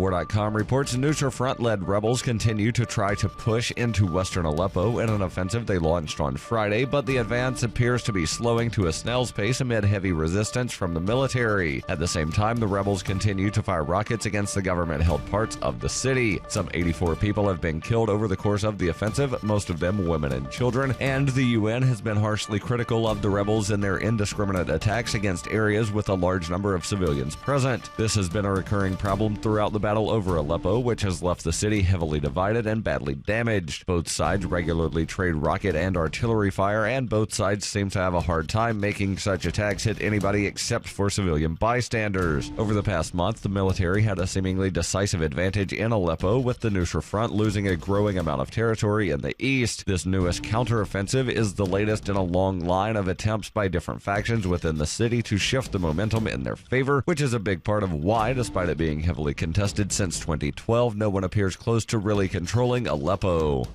Antiwar.com reports Nusra Front-led rebels continue to try to push into western Aleppo in an offensive they launched on Friday, but the advance appears to be slowing to a snail's pace amid heavy resistance from the military. At the same time, the rebels continue to fire rockets against the government-held parts of the city. Some 84 people have been killed over the course of the offensive, most of them women and children, and the UN has been harshly critical of the rebels in their indiscriminate attacks against areas with a large number of civilians present. This has been a recurring problem throughout the battle over Aleppo, which has left the city heavily divided and badly damaged. Both sides regularly trade rocket and artillery fire, and both sides seem to have a hard time making such attacks hit anybody except for civilian bystanders. Over the past month, the military had a seemingly decisive advantage in Aleppo, with the Nusra Front losing a growing amount of territory in the east. This newest counteroffensive is the latest in a long line of attempts by different factions within the city to shift the momentum in their favor, which is a big part of why, despite it being heavily contested since 2012, no one appears close to really controlling Aleppo.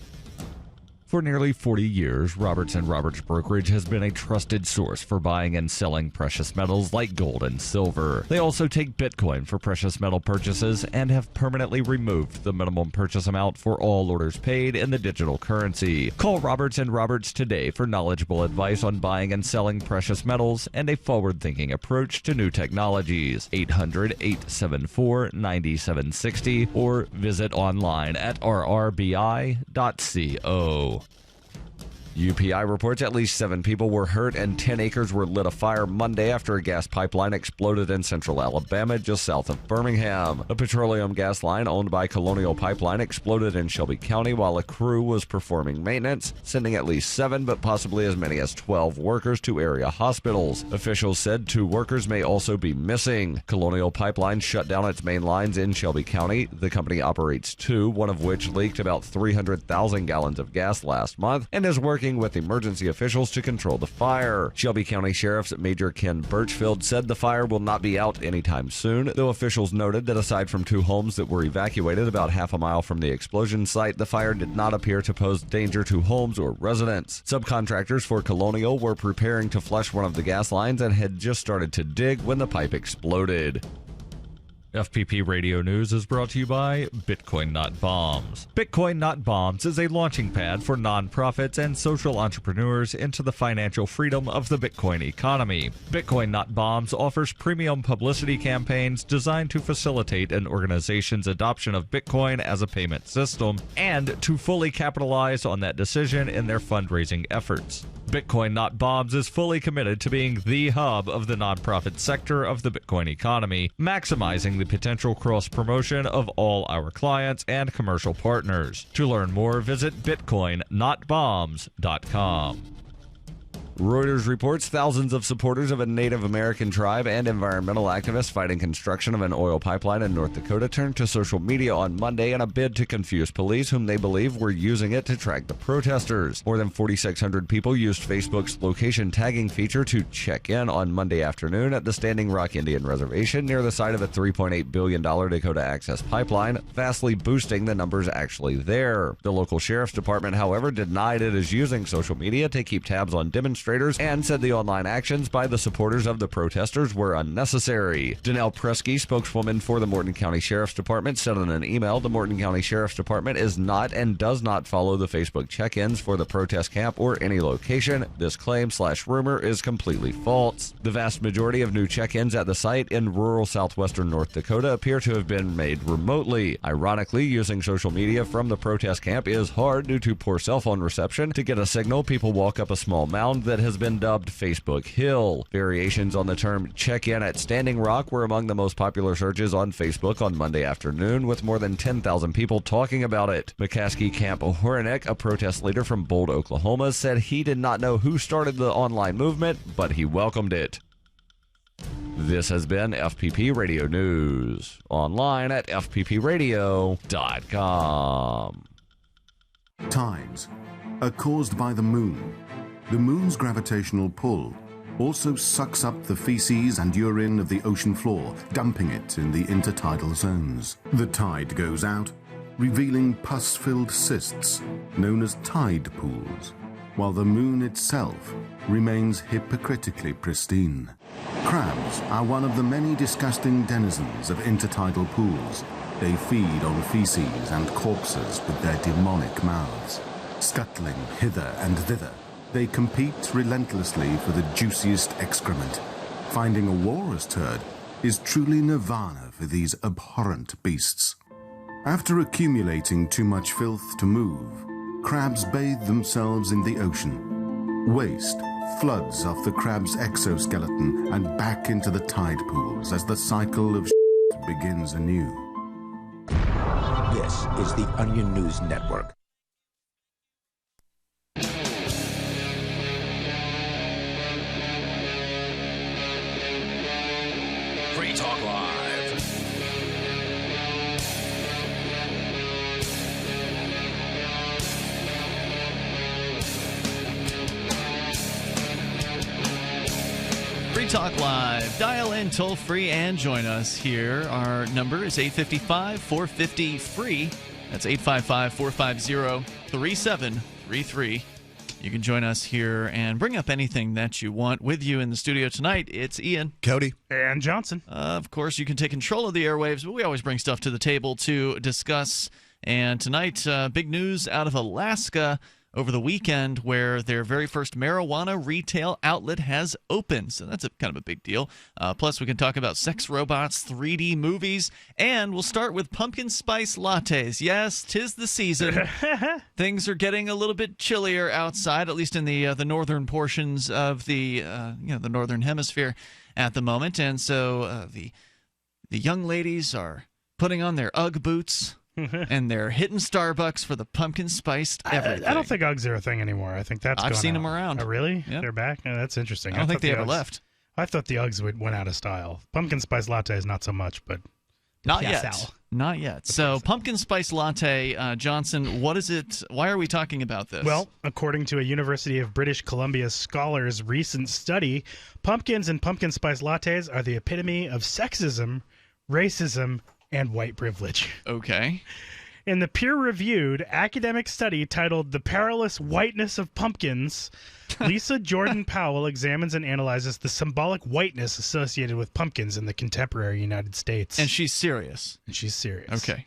For nearly 40 years, Roberts & Roberts Brokerage has been a trusted source for buying and selling precious metals like gold and silver. They also take Bitcoin for precious metal purchases and have permanently removed the minimum purchase amount for all orders paid in the digital currency. Call Roberts & Roberts today for knowledgeable advice on buying and selling precious metals and a forward-thinking approach to new technologies. 800-874-9760 or visit online at rrbi.co. UPI reports at least 7 people were hurt and 10 acres were lit afire Monday after a gas pipeline exploded in central Alabama just south of Birmingham. A petroleum gas line owned by Colonial Pipeline exploded in Shelby County while a crew was performing maintenance, sending at least 7 but possibly as many as 12 workers to area hospitals. Officials said 2 workers may also be missing. Colonial Pipeline shut down its main lines in Shelby County. The company operates 2, one of which leaked about 300,000 gallons of gas last month, and is working with emergency officials to control the fire. Shelby County Sheriff's Major Ken Birchfield said the fire will not be out anytime soon, though officials noted that aside from 2 homes that were evacuated about half a mile from the explosion site, the fire did not appear to pose danger to homes or residents. Subcontractors for Colonial were preparing to flush one of the gas lines and had just started to dig when the pipe exploded. FPP Radio News is brought to you by Bitcoin Not Bombs. Bitcoin Not Bombs is a launching pad for nonprofits and social entrepreneurs into the financial freedom of the Bitcoin economy. Bitcoin Not Bombs offers premium publicity campaigns designed to facilitate an organization's adoption of Bitcoin as a payment system and to fully capitalize on that decision in their fundraising efforts. Bitcoin Not Bombs is fully committed to being the hub of the nonprofit sector of the Bitcoin economy, maximizing the potential cross-promotion of all our clients and commercial partners. To learn more, visit bitcoinnotbombs.com. Reuters reports thousands of supporters of a Native American tribe and environmental activists fighting construction of an oil pipeline in North Dakota turned to social media on Monday in a bid to confuse police, whom they believe were using it to track the protesters. More than 4,600 people used Facebook's location tagging feature to check in on Monday afternoon at the Standing Rock Indian Reservation near the site of a $3.8 billion Dakota Access Pipeline, vastly boosting the numbers actually there. The local sheriff's department, however, denied it is using social media to keep tabs on demonstrators and said the online actions by the supporters of the protesters were unnecessary. Danelle Presky, spokeswoman for the Morton County Sheriff's Department, said in an email the Morton County Sheriff's Department is not and does not follow the Facebook check-ins for the protest camp or any location. This claim/rumor is completely false. The vast majority of new check-ins at the site in rural southwestern North Dakota appear to have been made remotely. Ironically, using social media from the protest camp is hard due to poor cell phone reception. To get a signal, people walk up a small mound that has been dubbed Facebook Hill. Variations on the term check-in at Standing Rock were among the most popular searches on Facebook on Monday afternoon, with more than 10,000 people talking about it. McCaskey Camp Horinek, a protest leader from Bold, Oklahoma, said he did not know who started the online movement, but he welcomed it. This has been FPP Radio News, online at fppradio.com. Tides are caused by the moon. The moon's gravitational pull also sucks up the feces and urine of the ocean floor, dumping it in the intertidal zones. The tide goes out, revealing pus-filled cysts known as tide pools, while the moon itself remains hypocritically pristine. Crabs are one of the many disgusting denizens of intertidal pools, They feed on feces and corpses with their demonic mouths. Scuttling hither and thither, they compete relentlessly for the juiciest excrement. Finding a walrus turd is truly nirvana for these abhorrent beasts. After accumulating too much filth to move, crabs bathe themselves in the ocean. Waste floods off the crab's exoskeleton and back into the tide pools as the cycle of begins anew. This is the Onion News Network. Free Talk Live. Free Talk Live. Dial in toll free and join us here. Our number is 855-450-FREE. That's 855-450-3733. You can join us here and bring up anything that you want. With you in the studio tonight, it's Ian, Cody, and Johnson. Of course, you can take control of the airwaves, but we always bring stuff to the table to discuss. And tonight, big news out of Alaska over the weekend where their very first marijuana retail outlet has opened. So that's kind of a big deal. Plus, we can talk about sex robots, 3D movies, and we'll start with pumpkin spice lattes. Yes, 'tis the season. Things are getting a little bit chillier outside, at least in the northern portions of the the northern hemisphere at the moment. And so the young ladies are putting on their Ugg boots. And they're hitting Starbucks for the pumpkin spiced everything. I don't think Uggs are a thing anymore. I think that's I've gone seen out. them around. Oh, really? Yep. They're back? Oh, that's interesting. I don't think they ever Uggs, left. I thought the Uggs went out of style. Pumpkin spice latte is not so much, but not yet. Not yet. So pumpkin spice latte, Johnson, what is it? Why are we talking about this? Well, according to a University of British Columbia scholars' recent study, pumpkins and pumpkin spice lattes are the epitome of sexism, racism, and white privilege. Okay. In the peer-reviewed academic study titled The Perilous Whiteness of Pumpkins, Lisa Jordan Powell examines and analyzes the symbolic whiteness associated with pumpkins in the contemporary United States. And she's serious. Okay.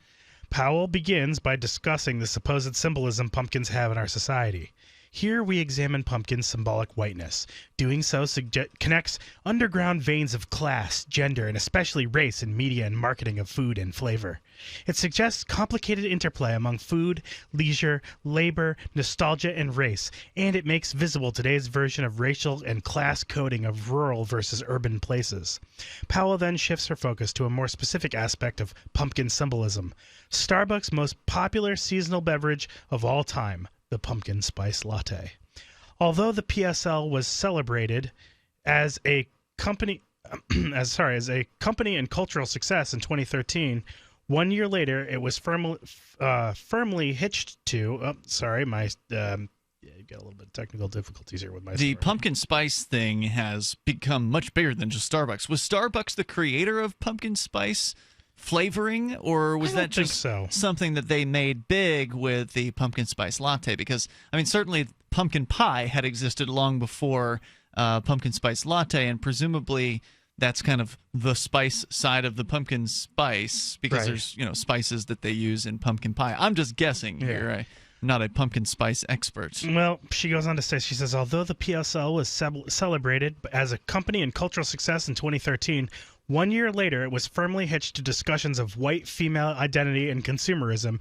Powell begins by discussing the supposed symbolism pumpkins have in our society. Here we examine pumpkin's symbolic whiteness. Doing so connects underground veins of class, gender, and especially race in media and marketing of food and flavor. It suggests complicated interplay among food, leisure, labor, nostalgia, and race, and it makes visible today's version of racial and class coding of rural versus urban places. Powell then shifts her focus to a more specific aspect of pumpkin symbolism. Starbucks' most popular seasonal beverage of all time, the pumpkin spice latte. Although the PSL was celebrated as a company and cultural success in 2013, 1 year later it was firmly hitched to got a little bit of technical difficulties here with my The story. pumpkin spice thing has become much bigger than just Starbucks. Was Starbucks the creator of pumpkin spice flavoring, or was that just something that they made big with the pumpkin spice latte? Because, I mean, certainly pumpkin pie had existed long before pumpkin spice latte, and presumably that's kind of the spice side of the pumpkin spice, because there's spices that they use in pumpkin pie. I'm just guessing here. I'm not a pumpkin spice expert. Well, she goes on to say, she says, although the PSL was celebrated as a company and cultural success in 2013, 1 year later, it was firmly hitched to discussions of white female identity and consumerism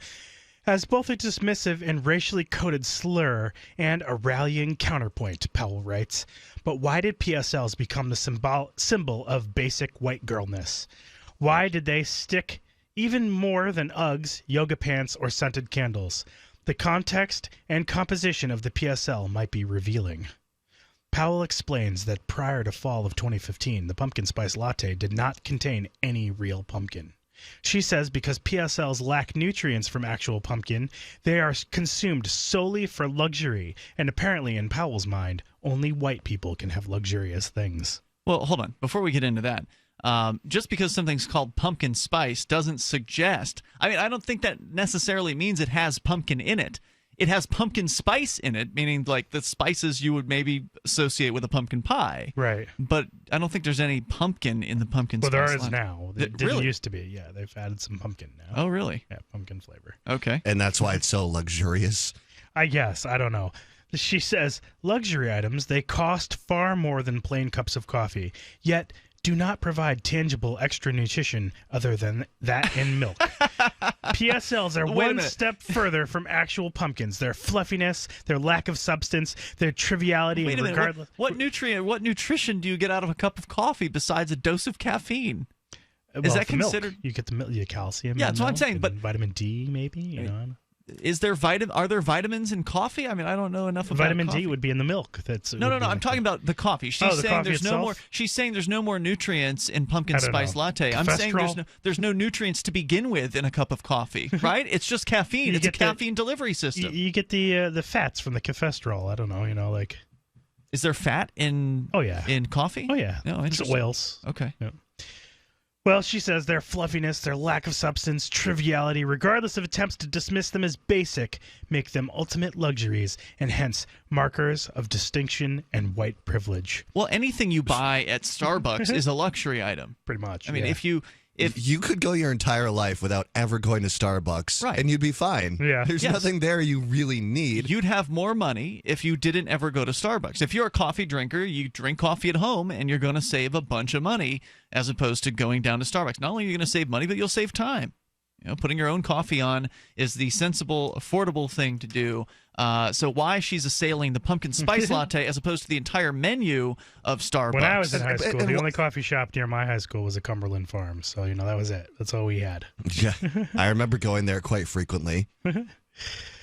as both a dismissive and racially coded slur and a rallying counterpoint, Powell writes. But why did PSLs become the symbol of basic white girlness? Why did they stick even more than Uggs, yoga pants, or scented candles? The context and composition of the PSL might be revealing. Powell explains that prior to fall of 2015, the pumpkin spice latte did not contain any real pumpkin. She says because PSLs lack nutrients from actual pumpkin, they are consumed solely for luxury, and apparently in Powell's mind, only white people can have luxurious things. Well, hold on. Before we get into that, just because something's called pumpkin spice doesn't suggest... I mean, I don't think that necessarily means it has pumpkin in it. it has pumpkin spice in it, meaning like the spices you would maybe associate with a pumpkin pie. Right. But I don't think there's any pumpkin in the pumpkin spice. Well, there is latte. now. It didn't Really? used to be. Yeah, they've added some pumpkin now. Oh, really? Yeah, pumpkin flavor. Okay. And that's why it's so luxurious. I guess. I don't know. She says, luxury items, they cost far more than plain cups of coffee, yet do not provide tangible extra nutrition other than that in milk. PSLs are Wait a one minute. step further from actual pumpkins. Their fluffiness, their lack of substance, their triviality, Wait a and minute. regardless. What nutrition do you get out of a cup of coffee besides a dose of caffeine? Well, is that the milk. considered? You get the milk, you get calcium. Yeah, in that's what I'm milk saying, and but- vitamin D, maybe. You know, Is there Are there vitamins in coffee? I mean, I don't know enough about vitamin coffee. D would be in the milk. No. I'm talking about the coffee. She's the saying coffee there's no more. itself? She's saying there's no more nutrients in pumpkin I don't spice know. latte. I'm saying Cholesterol? there's no nutrients to begin with in a cup of coffee, right? It's just caffeine. You It's a get the- caffeine delivery system. You get the fats from the cholesterol. I don't know. You know, like. Is there fat in? Oh, yeah. In coffee? Oh yeah. No, It's interesting. oils. Okay. Yeah. Well, she says their fluffiness, their lack of substance, triviality, regardless of attempts to dismiss them as basic, make them ultimate luxuries and hence markers of distinction and white privilege. Well, anything you buy at Starbucks is a luxury item. Pretty much. I mean, yeah. if You could go your entire life without ever going to Starbucks, Right. and you'd be fine. Yeah. There's Yes. nothing there you really need. You'd have more money if you didn't ever go to Starbucks. If you're a coffee drinker, you drink coffee at home and you're going to save a bunch of money as opposed to going down to Starbucks. Not only are you going to save money, but you'll save time. You know, putting your own coffee on is the sensible, affordable thing to do. So why she's assailing the pumpkin spice latte as opposed to the entire menu of Starbucks? when I was in high school, and the wh- only coffee shop near my high school was a Cumberland Farm. So, you know, that was it. That's all we had. Yeah, I remember going there quite frequently.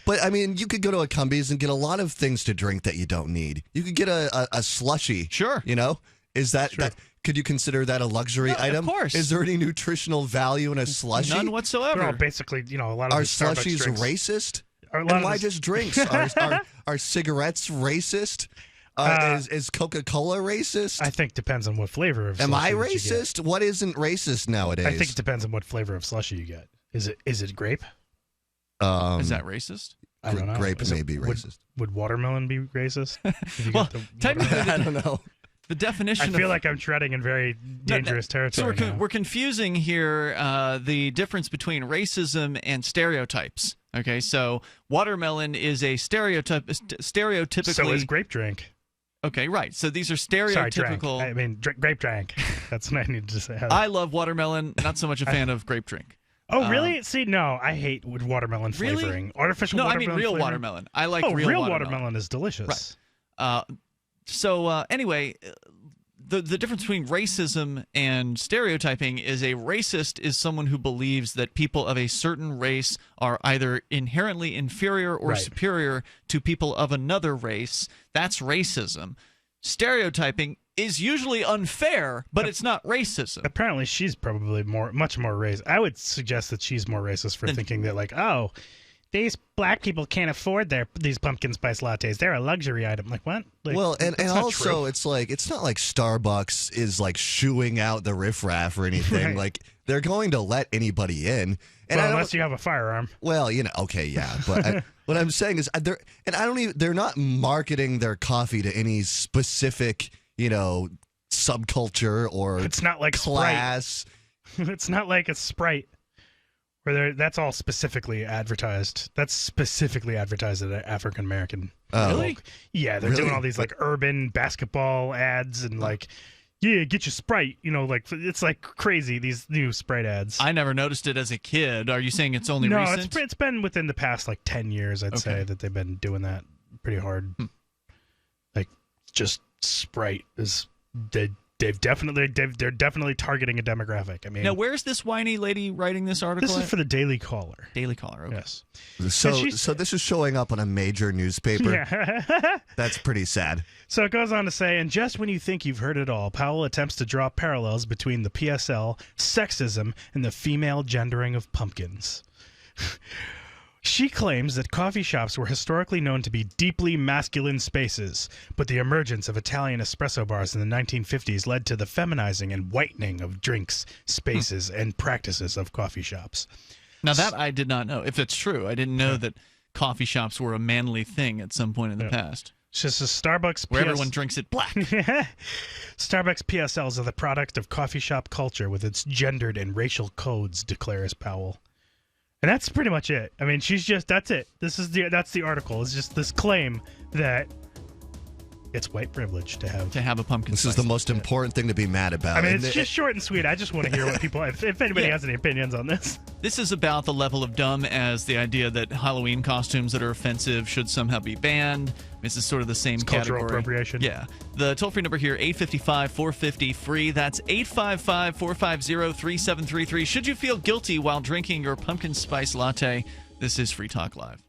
But, I mean, you could go to a Cumbies and get a lot of things to drink that you don't need. You could get a slushie. Sure. You know? Is that could you consider that a luxury Yeah, of item? course. Is there any nutritional value in a slushie? None They're all whatsoever. basically, you know, a lot of Are these Starbucks slushies drinks. racist? A lot And of why this- just drinks? Are cigarettes racist? Is Coca-Cola racist? I think depends on what flavor of Am I slushie that you get. racist? What isn't racist nowadays? I think it depends on what flavor of slushy you get. Is it grape? Is that racist? I don't know. Grape Is may it- be racist. Would watermelon be racist? If you Well, get the technically, I don't know. the definition I feel of like I'm treading in very dangerous So territory. now. we're confusing here the difference between racism and stereotypes. Okay, so watermelon is a stereotypically. So is grape drink. Okay, right. So these are Sorry, drank. stereotypical. I mean, grape drank. That's what I needed to say. I love watermelon. Not so much a fan of grape drink. Oh, really? See, no, I hate with watermelon Really? flavoring. Artificial No, I watermelon mean real flavoring. watermelon. I like Oh, real watermelon is delicious. So anyway, the difference between racism and stereotyping is a racist is someone who believes that people of a certain race are either inherently inferior or Right. superior to people of another race. That's racism. Stereotyping is usually unfair, but it's not racism. Apparently, she's probably much more racist. I would suggest that she's more racist for thinking that, like, oh, these black people can't afford these pumpkin spice lattes. They're a luxury item. Like, what? Like, Well, and that's not also true. it's like it's not like Starbucks is like shooing out the riffraff or anything. Right. Like they're going to let anybody in. And well, I don't, unless you have a firearm. well, you know, okay, yeah, but what I'm saying is they're not marketing their coffee to any specific, you know, subculture or It's not like class. Sprite. It's not like a Sprite. Where that's all specifically advertised. That's specifically advertised at African American. Oh. Really? Yeah, they're Really? doing all these like urban basketball ads and like, yeah, get your Sprite. You know, like it's like crazy. These new Sprite ads. I never noticed it as a kid. Are you saying it's only no, recent? it's been within the past like 10 years. I'd say Okay. that they've been doing that pretty hard. Like just Sprite is they're definitely targeting a demographic. I mean, Now, where's this whiny lady writing this article? this is at? for the Daily Caller. Daily Caller. Okay. Yes. So she's- so this is showing up on a major newspaper. Yeah. That's pretty sad. So it goes on to say, and just when you think you've heard it all, Powell attempts to draw parallels between the PSL, sexism, and the female gendering of pumpkins. She claims that coffee shops were historically known to be deeply masculine spaces, but the emergence of Italian espresso bars in the 1950s led to the feminizing and whitening of drinks, spaces, and practices of coffee shops. Now, that I did not know. If it's true, I didn't know that coffee shops were a manly thing at some point in the past. It's just a Starbucks where everyone drinks it black. Starbucks PSLs are the product of coffee shop culture with its gendered and racial codes, declares Powell. And that's pretty much it. I mean, that's it. That's the article. It's just this claim that it's white privilege to have a pumpkin This spice. is the most important thing to be mad about. I mean, it's just short and sweet. I just want to hear what people, if anybody has any opinions on this. This is about the level of dumb as the idea that Halloween costumes that are offensive should somehow be banned. This is sort of the same category. Cultural appropriation. Yeah. The toll-free number here, 855-450-FREE. That's 855-450-3733. Should you feel guilty while drinking your pumpkin spice latte? This is Free Talk Live.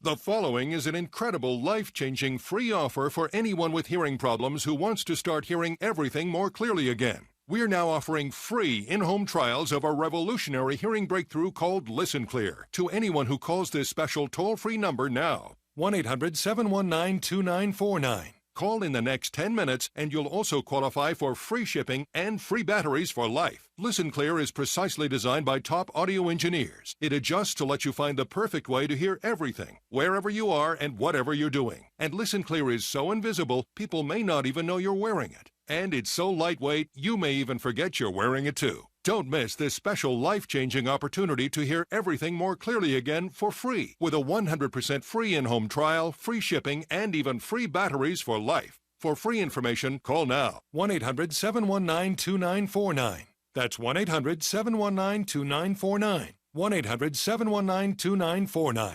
The following is an incredible, life-changing free offer for anyone with hearing problems who wants to start hearing everything more clearly again. We're now offering free in-home trials of a revolutionary hearing breakthrough called Listen Clear to anyone who calls this special toll-free number now. 1-800-719-2949. Call in the next 10 minutes and you'll also qualify for free shipping and free batteries for life. Listen Clear is precisely designed by top audio engineers. It adjusts to let you find the perfect way to hear everything, wherever you are and whatever you're doing. And Listen Clear is so invisible, people may not even know you're wearing it. And it's so lightweight, you may even forget you're wearing it too. Don't miss this special life-changing opportunity to hear everything more clearly again for free with a 100% free in-home trial, free shipping, and even free batteries for life. For free information, call now. 1-800-719-2949. That's 1-800-719-2949. 1-800-719-2949.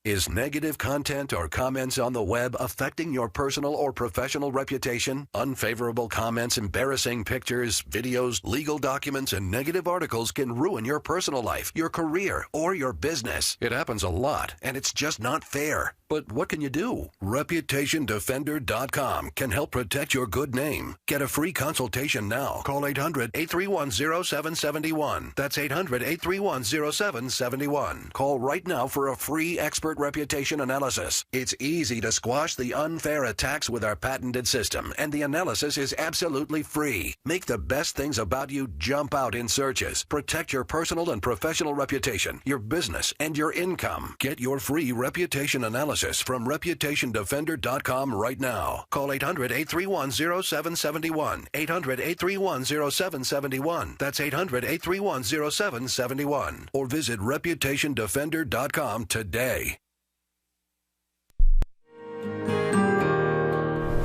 Is negative content or comments on the web affecting your personal or professional reputation? Unfavorable comments, embarrassing pictures, videos, legal documents, and negative articles can ruin your personal life, your career, or your business. It happens a lot, and it's just not fair. But what can you do? ReputationDefender.com can help protect your good name. Get a free consultation now. Call 800-831-0771. That's 800-831-0771. Call right now for a free expert reputation analysis. It's easy to squash the unfair attacks with our patented system, and the analysis is absolutely free. Make the best things about you jump out in searches. Protect your personal and professional reputation, your business, and your income. Get your free reputation analysis from ReputationDefender.com right now. Call 800-831-0771. 800-831-0771. That's 800-831-0771. Or visit ReputationDefender.com today.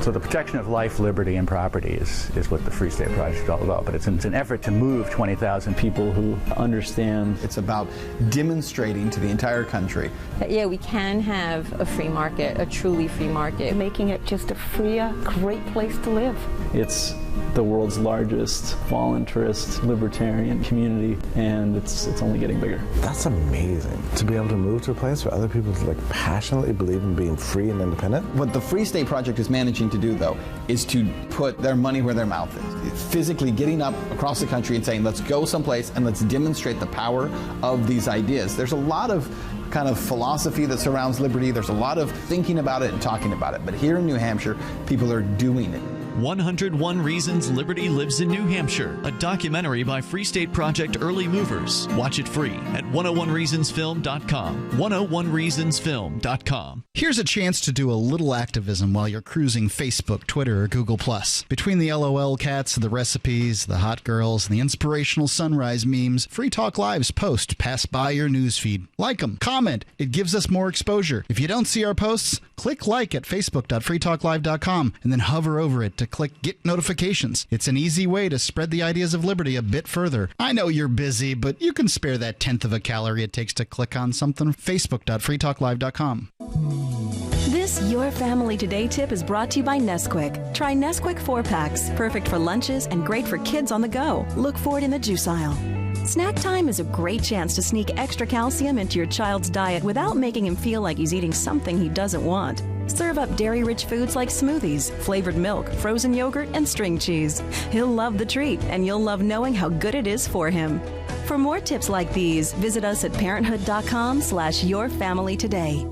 So the protection of life, liberty, and property is what the Free State Project is all about. But it's an effort to move 20,000 people who understand. It's about demonstrating to the entire country that, yeah, we can have a free market, a truly free market. Making it just a freer, great place to live. It's the world's largest voluntarist libertarian community, and it's only getting bigger. That's amazing, to be able to move to a place where other people passionately believe in being free and independent. What the Free State Project is managing to do, though, is to put their money where their mouth is. It's physically getting up across the country and saying, let's go someplace and let's demonstrate the power of these ideas. There's a lot of kind of philosophy that surrounds liberty. There's a lot of thinking about it and talking about it. But here in New Hampshire, people are doing it. 101 Reasons Liberty Lives in New Hampshire, a documentary by Free State Project Early Movers. Watch it free at 101reasonsfilm.com. 101reasonsfilm.com. Here's a chance to do a little activism while you're cruising Facebook, Twitter, or Google+. Between the LOL cats, the recipes, the hot girls, and the inspirational sunrise memes, Free Talk Live's posts pass by your newsfeed. Like them, comment. It gives us more exposure. If you don't see our posts, click like at facebook.freetalklive.com and then hover over it to click Get Notifications. It's an easy way to spread the ideas of liberty a bit further. I know you're busy, but you can spare that 1/10 of a calorie it takes to click on something. Facebook.freetalklive.com. This Your Family Today tip is brought to you by Nesquik. Try Nesquik 4-packs, perfect for lunches and great for kids on the go. Look for it in the juice aisle. Snack time is a great chance to sneak extra calcium into your child's diet without making him feel like he's eating something he doesn't want. Serve up dairy-rich foods like smoothies, flavored milk, frozen yogurt, and string cheese. He'll love the treat, and you'll love knowing how good it is for him. For more tips like these, visit us at parenthood.com/yourfamilytoday.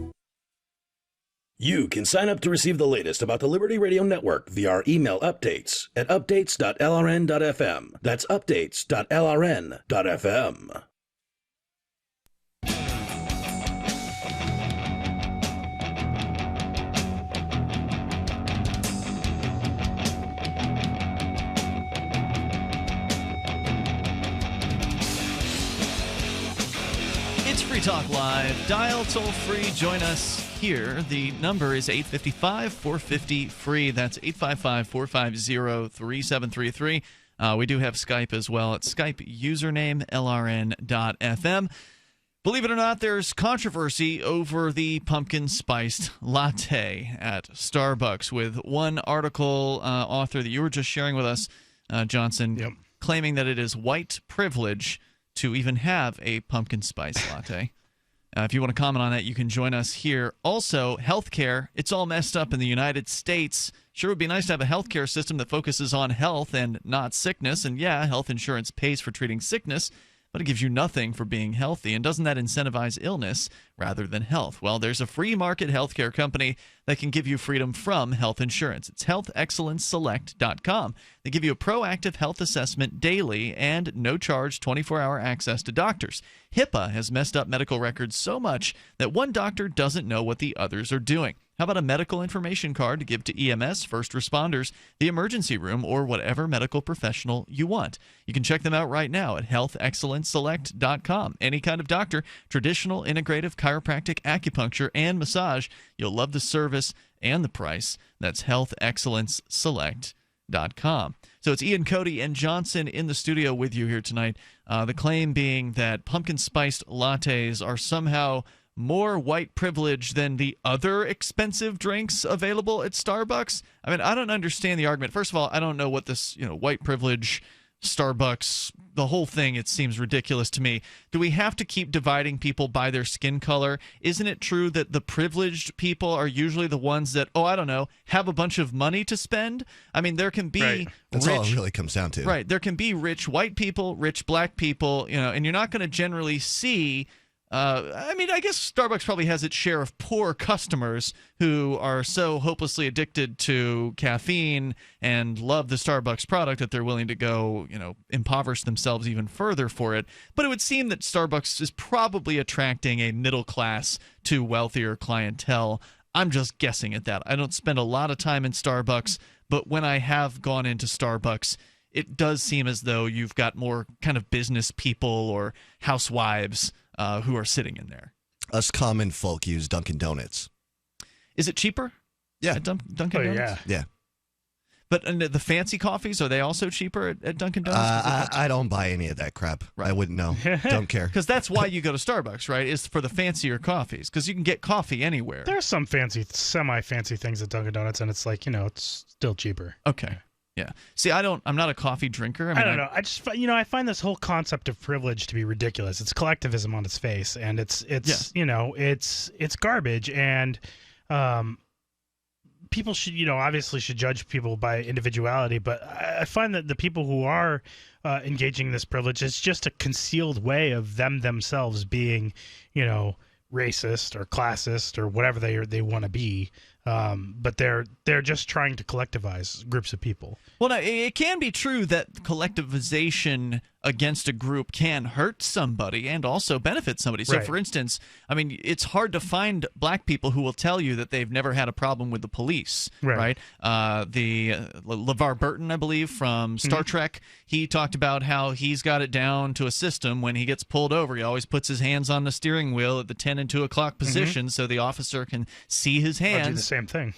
You can sign up to receive the latest about the Liberty Radio Network via our email updates at updates.lrn.fm. That's updates.lrn.fm. Free Talk Live. Dial toll-free. Join us here. The number is 855-450-FREE. That's 855-450-3733. We do have Skype as well. It's Skype username LRN.FM. Believe it or not, there's controversy over the pumpkin spiced latte at Starbucks, with one article author that you were just sharing with us, Johnson, claiming that it is white privilege to even have a pumpkin spice latte. If you want to comment on that, you can join us here. Also, healthcare, it's all messed up in the United States. Sure would be nice to have a healthcare system that focuses on health and not sickness. And yeah, health insurance pays for treating sickness, but it gives you nothing for being healthy. And doesn't that incentivize illness rather than health? Well, there's a free market healthcare company that can give you freedom from health insurance. It's healthexcellenceselect.com. They give you a proactive health assessment daily and no charge 24-hour access to doctors. HIPAA has messed up medical records so much that one doctor doesn't know what the others are doing. How about a medical information card to give to EMS, first responders, the emergency room, or whatever medical professional you want? You can check them out right now at healthexcellenceselect.com. Any kind of doctor, traditional, integrative, chiropractic, acupuncture, and massage. You'll love the service and the price. That's healthexcellenceselect.com. So it's Ian, Cody, and Johnson in the studio with you here tonight. The claim being that pumpkin spiced lattes are somehow more white privilege than the other expensive drinks available at Starbucks. I mean, I don't understand the argument. First of all, I don't know what this, white privilege, Starbucks, the whole thing, it seems ridiculous to me. Do we have to keep dividing people by their skin color? Isn't it true that the privileged people are usually the ones that, have a bunch of money to spend? I mean, there can be That's all it really comes down to. Right. There can be rich white people, rich black people, and you're not going to generally see I guess Starbucks probably has its share of poor customers who are so hopelessly addicted to caffeine and love the Starbucks product that they're willing to go, impoverish themselves even further for it. But it would seem that Starbucks is probably attracting a middle class to wealthier clientele. I'm just guessing at that. I don't spend a lot of time in Starbucks, but when I have gone into Starbucks, it does seem as though you've got more kind of business people or housewives who are sitting in there. Us common folk use Dunkin' Donuts. Is it cheaper? Yeah. At Dunkin' Donuts? Yeah. But the fancy coffees, are they also cheaper at Dunkin' Donuts? I don't buy any of that crap. Right. I wouldn't know. Don't care. Because that's why you go to Starbucks, right? Is for the fancier coffees. Because you can get coffee anywhere. There's some semi-fancy things at Dunkin' Donuts, and it's like, it's still cheaper. Okay. Yeah. See, I'm not a coffee drinker. I don't know. I just, I find this whole concept of privilege to be ridiculous. It's collectivism on its face, and it's garbage. And people should, obviously should judge people by individuality. But I find that the people who are engaging in this privilege, it's just a concealed way of themselves being, racist or classist or whatever they want to be. But they're just trying to collectivize groups of people. Well, now, it can be true that collectivization against a group can hurt somebody and also benefit somebody. So, for instance, it's hard to find black people who will tell you that they've never had a problem with the police, right? LeVar Burton, I believe, from Star Trek, he talked about how he's got it down to a system. When he gets pulled over, he always puts his hands on the steering wheel at the 10 and 2 o'clock position so the officer can see his hands. I'll do the same thing.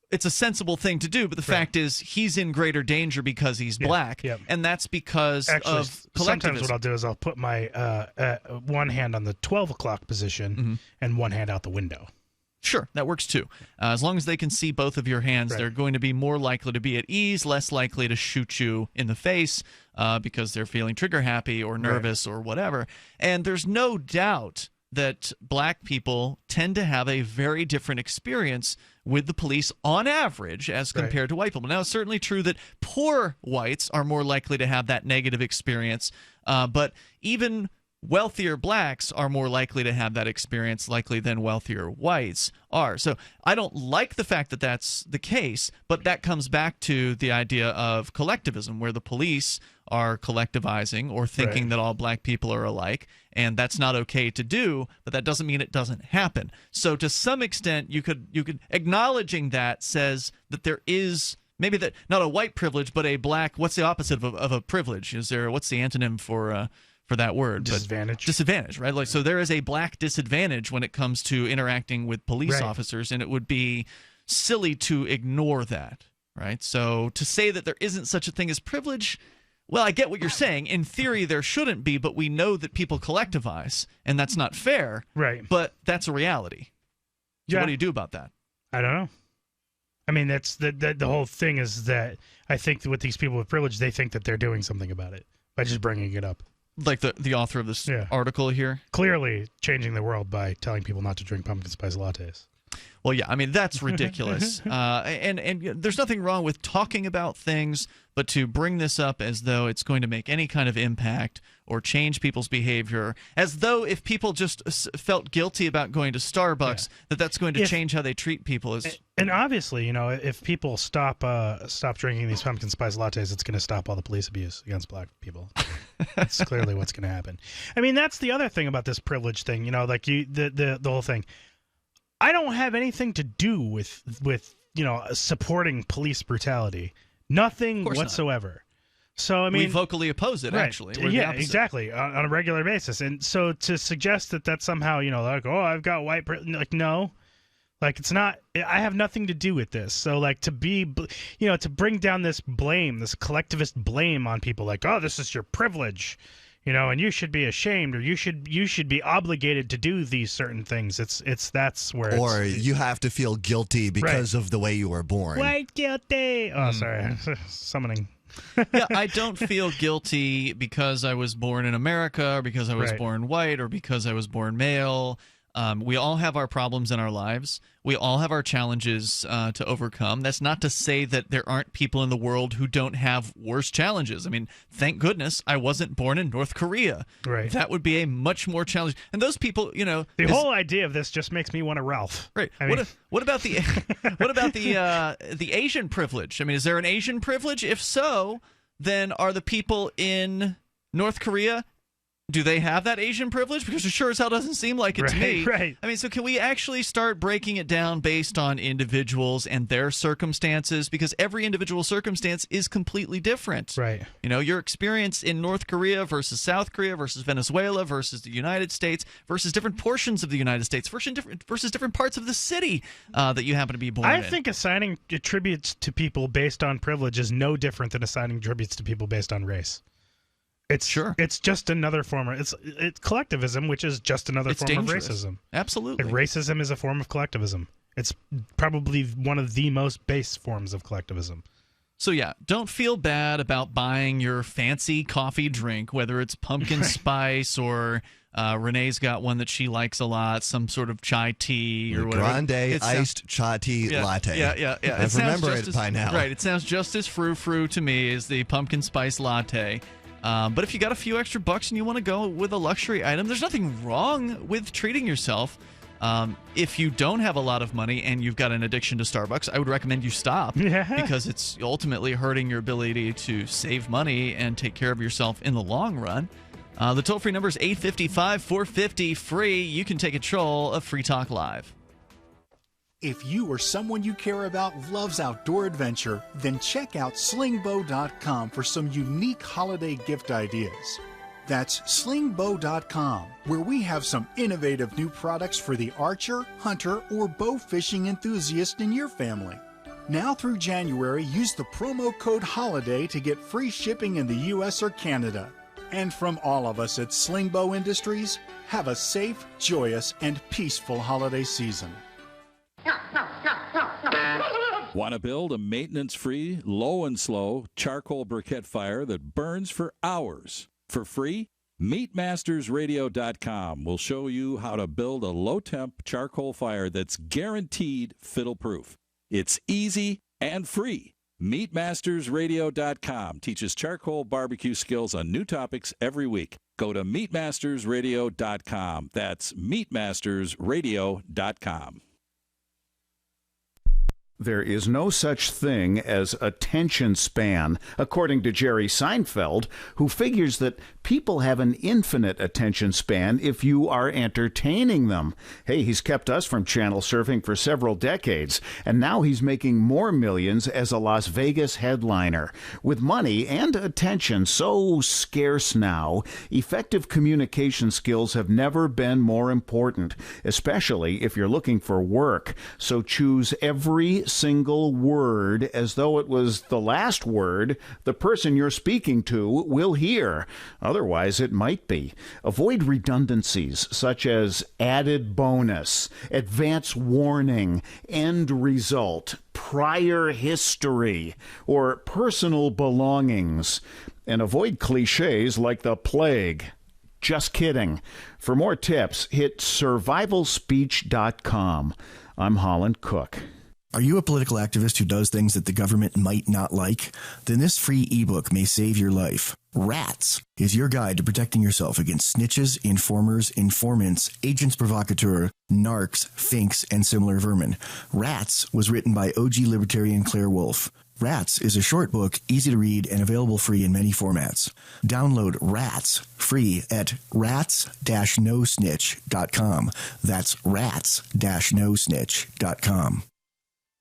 It's a sensible thing to do, but the fact is he's in greater danger because he's black, and that's because of collectivism. Sometimes what I'll do is I'll put my one hand on the 12 o'clock position and one hand out the window. Sure, that works too. As long as they can see both of your hands, they're going to be more likely to be at ease, less likely to shoot you in the face because they're feeling trigger happy or nervous or whatever. And there's no doubt that black people tend to have a very different experience with the police on average as compared to white people. Now, it's certainly true that poor whites are more likely to have that negative experience, but even wealthier blacks are more likely to have that experience likely than wealthier whites are. So I don't like the fact that that's the case, but that comes back to the idea of collectivism, where the police are collectivizing or thinking that all black people are alike, and that's not okay to do, but that doesn't mean it doesn't happen. So to some extent, you could acknowledging that says that there is maybe that not a white privilege, but a black. What's the opposite of a privilege? What's the antonym for for that word. Disadvantage. Disadvantage, right? Like, so there is a black disadvantage when it comes to interacting with police officers, and it would be silly to ignore that, right? So to say that there isn't such a thing as privilege, well, I get what you're saying. In theory, there shouldn't be, but we know that people collectivize, and that's not fair. Right. But that's a reality. So what do you do about that? I don't know. I mean, that's the whole thing is that I think that with these people with privilege, they think that they're doing something about it by just bringing it up. Like the author of this article here? Clearly changing the world by telling people not to drink pumpkin spice lattes. Well, yeah, I mean, that's ridiculous. And there's nothing wrong with talking about things, but to bring this up as though it's going to make any kind of impact or change people's behavior, as though if people just felt guilty about going to Starbucks, that's going to change how they treat people. And obviously, if people stop drinking these pumpkin spice lattes, it's going to stop all the police abuse against black people. That's clearly what's going to happen. I mean, that's the other thing about this privilege thing, the whole thing. I don't have anything to do with supporting police brutality. Nothing whatsoever. Not. So I mean, we vocally oppose it. Actually, yeah, exactly, on a regular basis. And so to suggest that somehow I've got white privilege, no, it's not. I have nothing to do with this. So to bring down this blame, this collectivist blame on people, this is your privilege. And you should be ashamed, or you should be obligated to do these certain things. That's where. Or you have to feel guilty because of the way you were born. White guilty. Oh, sorry, summoning. Yeah, I don't feel guilty because I was born in America, or because I was born white, or because I was born male. We all have our problems in our lives. We all have our challenges to overcome. That's not to say that there aren't people in the world who don't have worse challenges. I mean, thank goodness I wasn't born in North Korea. Right. That would be a much more challenging. And those people, the whole idea of this just makes me want to Ralph. Right. What about the the Asian privilege? I mean, is there an Asian privilege? If so, then are the people in North Korea, do they have that Asian privilege? Because it sure as hell doesn't seem like it to me. Right. I mean, so can we actually start breaking it down based on individuals and their circumstances? Because every individual circumstance is completely different. Right. Your experience in North Korea versus South Korea versus Venezuela versus the United States versus different portions of the United States versus different parts of the city that you happen to be born in. I think assigning tributes to people based on privilege is no different than assigning tributes to people based on race. It's just another form of it's collectivism, which is just another form dangerous. Of racism. Absolutely, racism is a form of collectivism. It's probably one of the most base forms of collectivism. So yeah, don't feel bad about buying your fancy coffee drink, whether it's pumpkin spice or Renee's got one that she likes a lot, some sort of chai tea or whatever. Grande iced chai tea latte. Yeah. I remember it by now. Right, it sounds just as frou-frou to me as the pumpkin spice latte. But if you got a few extra bucks and you want to go with a luxury item, there's nothing wrong with treating yourself. If you don't have a lot of money and you've got an addiction to Starbucks, I would recommend you stop because it's ultimately hurting your ability to save money and take care of yourself in the long run. The toll-free number is 855-450-FREE. You can take control of Free Talk Live. If you or someone you care about loves outdoor adventure, then check out slingbow.com for some unique holiday gift ideas. That's slingbow.com, where we have some innovative new products for the archer, hunter, or bow fishing enthusiast in your family. Now through January, use the promo code HOLIDAY to get free shipping in the U.S. or Canada. And from all of us at Slingbow Industries, have a safe, joyous, and peaceful holiday season. Want to build a maintenance-free, low and slow charcoal briquette fire that burns for hours for free? MeatMastersRadio.com will show you how to build a low-temp charcoal fire that's guaranteed fiddle-proof. It's easy and free. MeatMastersRadio.com teaches charcoal barbecue skills on new topics every week. Go to MeatMastersRadio.com. That's MeatMastersRadio.com. There is no such thing as attention span, according to Jerry Seinfeld, who figures that people have an infinite attention span if you are entertaining them. Hey, he's kept us from channel surfing for several decades, and now he's making more millions as a Las Vegas headliner. With money and attention so scarce now, effective communication skills have never been more important, especially if you're looking for work. So choose every single word as though it was the last word the person you're speaking to will hear. Otherwise, it might be. Avoid redundancies such as added bonus, advance warning, end result, prior history, or personal belongings. And avoid cliches like the plague. Just kidding. For more tips, hit survivalspeech.com. I'm Holland Cook. Are you a political activist who does things that the government might not like? Then this free ebook may save your life. Rats is your guide to protecting yourself against snitches, informers, informants, agents provocateur, narcs, finks, and similar vermin. Rats was written by OG libertarian Claire Wolfe. Rats is a short book, easy to read, and available free in many formats. Download Rats free at rats-nosnitch.com. That's rats-nosnitch.com.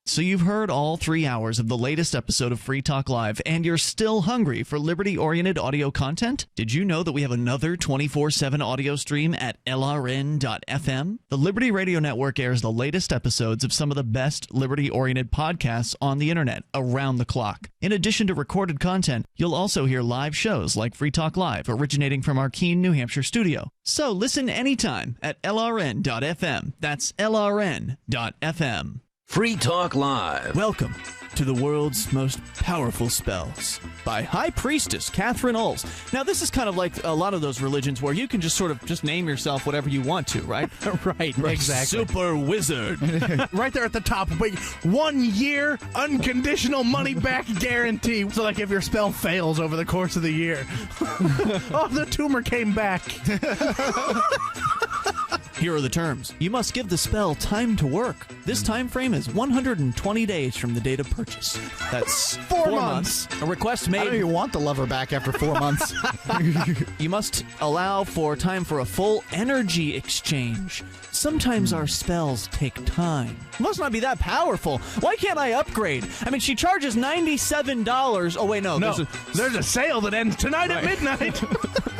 So you've heard all 3 hours of the latest episode of Free Talk Live, and you're still hungry for liberty-oriented audio content? Did you know that we have another 24/7 audio stream at LRN.FM? The Liberty Radio Network airs the latest episodes of some of the best liberty-oriented podcasts on the internet around the clock. In addition to recorded content, you'll also hear live shows like Free Talk Live, originating from our Keene, New Hampshire studio. So listen anytime at LRN.FM. That's LRN.FM. Free Talk Live. Welcome to the world's most powerful spells by High Priestess Catherine Oles. Now, this is kind of like a lot of those religions where you can just sort of just name yourself whatever you want to, right? Right, exactly. Super wizard. Right there at the top. But 1 year unconditional money back guarantee. So, like, if your spell fails over the course of the year, oh, the tumor came back. Here are the terms. You must give the spell time to work. This time frame is 120 days from the date of purchase. That's 4 months. A request made. I don't even want the lover back after 4 months. You must allow for time for a full energy exchange. Sometimes our spells take time. Must not be that powerful. Why can't I upgrade? I mean, she charges $97. Oh, wait, no. There's a sale that ends tonight at midnight.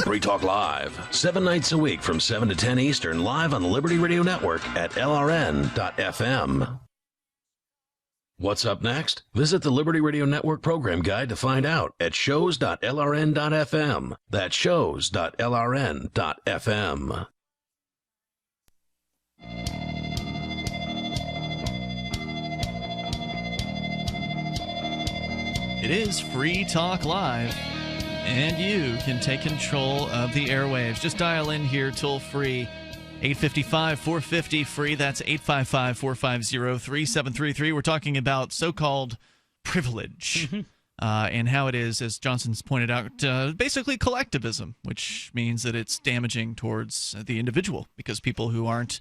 Free Talk Live, 7 nights a week from 7 to 10 Eastern, live on the Liberty Radio Network at LRN.FM. What's up next? Visit the Liberty Radio Network program guide to find out at shows.lrn.fm. That's shows.lrn.fm. It is Free Talk Live, and you can take control of the airwaves. Just dial in here toll free, 855-450-FREE. That's 855-450-3733. We're talking about so-called privilege and how it is, as Johnson's pointed out, basically collectivism, which means that it's damaging towards the individual because people who aren't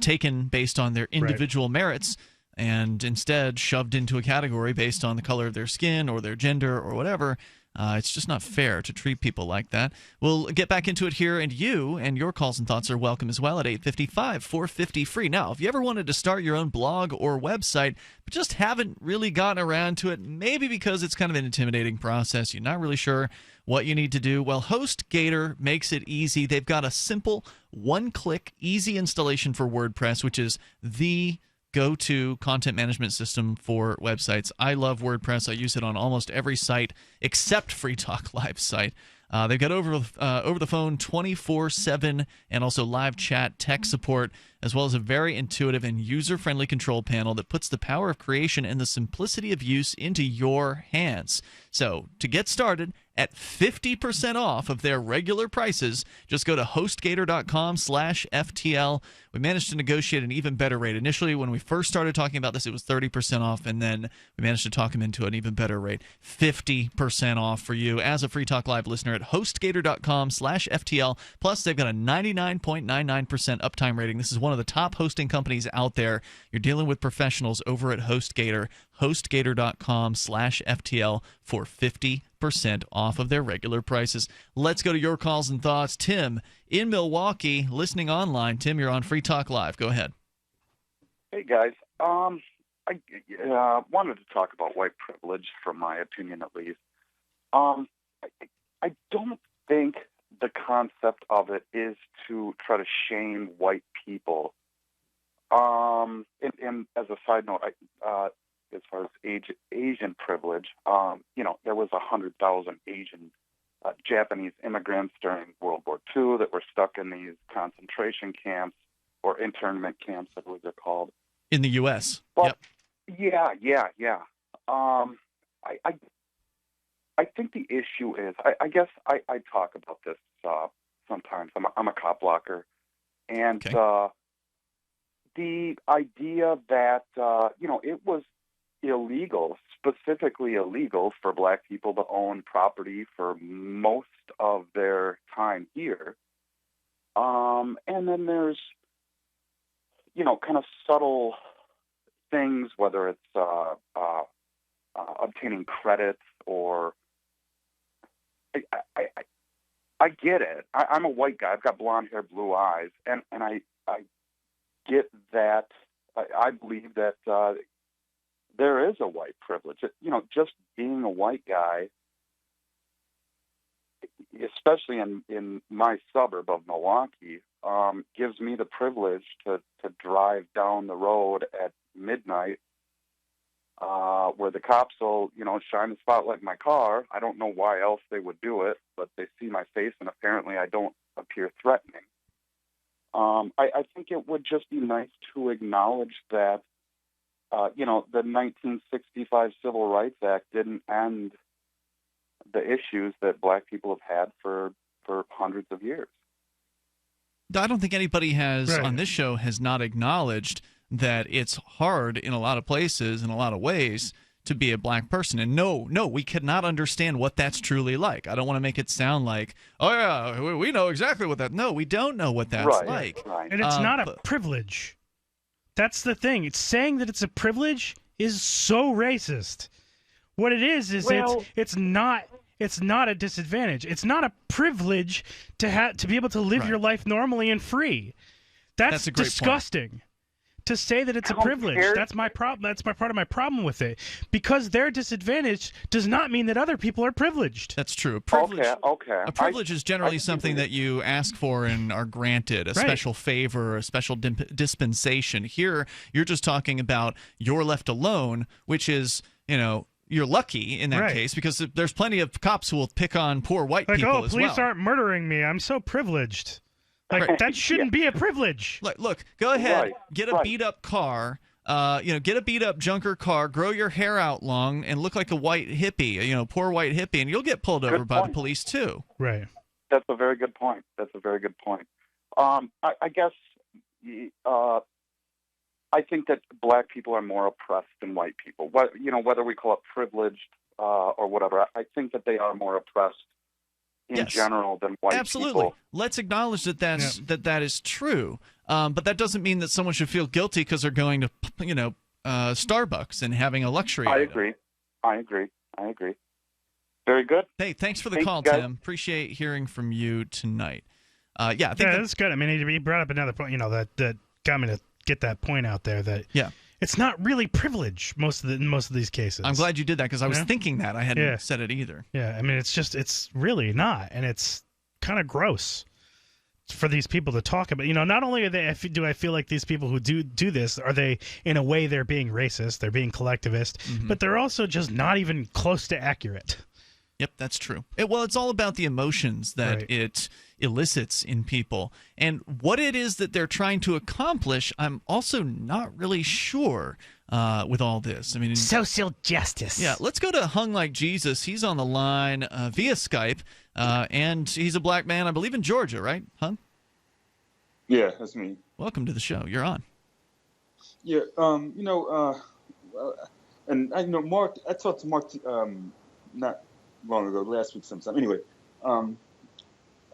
taken based on their individual merits and instead shoved into a category based on the color of their skin or their gender or whatever, it's just not fair to treat people like that. We'll get back into it here, and you and your calls and thoughts are welcome as well at 855-450-FREE. Now, if you ever wanted to start your own blog or website but just haven't really gotten around to it, maybe because it's kind of an intimidating process, you're not really sure what you need to do, well, HostGator makes it easy. They've got a simple one-click, easy installation for WordPress, which is the go-to content management system for websites. I love WordPress. I use it on almost every site except Free Talk Live site. They've got over the phone 24/7 and also live chat, tech support, as well as a very intuitive and user-friendly control panel that puts the power of creation and the simplicity of use into your hands. So to get started at 50% off of their regular prices, just go to hostgator.com/FTL. We managed to negotiate an even better rate. Initially, when we first started talking about this, it was 30% off, and then we managed to talk them into an even better rate, 50% off for you as a Free Talk Live listener at hostgator.com/FTL. Plus, they've got a 99.99% uptime rating. This is one one of the top hosting companies out there. You're dealing with professionals over at HostGator, hostgator.com/FTL for 50% off of their regular prices. Let's go to your calls and thoughts. Tim in Milwaukee, listening online. Tim, you're on Free Talk Live. Go ahead. Hey, guys. I wanted to talk about white privilege, from my opinion at least. I don't think the concept of it is to try to shame white people. And as a side note, as far as Asian privilege, there was 100,000 Asian Japanese immigrants during World War II that were stuck in these concentration camps or internment camps, I believe they're called. In the U.S. But, yeah. I think the issue is, I guess I talk about this sometimes. I'm a cop blocker. And the idea that, it was illegal, specifically illegal for black people to own property for most of their time here. And then there's, kind of subtle things, whether it's obtaining credits or I get it. I'm a white guy. I've got blonde hair, blue eyes, and I get that. I believe that there is a white privilege. Just being a white guy, especially in my suburb of Milwaukee, gives me the privilege to drive down the road at midnight, where the cops will, shine the spotlight in my car. I don't know why else they would do it, but they see my face, and apparently I don't appear threatening. I think it would just be nice to acknowledge that, the 1965 Civil Rights Act didn't end the issues that black people have had for hundreds of years. I don't think anybody on this show has not acknowledged that it's hard in a lot of places, in a lot of ways, to be a black person. And no, we cannot understand what that's truly like. I don't want to make it sound like, oh yeah, we know exactly what that. No, we don't know what that's like. Right. And it's not a privilege. That's the thing. It's saying that it's a privilege is so racist. What it is it's not a disadvantage. It's not a privilege to be able to live your life normally and free. That's a great disgusting. Point. To say that it's a privilege, that's my problem. That's part of my problem with it. Because they're disadvantaged does not mean that other people are privileged. That's true. Privilege, okay. A privilege is generally something that you ask for and are granted, a special favor, a special dispensation. Here, you're just talking about you're left alone, which is, you're lucky in that case, because there's plenty of cops who will pick on poor white people as well. Police aren't murdering me. I'm so privileged. That shouldn't be a privilege. Look, go ahead, get a beat-up car, get a beat-up junker car, grow your hair out long, and look like a white hippie, poor white hippie, and you'll get pulled over by the police too. Right. That's a very good point. I guess I think that black people are more oppressed than white people. Whether we call it privileged or whatever, I think that they are more oppressed in general than white people. Let's acknowledge that that is true. But that doesn't mean that someone should feel guilty because they're going to, Starbucks and having a luxury item. I agree. Very good. Hey, thanks for the call, Tim. Appreciate hearing from you tonight. I think that's good. I mean, he brought up another point, that got me to get that point out there that it's not really privilege in most of these cases. I'm glad you did that because I was thinking that. I hadn't said it either. Yeah, I mean, it's really not, and it's kind of gross for these people to talk about. Not only do I feel like these people who do this, are they, in a way, they're being racist, they're being collectivist, but they're also just not even close to accurate. Yep, that's true. It's all about the emotions that it elicits in people. And what it is that they're trying to accomplish, I'm also not really sure with all this. I mean, social justice. Yeah, let's go to Hung Like Jesus. He's on the line via Skype, and he's a black man, I believe, in Georgia, right, Hung? Yeah, that's me. Welcome to the show. You're on. Yeah, and I know Mark. I talked to Mark not long ago, last week sometime. Anyway,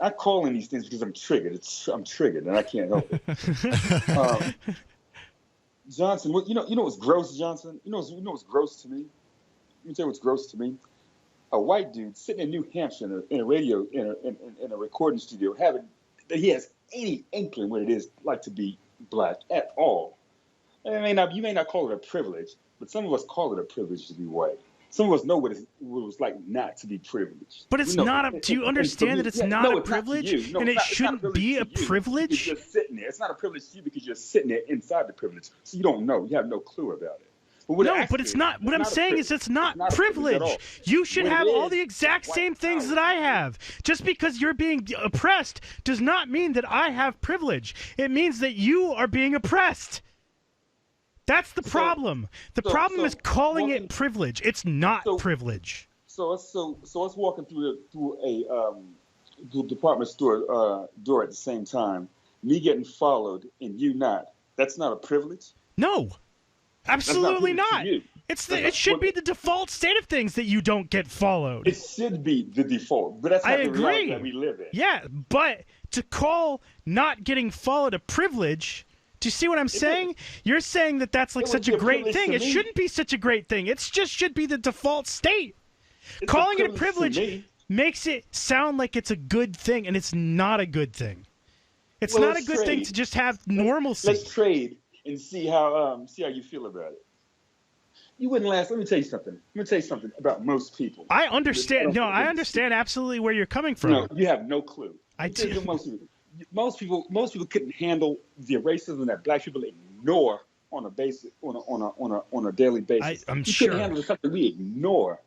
I call in these things because I'm triggered. I'm triggered, and I can't help it. Johnson, you know what's gross, Johnson? You know what's gross to me? Let me tell you what's gross to me. A white dude sitting in New Hampshire in a recording studio, having that he has any inkling what it is like to be black at all. And you may not call it a privilege, but some of us call it a privilege to be white. Some of us know what it was like not to be privileged. But it's not. Do you understand that it's not a privilege, and it shouldn't be a privilege? You're just sitting there. It's not a privilege to you because you're sitting there inside the privilege, so you don't know. You have no clue about it. But it's not. What I'm saying is it's not privilege. You should have all the exact same things that I have. Just because you're being oppressed does not mean that I have privilege. It means that you are being oppressed. That's the problem. The problem is calling it privilege. It's not privilege. So us walking through the department store door at the same time, me getting followed and you not. That's not a privilege? No. Absolutely not. It should be the default state of things that you don't get followed. It should be the default, but that's not the reality that we live in. Yeah, but to call not getting followed a privilege, do you see what I'm saying? You're saying that that's like such a great thing. It shouldn't be such a great thing. It just should be the default state. Calling it a privilege makes it sound like it's a good thing, and it's not a good thing. It's not a good thing to just have normalcy. Let's trade and see how you feel about it. You wouldn't last. Let me tell you something about most people. I understand. No, I understand absolutely where you're coming from. No, you have no clue. I do. Most people couldn't handle the racism that black people ignore on a daily basis. I'm you sure. couldn't handle the stuff that we ignore.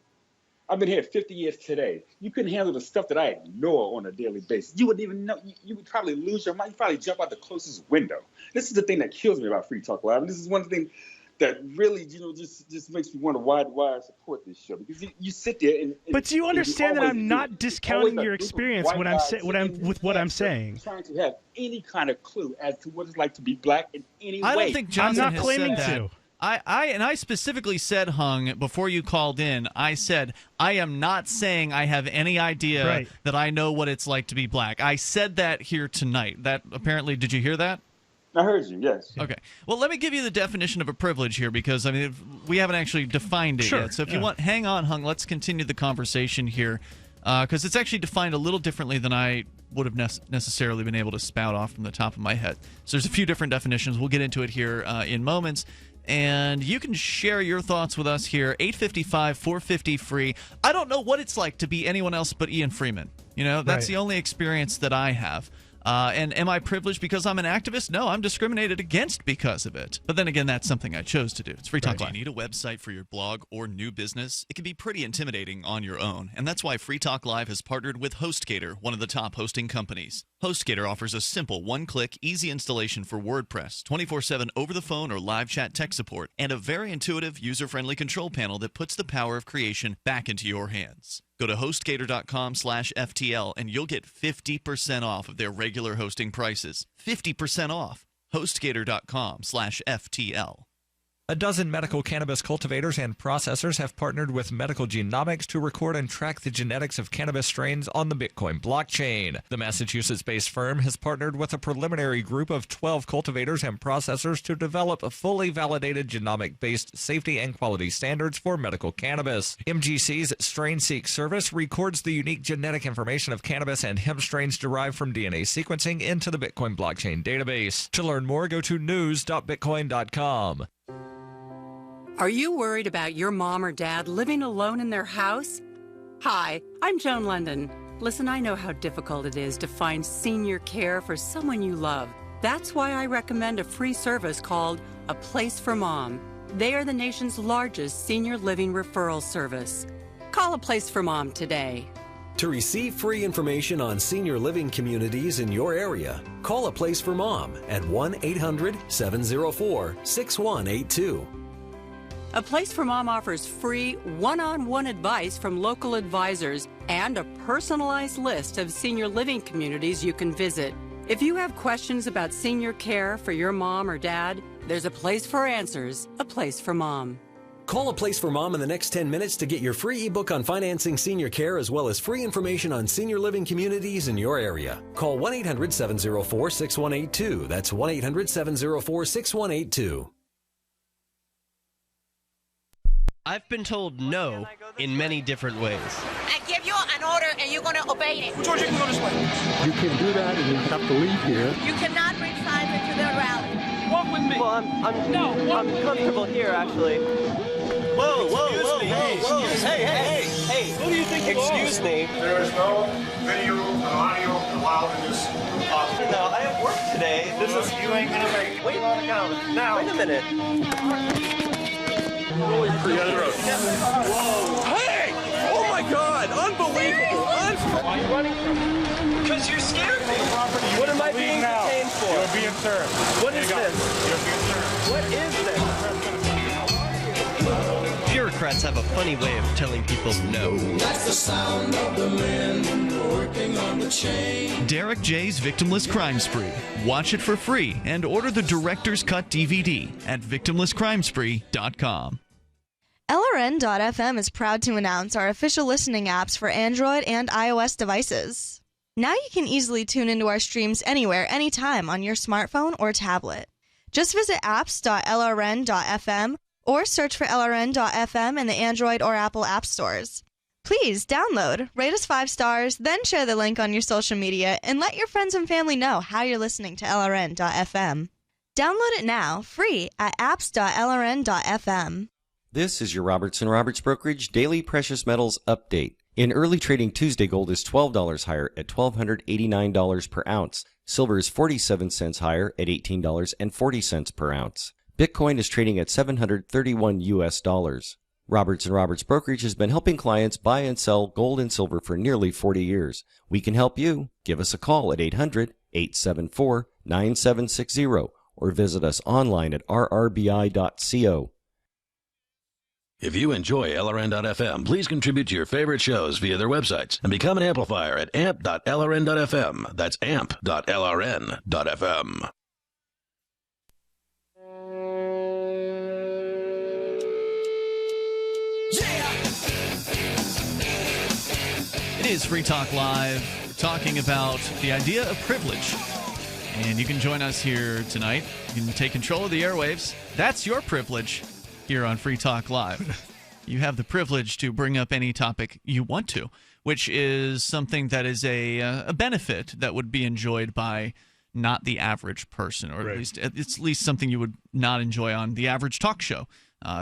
I've been here 50 years today. You couldn't handle the stuff that I ignore on a daily basis. You wouldn't even know. You would probably lose your mind. You'd probably jump out the closest window. This is the thing that kills me about Free Talk Live. And this is one thing that really, just makes me wonder why I support this show. Because you sit there and but do you understand that I'm not discounting your experience with what I'm saying? Trying to have any kind of clue as to what it's like to be black in any way. I don't think Johnson I'm not claiming to. I specifically said, Hung, before you called in, I said, I am not saying I have any idea that I know what it's like to be black. I said that here tonight. That apparently, did you hear that? I heard you, yes. Okay. Well, let me give you the definition of a privilege here because, I mean, we haven't actually defined it yet. So if you want, hang on, Hung, let's continue the conversation here because it's actually defined a little differently than I would have necessarily been able to spout off from the top of my head. So there's a few different definitions. We'll get into it here in moments. And you can share your thoughts with us here, 855-450-FREE. I don't know what it's like to be anyone else but Ian Freeman. You know, that's the only experience that I have. And am I privileged because I'm an activist? No, I'm discriminated against because of it. But then again, that's something I chose to do. It's Free Talk Live. Do you need a website for your blog or new business? It can be pretty intimidating on your own, and that's why Free Talk Live has partnered with HostGator, one of the top hosting companies. HostGator offers a simple one-click, easy installation for WordPress, 24/7 over-the-phone or live chat tech support, and a very intuitive, user-friendly control panel that puts the power of creation back into your hands. Go to HostGator.com/FTL and you'll get 50% off of their regular hosting prices. 50% off. HostGator.com/FTL. A dozen medical cannabis cultivators and processors have partnered with Medical Genomics to record and track the genetics of cannabis strains on the Bitcoin blockchain. The Massachusetts-based firm has partnered with a preliminary group of 12 cultivators and processors to develop a fully validated genomic-based safety and quality standards for medical cannabis. MGC's StrainSeek service records the unique genetic information of cannabis and hemp strains derived from DNA sequencing into the Bitcoin blockchain database. To learn more, go to news.bitcoin.com. Are you worried about your mom or dad living alone in their house? Hi, I'm Joan London. Listen, I know how difficult it is to find senior care for someone you love. That's why I recommend a free service called A Place for Mom. They are the nation's largest senior living referral service. Call A Place for Mom today. To receive free information on senior living communities in your area, call A Place for Mom at 1-800-704-6182. A Place for Mom offers free one-on-one advice from local advisors and a personalized list of senior living communities you can visit. If you have questions about senior care for your mom or dad, there's a place for answers, A Place for Mom. Call A Place for Mom in the next 10 minutes to get your free ebook on financing senior care as well as free information on senior living communities in your area. Call 1-800-704-6182. That's 1-800-704-6182. I've been told no in many different ways. I give you an order and you're going to obey it. George, you can go this way. You can do that and you have to leave here. You cannot bring signs into the rally. Walk with me. Well, I'm comfortable here, actually. Whoa, Hey, who do you think you are? Excuse me. There is no video or audio allowed in this office. No, I have work today. You ain't gonna make it. Wait on account. Now. Wait a minute. Whoa. Hey! Oh my God! Unbelievable! Why are you running from me? Because you scared me. What am I being detained for? You're being served. What is this? You're being served. What is this? Bureaucrats have a funny way of telling people no. That's the sound of the men working on the chain. Derek J's Victimless Crime Spree. Watch it for free and order the Director's Cut DVD at victimlesscrimespree.com. LRN.FM is proud to announce our official listening apps for Android and iOS devices. Now you can easily tune into our streams anywhere, anytime on your smartphone or tablet. Just visit apps.lrn.fm or search for LRN.FM in the Android or Apple app stores. Please download, rate us 5 stars, then share the link on your social media and let your friends and family know how you're listening to LRN.FM. Download it now, free at apps.lrn.fm. This is your Robertson Roberts Brokerage Daily Precious Metals Update. In early trading Tuesday, gold is $12 higher at $1,289 per ounce. Silver is 47 cents higher at $18.40 per ounce. Bitcoin is trading at $731 US. Robertson Roberts Brokerage has been helping clients buy and sell gold and silver for nearly 40 years. We can help you. Give us a call at 800-874-9760 or visit us online at rrbi.co. If you enjoy LRN.FM, please contribute to your favorite shows via their websites and become an amplifier at amp.lrn.fm. That's amp.lrn.fm. It is Free Talk Live. We're talking about the idea of privilege. And you can join us here tonight. You can take control of the airwaves. That's your privilege here on Free Talk Live. You have the privilege to bring up any topic you want to, which is something that is a benefit that would be enjoyed by not the average person, or at least it's at least something you would not enjoy on the average talk show.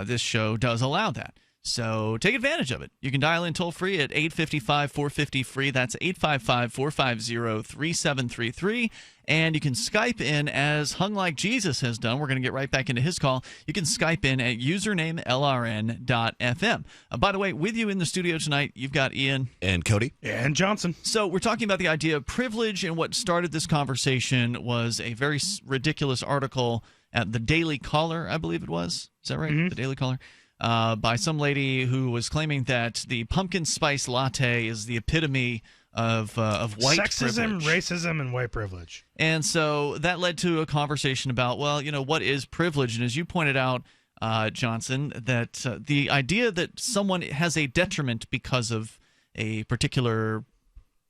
This show does allow that. So take advantage of it. You can dial in toll-free at 855-450-FREE. That's 855-450-3733. And you can Skype in, as Hung Like Jesus has done. We're going to get right back into his call. You can Skype in at username LRN.FM. By the way, with you in the studio tonight, you've got Ian. And Cody. And Johnson. So we're talking about the idea of privilege, and what started this conversation was a very ridiculous article at the Daily Caller, I believe it was. Is that right? Mm-hmm. The Daily Caller? By some lady who was claiming that the pumpkin spice latte is the epitome of white sexism, privilege. racism, and white privilege. And so that led to a conversation about, well, you know, what is privilege? And as you pointed out, Johnson, that the idea that someone has a detriment because of a particular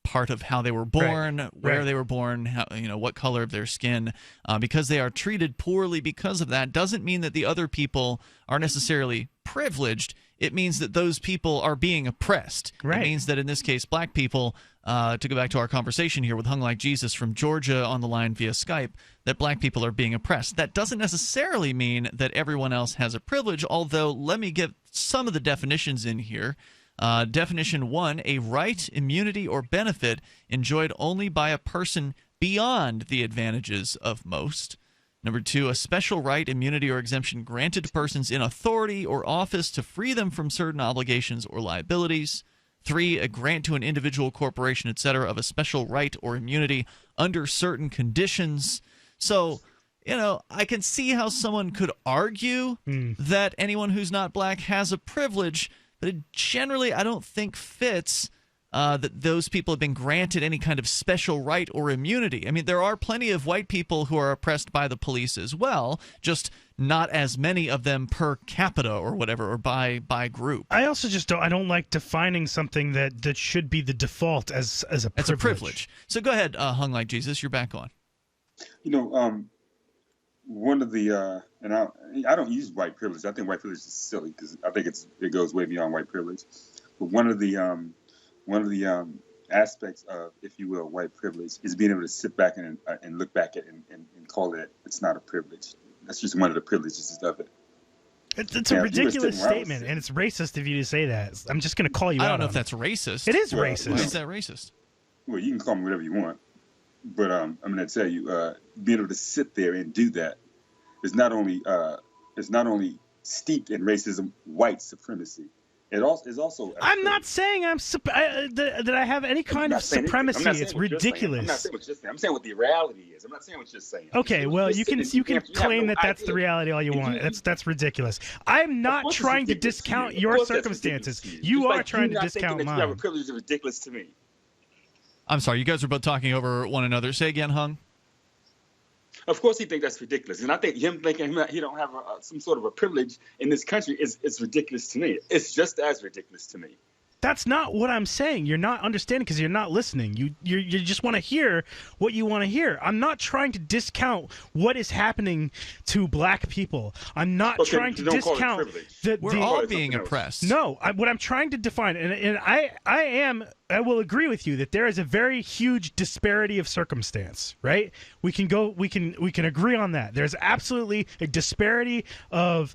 part of how they were born, where they were born, how, you know, what color of their skin, because they are treated poorly because of that, doesn't mean that the other people are necessarily privileged. It means that those people are being oppressed. It means that in this case, black people, to go back to our conversation here with Hung Like Jesus from Georgia on the line via Skype, that black people are being oppressed. That doesn't necessarily mean that everyone else has a privilege, although let me get some of the definitions in here. Definition 1, a right, immunity, or benefit enjoyed only by a person beyond the advantages of most. Number 2, a special right, immunity, or exemption granted to persons in authority or office to free them from certain obligations or liabilities. 3, a grant to an individual, corporation, etc. of a special right or immunity under certain conditions. So, you know, I can see how someone could argue that anyone who's not black has a privilege, but it generally, I don't think, fits that those people have been granted any kind of special right or immunity. I mean, there are plenty of white people who are oppressed by the police as well, just not as many of them per capita or whatever, or by group. I also just don't like defining something that should be the default as a privilege. It's a privilege. So go ahead, Hung Like Jesus, you're back on. One of the and I don't use white privilege. I think white privilege is silly because I think it goes way beyond white privilege. But one of the aspects of, if you will, white privilege is being able to sit back and look back at it and call it, it's not a privilege. That's just one of the privileges of it. It's a ridiculous statement, and it's racist of you to say that. I'm just going to call you out. I don't know if that's racist. It is racist. Why is that racist? Well, you can call me whatever you want, but I'm going to tell you, being able to sit there and do that is not only steeped in racism, white supremacy. It also is also. I'm not saying that I have any kind of supremacy. It's ridiculous. I'm not saying what you're saying. I'm saying what the reality is. I'm not saying what you're saying. Okay, well, you can claim that that's the reality all you want. That's ridiculous. I'm not trying to discount your circumstances. You are trying to discount mine. You have a privilege is ridiculous to me. I'm sorry, you guys are both talking over one another. Say again, Hung. Of course, he thinks that's ridiculous, and I think him thinking he don't have some sort of a privilege in this country is ridiculous to me. It's just as ridiculous to me. That's not what I'm saying. You're not understanding because you're not listening. You just want to hear what you want to hear. I'm not trying to discount what is happening to black people. I'm not trying to discount that we're all being oppressed. No, what I'm trying to define, and I will agree with you that there is a very huge disparity of circumstance. Right? We can agree on that. There's absolutely a disparity of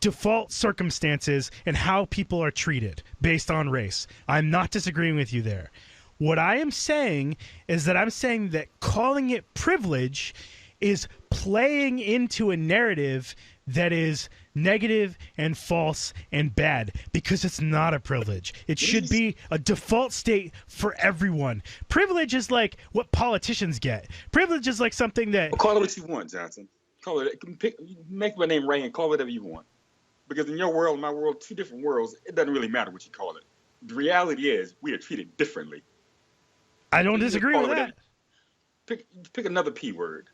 default circumstances and how people are treated based on race. I'm not disagreeing with you there. What I am saying is that I'm saying that calling it privilege is playing into a narrative that is negative and false and bad because it's not a privilege. It should be a default state for everyone. Privilege is like what politicians get. Privilege is like something that... Call it what you want, Johnson. Call it. Make my name Ray and call it whatever you want. Because in your world and my world, two different worlds, it doesn't really matter what you call it. The reality is we are treated differently. I don't disagree with that. Pick another P word.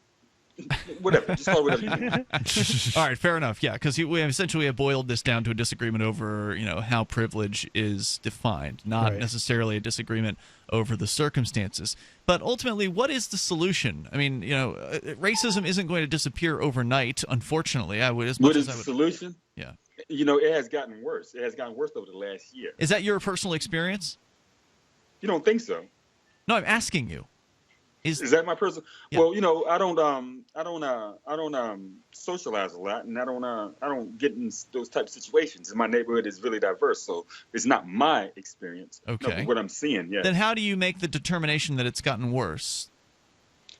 Whatever. Just call it whatever you want. All right, fair enough. Yeah, because we essentially have boiled this down to a disagreement over, how privilege is defined, not necessarily a disagreement over the circumstances. But ultimately, what is the solution? I mean, racism isn't going to disappear overnight, unfortunately. What is the solution? Yeah. It has gotten worse. It has gotten worse over the last year. Is that your personal experience? You don't think so? No, I'm asking you. Is that my personal? Yeah. Well, I don't socialize a lot, and I don't get in those type of situations. And my neighborhood is really diverse, so it's not my experience. Okay. What I'm seeing, yeah. Then how do you make the determination that it's gotten worse?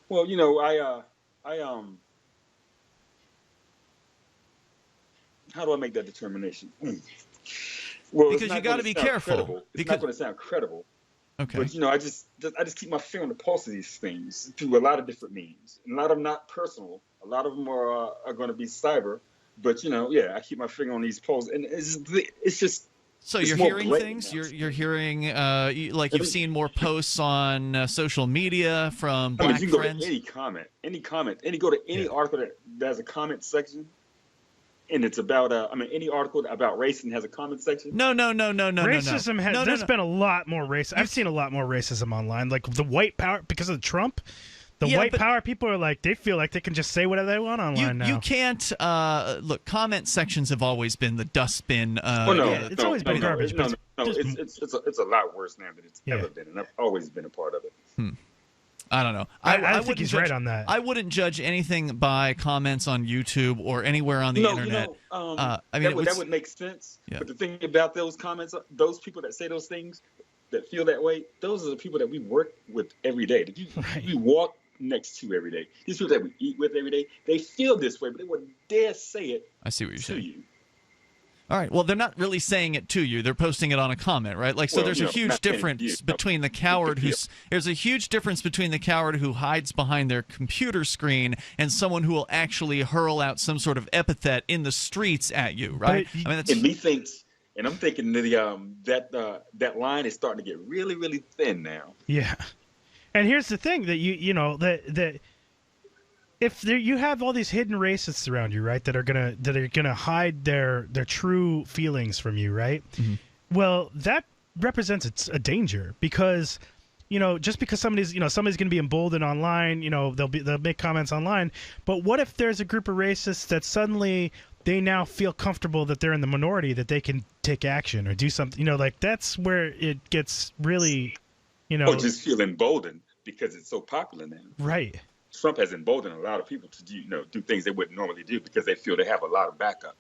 Well, how do I make that determination? Well, because you got to be careful. It's not going to sound credible. Okay. But I just keep my finger on the pulse of these things through a lot of different means. And a lot of them not personal. A lot of them are going to be cyber. But I keep my finger on these pulses, and it's just. So you're hearing things. You're hearing you've seen more posts on social media from black you can friends. Go to any comment, go to any article that has a comment section. And it's about any article about race and has a comment section. No. Racism has. There's been a lot more race. I've seen a lot more racism online. Like the white power because of Trump. White power people are like they feel like they can just say whatever they want online now. You can't look. Comment sections have always been the dustbin. It's always been garbage. No, it's a lot worse now than it's ever been, and I've always been a part of it. I don't know. I think he's right on that. I wouldn't judge anything by comments on YouTube or anywhere on the internet. That would make sense. Yeah. But the thing about those comments, those people that say those things, that feel that way, those are the people that we work with every day. We walk next to every day. These people that we eat with every day, they feel this way, but they wouldn't dare say it. I see what you're saying. You. All right. Well, they're not really saying it to you. They're posting it on a comment, right? There's a huge difference between the coward there's a huge difference between the coward who hides behind their computer screen and someone who will actually hurl out some sort of epithet in the streets at you, right? And And I'm thinking that line is starting to get really, really thin now. Yeah. And here's the thing that that if you have all these hidden racists around you, right, that are gonna hide their true feelings from you, right? Mm-hmm. Well, that represents a danger because just because somebody's going to be emboldened online, they'll make comments online. But what if there's a group of racists that suddenly they now feel comfortable that they're in the minority, that they can take action or do something? That's where it gets really, Or just feel emboldened because it's so popular now. Right. Trump has emboldened a lot of people to do things they wouldn't normally do because they feel they have a lot of backup.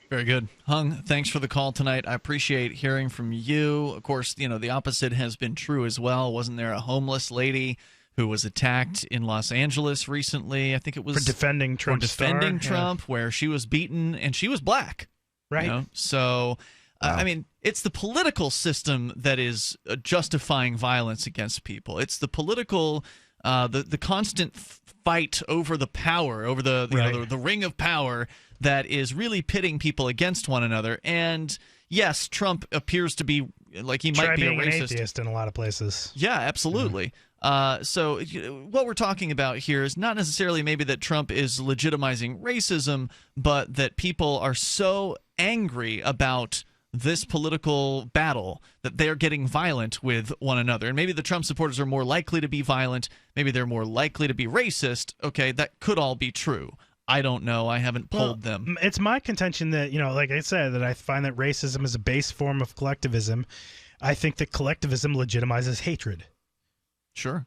Very good. Hung, thanks for the call tonight. I appreciate hearing from you. Of course, the opposite has been true as well. Wasn't there a homeless lady who was attacked in Los Angeles recently? I think it was for defending Trump. Where she was beaten and she was black. Right. So, I mean, it's the political system that is justifying violence against people. It's the political, the constant fight over the power, over the ring of power that is really pitting people against one another. And yes, Trump appears to be like he might be a racist. An atheist in a lot of places. Yeah, absolutely. So what we're talking about here is not necessarily maybe that Trump is legitimizing racism, but that people are so angry about this political battle that they're getting violent with one another. And maybe the Trump supporters are more likely to be violent. Maybe they're more likely to be racist. Okay, that could all be true. I don't know. I haven't polled them. It's my contention that, like I said, that I find that racism is a base form of collectivism. I think that collectivism legitimizes hatred. Sure.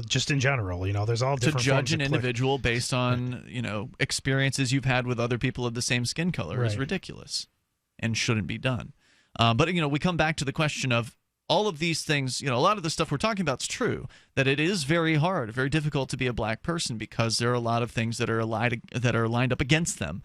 Just in general, there's all different to judge forms an individual based on, experiences you've had with other people of the same skin color is ridiculous and shouldn't be done. But, we come back to the question of all of these things. A lot of the stuff we're talking about is true, that it is very hard, very difficult to be a black person because there are a lot of things that are lined up against them.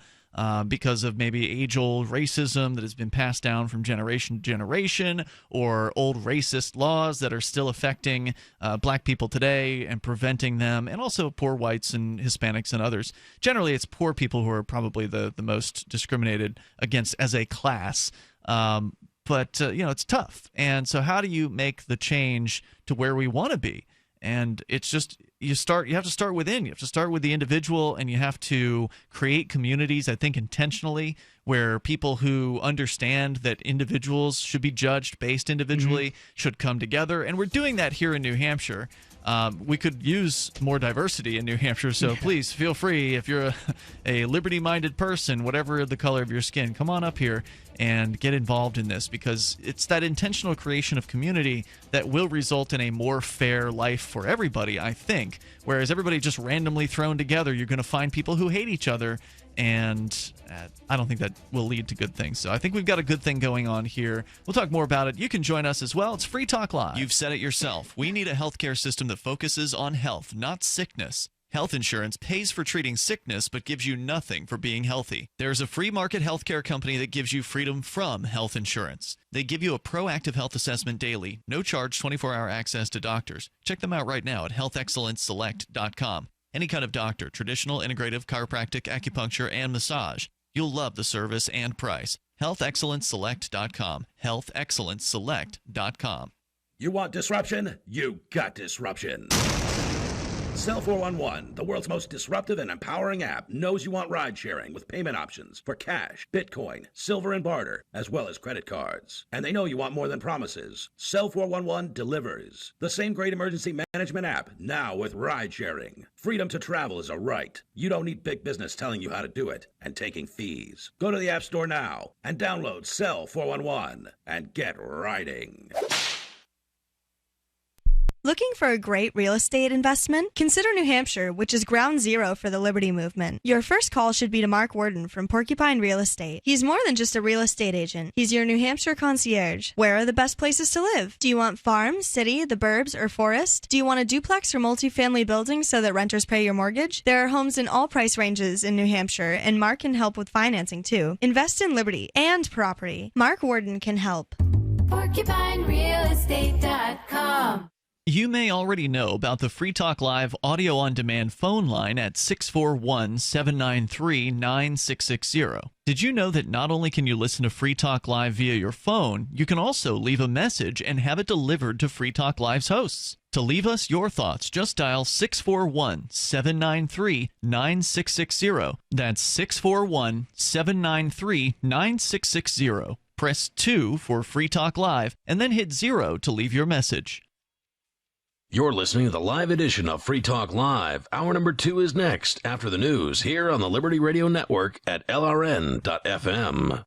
Because of maybe age-old racism that has been passed down from generation to generation, or old racist laws that are still affecting black people today and preventing them, and also poor whites and Hispanics and others. Generally, it's poor people who are probably the most discriminated against as a class. But it's tough. And so how do you make the change to where we want to be? And it's just you have to start within. You have to start with the individual, and you have to create communities, I think, intentionally, where people who understand that individuals should be judged based individually should come together. And we're doing that here in New Hampshire. We could use more diversity in New Hampshire, so please feel free, if you're a liberty-minded person, whatever the color of your skin, come on up here and get involved in this, because it's that intentional creation of community that will result in a more fair life for everybody, I think. Whereas everybody just randomly thrown together, you're going to find people who hate each other, and I don't think that will lead to good things. So I think we've got a good thing going on here. We'll talk more about it. You can join us as well. It's Free Talk Live. You've said it yourself. We need a healthcare system that focuses on health, not sickness. Health insurance pays for treating sickness but gives you nothing for being healthy. There's a free market healthcare company that gives you freedom from health insurance. They give you a proactive health assessment daily, no charge 24-hour access to doctors. Check them out right now at healthexcellenceselect.com. Any kind of doctor, traditional, integrative, chiropractic, acupuncture, and massage. You'll love the service and price. healthexcellenceselect.com. healthexcellenceselect.com. You want disruption? You got disruption. Cell 411, the world's most disruptive and empowering app, knows you want ride sharing with payment options for cash, Bitcoin, silver, and barter, as well as credit cards. And they know you want more than promises. Cell 411 delivers. The same great emergency management app, now with ride sharing. Freedom to travel is a right. You don't need big business telling you how to do it and taking fees. Go to the App Store now and download Cell 411 and get riding. Looking for a great real estate investment? Consider New Hampshire, which is ground zero for the Liberty Movement. Your first call should be to Mark Worden from Porcupine Real Estate. He's more than just a real estate agent. He's your New Hampshire concierge. Where are the best places to live? Do you want farm, city, the burbs, or forest? Do you want a duplex or multifamily building so that renters pay your mortgage? There are homes in all price ranges in New Hampshire, and Mark can help with financing too. Invest in liberty and property. Mark Worden can help. PorcupineRealestate.com. You may already know about the Free Talk Live audio-on-demand phone line at 641-793-9660. Did you know that not only can you listen to Free Talk Live via your phone, you can also leave a message and have it delivered to Free Talk Live's hosts? To leave us your thoughts, just dial 641-793-9660. That's 641-793-9660. Press 2 for Free Talk Live, and then hit 0 to leave your message. You're listening to the live edition of Free Talk Live. Hour number 2 is next, after the news, here on the Liberty Radio Network at LRN.FM.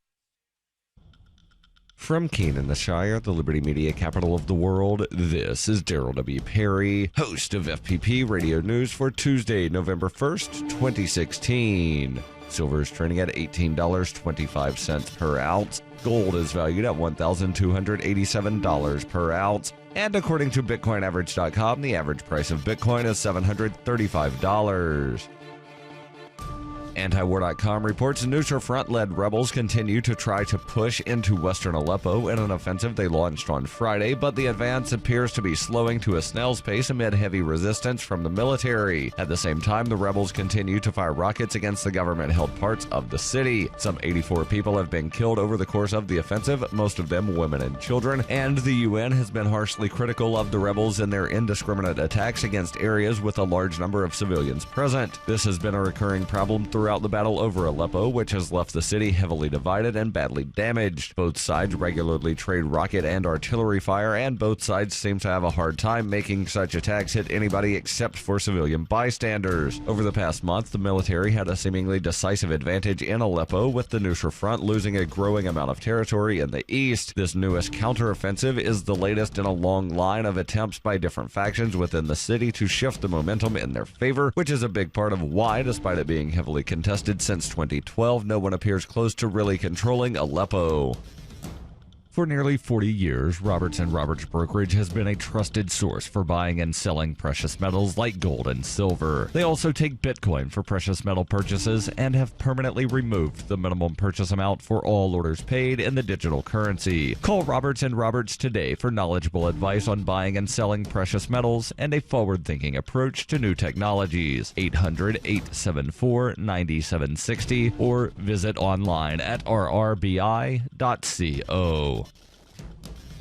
From Keene in the Shire, the Liberty Media capital of the world, this is Daryl W. Perry, host of FPP Radio News for Tuesday, November 1st, 2016. Silver is trading at $18.25 per ounce. Gold is valued at $1,287 per ounce. And according to BitcoinAverage.com, the average price of Bitcoin is $735. Antiwar.com reports Nusra Front-led rebels continue to try to push into western Aleppo in an offensive they launched on Friday, but the advance appears to be slowing to a snail's pace amid heavy resistance from the military. At the same time, the rebels continue to fire rockets against the government-held parts of the city. Some 84 people have been killed over the course of the offensive, most of them women and children, and the UN has been harshly critical of the rebels in their indiscriminate attacks against areas with a large number of civilians present. This has been a recurring problem throughout the battle over Aleppo, which has left the city heavily divided and badly damaged. Both sides regularly trade rocket and artillery fire, and both sides seem to have a hard time making such attacks hit anybody except for civilian bystanders. Over the past month, the military had a seemingly decisive advantage in Aleppo, with the Nusra Front losing a growing amount of territory in the east. This newest counteroffensive is the latest in a long line of attempts by different factions within the city to shift the momentum in their favor, which is a big part of why, despite it being heavily contested since 2012, no one appears close to really controlling Aleppo. For nearly 40 years, Roberts & Roberts Brokerage has been a trusted source for buying and selling precious metals like gold and silver. They also take Bitcoin for precious metal purchases and have permanently removed the minimum purchase amount for all orders paid in the digital currency. Call Roberts & Roberts today for knowledgeable advice on buying and selling precious metals and a forward-thinking approach to new technologies. 800-874-9760 or visit online at rrbi.co.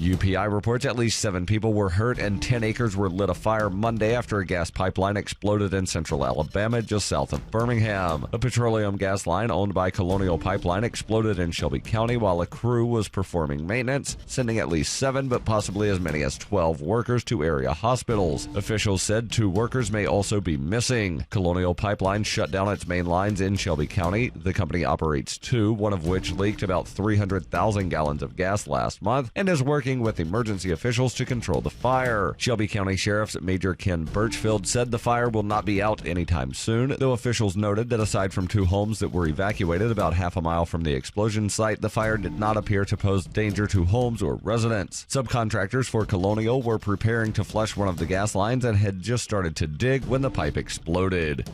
UPI reports at least 7 people were hurt and 10 acres were lit afire Monday after a gas pipeline exploded in central Alabama just south of Birmingham. A petroleum gas line owned by Colonial Pipeline exploded in Shelby County while a crew was performing maintenance, sending at least 7 but possibly as many as 12 workers to area hospitals. Officials said 2 workers may also be missing. Colonial Pipeline shut down its main lines in Shelby County. The company operates 2, one of which leaked about 300,000 gallons of gas last month, and is working with emergency officials to control the fire. Shelby County Sheriff's Major Ken Birchfield said the fire will not be out anytime soon, though officials noted that aside from 2 homes that were evacuated about half a mile from the explosion site, the fire did not appear to pose danger to homes or residents. Subcontractors for Colonial were preparing to flush one of the gas lines and had just started to dig when the pipe exploded.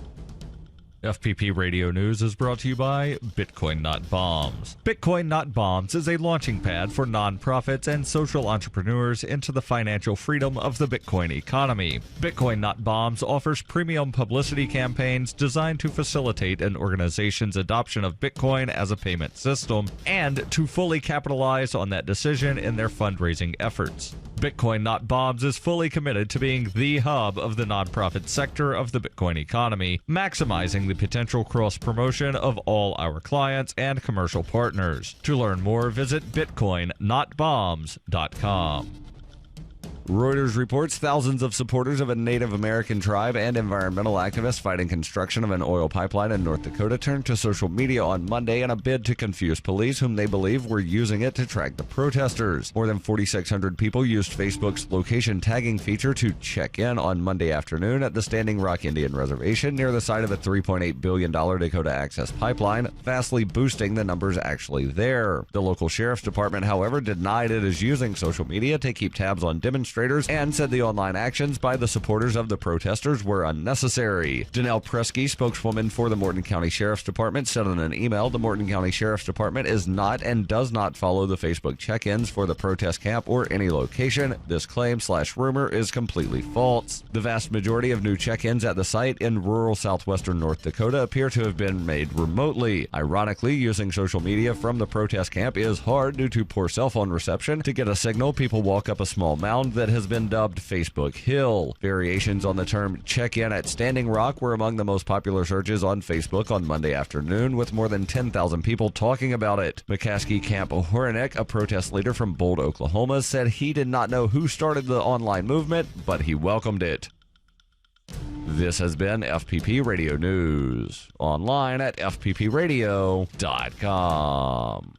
FPP Radio News is brought to you by Bitcoin Not Bombs. Bitcoin Not Bombs is a launching pad for nonprofits and social entrepreneurs into the financial freedom of the Bitcoin economy. Bitcoin Not Bombs offers premium publicity campaigns designed to facilitate an organization's adoption of Bitcoin as a payment system and to fully capitalize on that decision in their fundraising efforts. Bitcoin Not Bombs is fully committed to being the hub of the nonprofit sector of the Bitcoin economy, maximizing the potential cross-promotion of all our clients and commercial partners. To learn more, visit bitcoinnotbombs.com. Reuters reports thousands of supporters of a Native American tribe and environmental activists fighting construction of an oil pipeline in North Dakota turned to social media on Monday in a bid to confuse police whom they believe were using it to track the protesters. More than 4,600 people used Facebook's location tagging feature to check in on Monday afternoon at the Standing Rock Indian Reservation near the site of a $3.8 billion Dakota Access Pipeline, vastly boosting the numbers actually there. The local sheriff's department, however, denied it is using social media to keep tabs on demonstrators demonstrators and said the online actions by the supporters of the protesters were unnecessary. Danelle Presky, spokeswoman for the Morton County Sheriff's Department, said in an email the Morton County Sheriff's Department is not and does not follow the Facebook check-ins for the protest camp or any location. This claim/rumor is completely false. The vast majority of new check-ins at the site in rural southwestern North Dakota appear to have been made remotely. Ironically, using social media from the protest camp is hard due to poor cell phone reception. To get a signal, people walk up a small mound that has been dubbed Facebook Hill. Variations on the term check-in at Standing Rock were among the most popular searches on Facebook on Monday afternoon, with more than 10,000 people talking about it. McCaskey Camp Horinek, a protest leader from Bold, Oklahoma, said he did not know who started the online movement, but he welcomed it. This has been FPP Radio News, online at fppradio.com.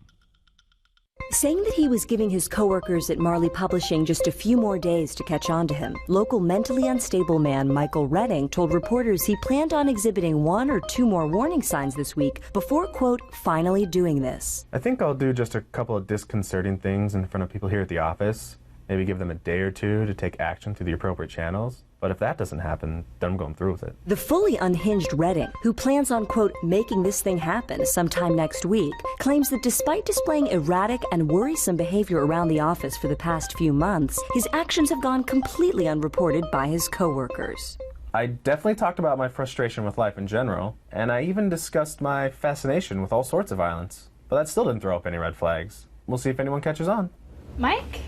Saying that he was giving his coworkers at Marley Publishing just a few more days to catch on to him, local mentally unstable man Michael Redding told reporters he planned on exhibiting 1 or 2 more warning signs this week before, quote, finally doing this. I think I'll do just a couple of disconcerting things in front of people here at the office. Maybe give them a day or two to take action through the appropriate channels. But if that doesn't happen, then I'm going through with it. The fully unhinged Redding, who plans on, quote, making this thing happen sometime next week, claims that despite displaying erratic and worrisome behavior around the office for the past few months, his actions have gone completely unreported by his coworkers. I definitely talked about my frustration with life in general, and I even discussed my fascination with all sorts of violence. But that still didn't throw up any red flags. We'll see if anyone catches on. Mike?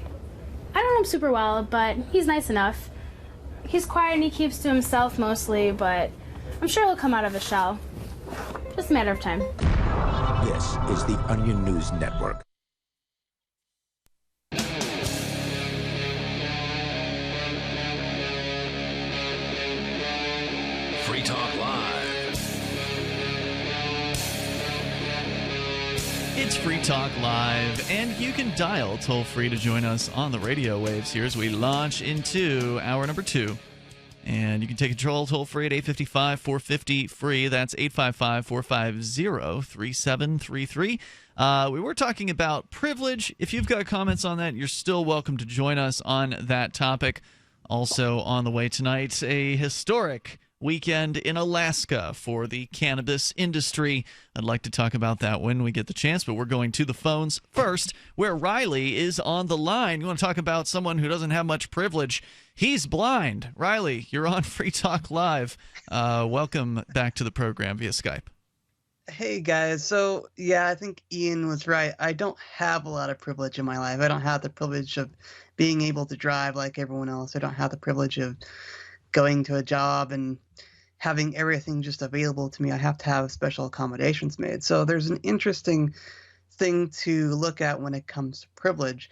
I don't know him super well, but he's nice enough. He's quiet and he keeps to himself mostly, but I'm sure he'll come out of his shell. Just a matter of time. This is the Onion News Network. Free Talk Live. It's Free Talk Live, and you can dial toll-free to join us on the radio waves here as we launch into hour number 2. And you can take control toll-free at 855-450-FREE. That's 855-450-3733. We were talking about privilege. If you've got comments on that, you're still welcome to join us on that topic. Also on the way tonight, a historic weekend in Alaska for the cannabis industry. I'd like to talk about that when we get the chance, but we're going to the phones first, where Riley is on the line. You want to talk about someone who doesn't have much privilege? He's blind. Riley, you're on Free Talk Live. Welcome back to the program via Skype. Hey, guys. So, yeah, I think Ian was right. I don't have a lot of privilege in my life. I don't have the privilege of being able to drive like everyone else. I don't have the privilege of going to a job and having everything just available to me. I have to have special accommodations made. So there's an interesting thing to look at when it comes to privilege.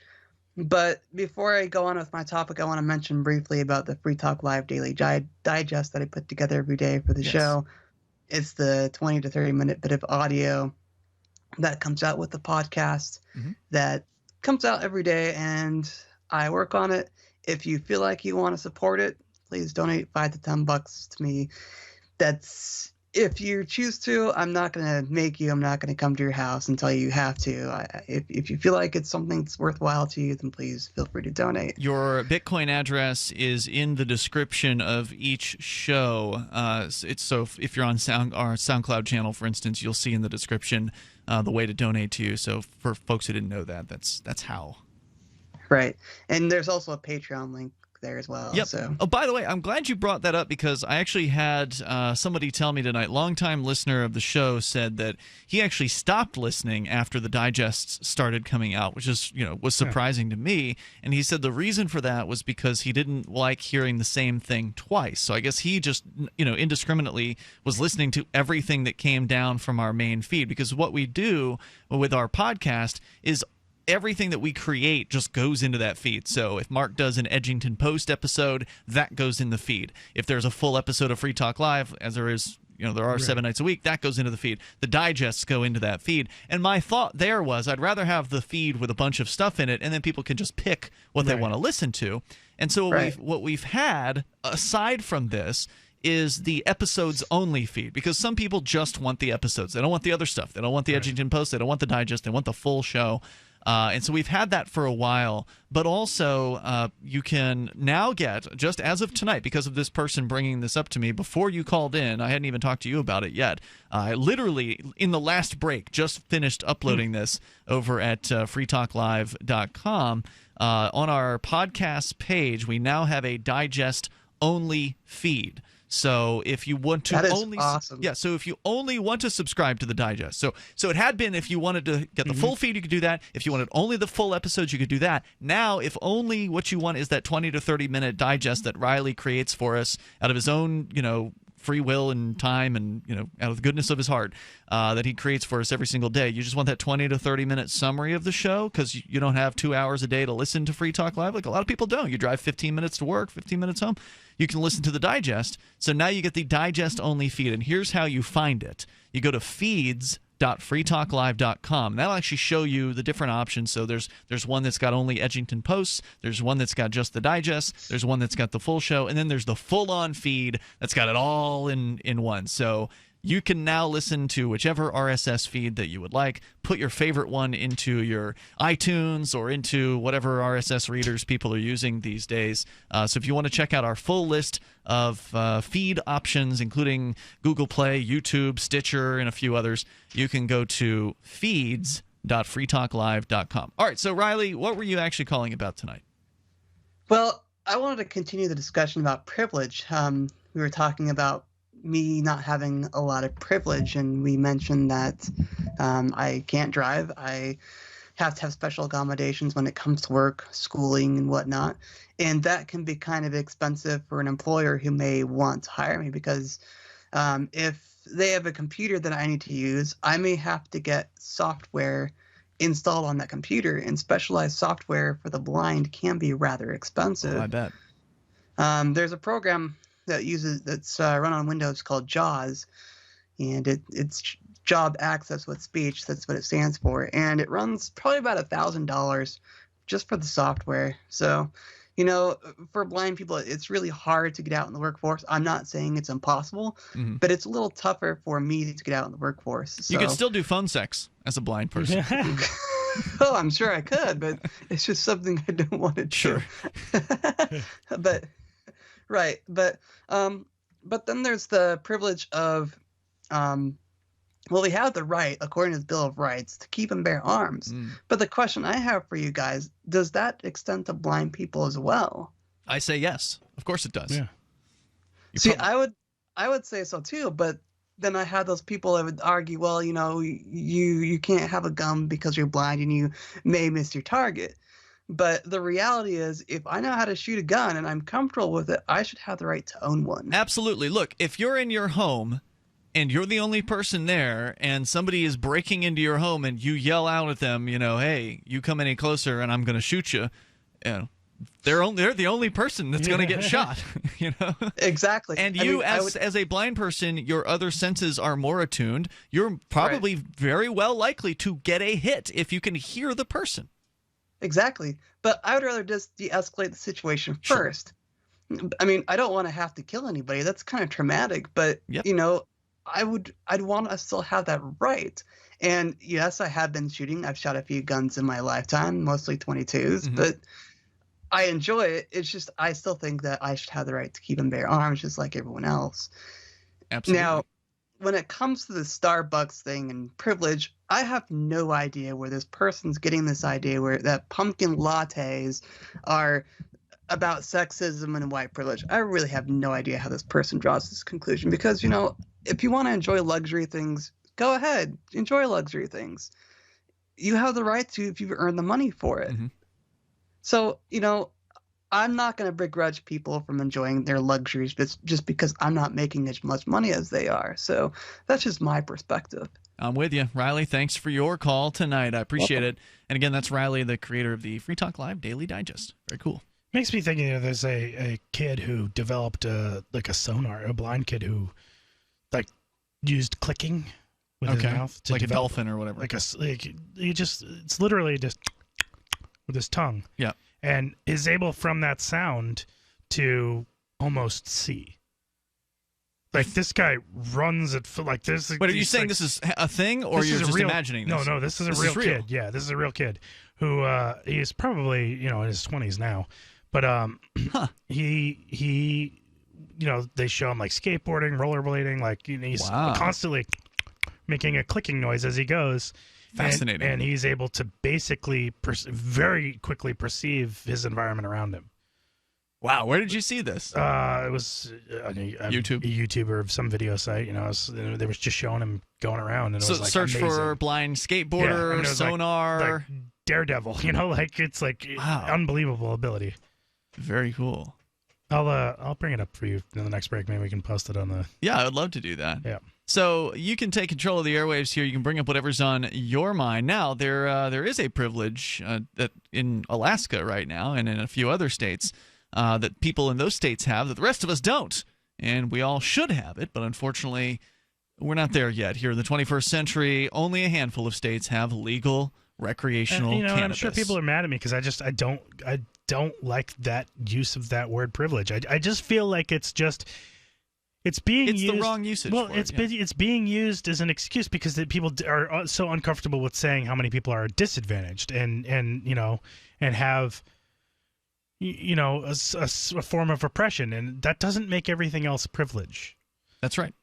But before I go on with my topic, I want to mention briefly about the Free Talk Live Daily Digest that I put together every day for the show. It's the 20 to 30 minute bit of audio that comes out with the podcast that comes out every day, and I work on it. If you feel like you want to support it, please donate $5 to $10 to me. That's if you choose to. I'm not going to make you. I'm not going to come to your house and tell you have to. If you feel like it's something that's worthwhile to you, then please feel free to donate. Your Bitcoin address is in the description of each show. If you're on our SoundCloud channel, for instance, you'll see in the description the way to donate to you. So for folks who didn't know that, that's how. Right, and there's also a Patreon link there as well. Yep. So. Oh, by the way, I'm glad you brought that up, because I actually had somebody tell me tonight, longtime listener of the show, said that he actually stopped listening after the digests started coming out, which is, was surprising to me. And he said the reason for that was because he didn't like hearing the same thing twice. So I guess he just, indiscriminately was listening to everything that came down from our main feed, because what we do with our podcast is everything that we create just goes into that feed. So if Mark does an Edgington Post episode, that goes in the feed. If there's a full episode of Free Talk Live, as there is, there are 7 nights a week, that goes into the feed. The digests go into that feed. And my thought there was I'd rather have the feed with a bunch of stuff in it, and then people can just pick what they want to listen to. And so what we've had, aside from this, is the episodes only feed, because some people just want the episodes. They don't want the other stuff. They don't want the Edgington Post. They don't want the digest. They want the full show. And so we've had that for a while, but also you can now get, just as of tonight, because of this person bringing this up to me before you called in, I hadn't even talked to you about it yet. Literally, in the last break, just finished uploading this over at freetalklive.com. On our podcast page, we now have a digest-only feed. So if you want to that is only awesome. so if you only want to subscribe to the digest. So it had been if you wanted to get the full feed, you could do that. If you wanted only the full episodes, you could do that. Now, if only what you want is that 20 to 30 minute digest that Riley creates for us out of his own, free will and time and, out of the goodness of his heart that he creates for us every single day. You just want that 20 to 30 minute summary of the show because you don't have 2 hours a day to listen to Free Talk Live like a lot of people don't. You drive 15 minutes to work, 15 minutes home. You can listen to the digest. So now you get the digest-only feed, and here's how you find it. You go to feeds.freetalklive.com. That'll actually show you the different options. So there's one that's got only Edgington posts. There's one that's got just the digest. There's one that's got the full show. And then there's the full-on feed that's got it all in one. So you can now listen to whichever RSS feed that you would like. Put your favorite one into your iTunes or into whatever RSS readers people are using these days. So if you want to check out our full list of feed options, including Google Play, YouTube, Stitcher, and a few others, you can go to feeds.freetalklive.com. All right, so Riley, what were you actually calling about tonight? Well, I wanted to continue the discussion about privilege. We were talking about me not having a lot of privilege, and we mentioned that I can't drive. I have to have special accommodations when it comes to work, schooling, and whatnot. And that can be kind of expensive for an employer who may want to hire me because if they have a computer that I need to use, I may have to get software installed on that computer, and specialized software for the blind can be rather expensive. Oh, I bet. There's a program that's run on Windows called JAWS, and it's Job Access with Speech. That's what it stands for, and it runs probably about $1,000 just for the software. So, for blind people, it's really hard to get out in the workforce. I'm not saying it's impossible, but it's a little tougher for me to get out in the workforce. So. You could still do phone sex as a blind person. Oh, I'm sure I could, but it's just something I don't want to do. Sure. But right, but then there's the privilege of, we have the right, according to the Bill of Rights, to keep and bear arms. But the question I have for you guys, does that extend to blind people as well? I say yes. Of course it does. Yeah. See, I would say so too, but then I have those people that would argue, well, you can't have a gun because you're blind and you may miss your target. But the reality is, if I know how to shoot a gun and I'm comfortable with it, I should have the right to own one. Absolutely. Look, if you're in your home and you're the only person there and somebody is breaking into your home and you yell out at them, hey, you come any closer and I'm going to shoot you, they're the only person that's going to get shot. Exactly. And as a blind person, your other senses are more attuned. You're probably very well likely to get a hit if you can hear the person. Exactly. But I would rather just de-escalate the situation first. I mean, I don't want to have to kill anybody. That's kind of traumatic. But, I'd want to still have that right. And yes, I have been shooting. I've shot a few guns in my lifetime, mostly 22s. But I enjoy it. It's just I still think that I should have the right to keep and bear arms just like everyone else. Absolutely. Now, when it comes to the Starbucks thing and privilege, I have no idea where this person's getting this idea where that pumpkin lattes are about sexism and white privilege. I really have no idea how this person draws this conclusion because, if you want to enjoy luxury things, go ahead, enjoy luxury things. You have the right to if you've earned the money for it. So, I'm not going to begrudge people from enjoying their luxuries just because I'm not making as much money as they are. So that's just my perspective. I'm with you. Riley, thanks for your call tonight. I appreciate it. And again, that's Riley, the creator of the Free Talk Live Daily Digest. Very cool. Makes me think there's a kid who developed a sonar, a blind kid who used clicking with his mouth to like develop a dolphin or whatever. It's literally just with his tongue. Yeah. And is able from that sound to almost see. Like this guy runs it like this. But are you saying this is a thing, or you're just imagining this? No, this is a real kid. Yeah, this is a real kid who he's probably in his 20s now, but he they show him like skateboarding, rollerblading, like he's constantly making a clicking noise as he goes. Fascinating. And he's able to basically very quickly perceive his environment around him. Wow, where did you see this? It was YouTube, a YouTuber of some video site. They was just showing him going around, and it was like search amazing. for blind skateboarder, sonar, like Daredevil. It's like unbelievable ability. Very cool. I'll bring it up for you in the next break. Maybe we can post it on the. Yeah, I would love to do that. Yeah. So you can take control of the airwaves here. You can bring up whatever's on your mind. Now there is a privilege that in Alaska right now, and in a few other states. That people in those states have that the rest of us don't. And we all should have it, but unfortunately, we're not there yet. Here in the 21st century, only a handful of states have legal recreational cannabis. I'm sure people are mad at me because I don't like that use of that word privilege. I just feel like it's being used. It's the wrong usage. Well, it's being used as an excuse because people are so uncomfortable with saying how many people are disadvantaged and have a form of oppression, and that doesn't make everything else privilege. That's right.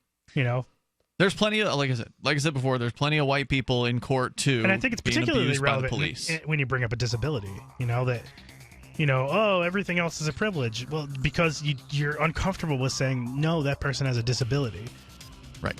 There's plenty of like I said before, there's plenty of white people in court too, and I think it's particularly relevant when you bring up a disability. Everything else is a privilege. Well, because you're uncomfortable with saying no, that person has a disability, right?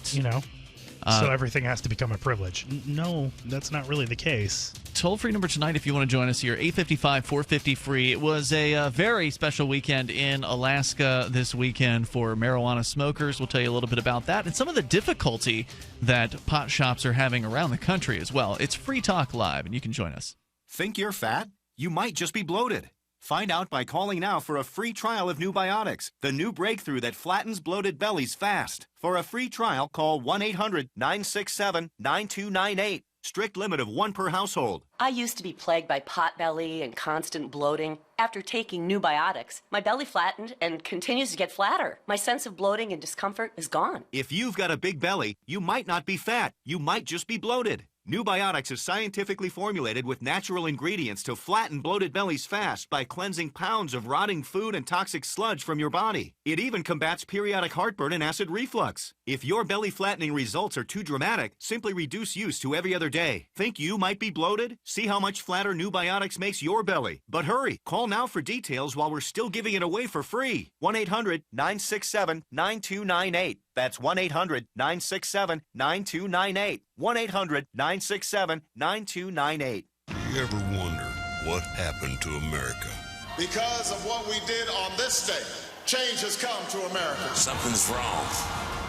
So everything has to become a privilege. No, that's not really the case. Toll-free number tonight if you want to join us here, 855-450-FREE. It was a very special weekend in Alaska this weekend for marijuana smokers. We'll tell you a little bit about that and some of the difficulty that pot shops are having around the country as well. It's Free Talk Live, and you can join us. Think you're fat? You might just be bloated. Find out by calling now for a free trial of New Biotics, the new breakthrough that flattens bloated bellies fast. For a free trial, call 1-800-967-9298. Strict limit of 1 per household. I used to be plagued by pot belly and constant bloating. After taking New Biotics, my belly flattened and continues to get flatter. My sense of bloating and discomfort is gone. If you've got a big belly, you might not be fat. You might just be bloated. New Biotics is scientifically formulated with natural ingredients to flatten bloated bellies fast by cleansing pounds of rotting food and toxic sludge from your body. It even combats periodic heartburn and acid reflux. If your belly flattening results are too dramatic, simply reduce use to every other day. Think you might be bloated? See how much flatter New Biotics makes your belly. But hurry, call now for details while we're still giving it away for free. 1-800-967-9298. That's 1-800-967-9298. 1-800-967-9298. You ever wonder what happened to America? Because of what we did on this day, change has come to America. Something's wrong,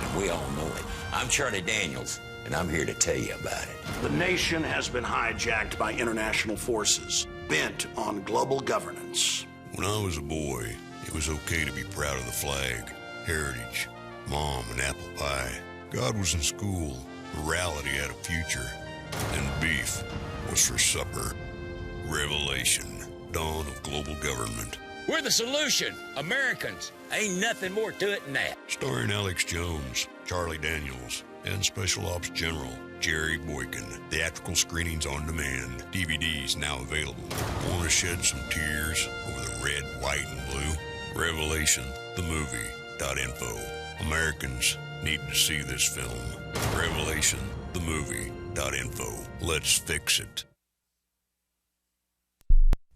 and we all know it. I'm Charlie Daniels, and I'm here to tell you about it. The nation has been hijacked by international forces, bent on global governance. When I was a boy, it was okay to be proud of the flag, heritage, mom and apple pie. God was in school, morality had a future, and beef was for supper. Revelation, dawn of global government. We're the solution, Americans. Ain't nothing more to it than that. Starring Alex Jones, Charlie Daniels, and Special Ops General Jerry Boykin. Theatrical screenings on demand. DVDs now available. Want to shed some tears over the red, white, and blue? Revelation, the movie.info. Americans need to see this film. Revelation, the movie.info. Let's fix it.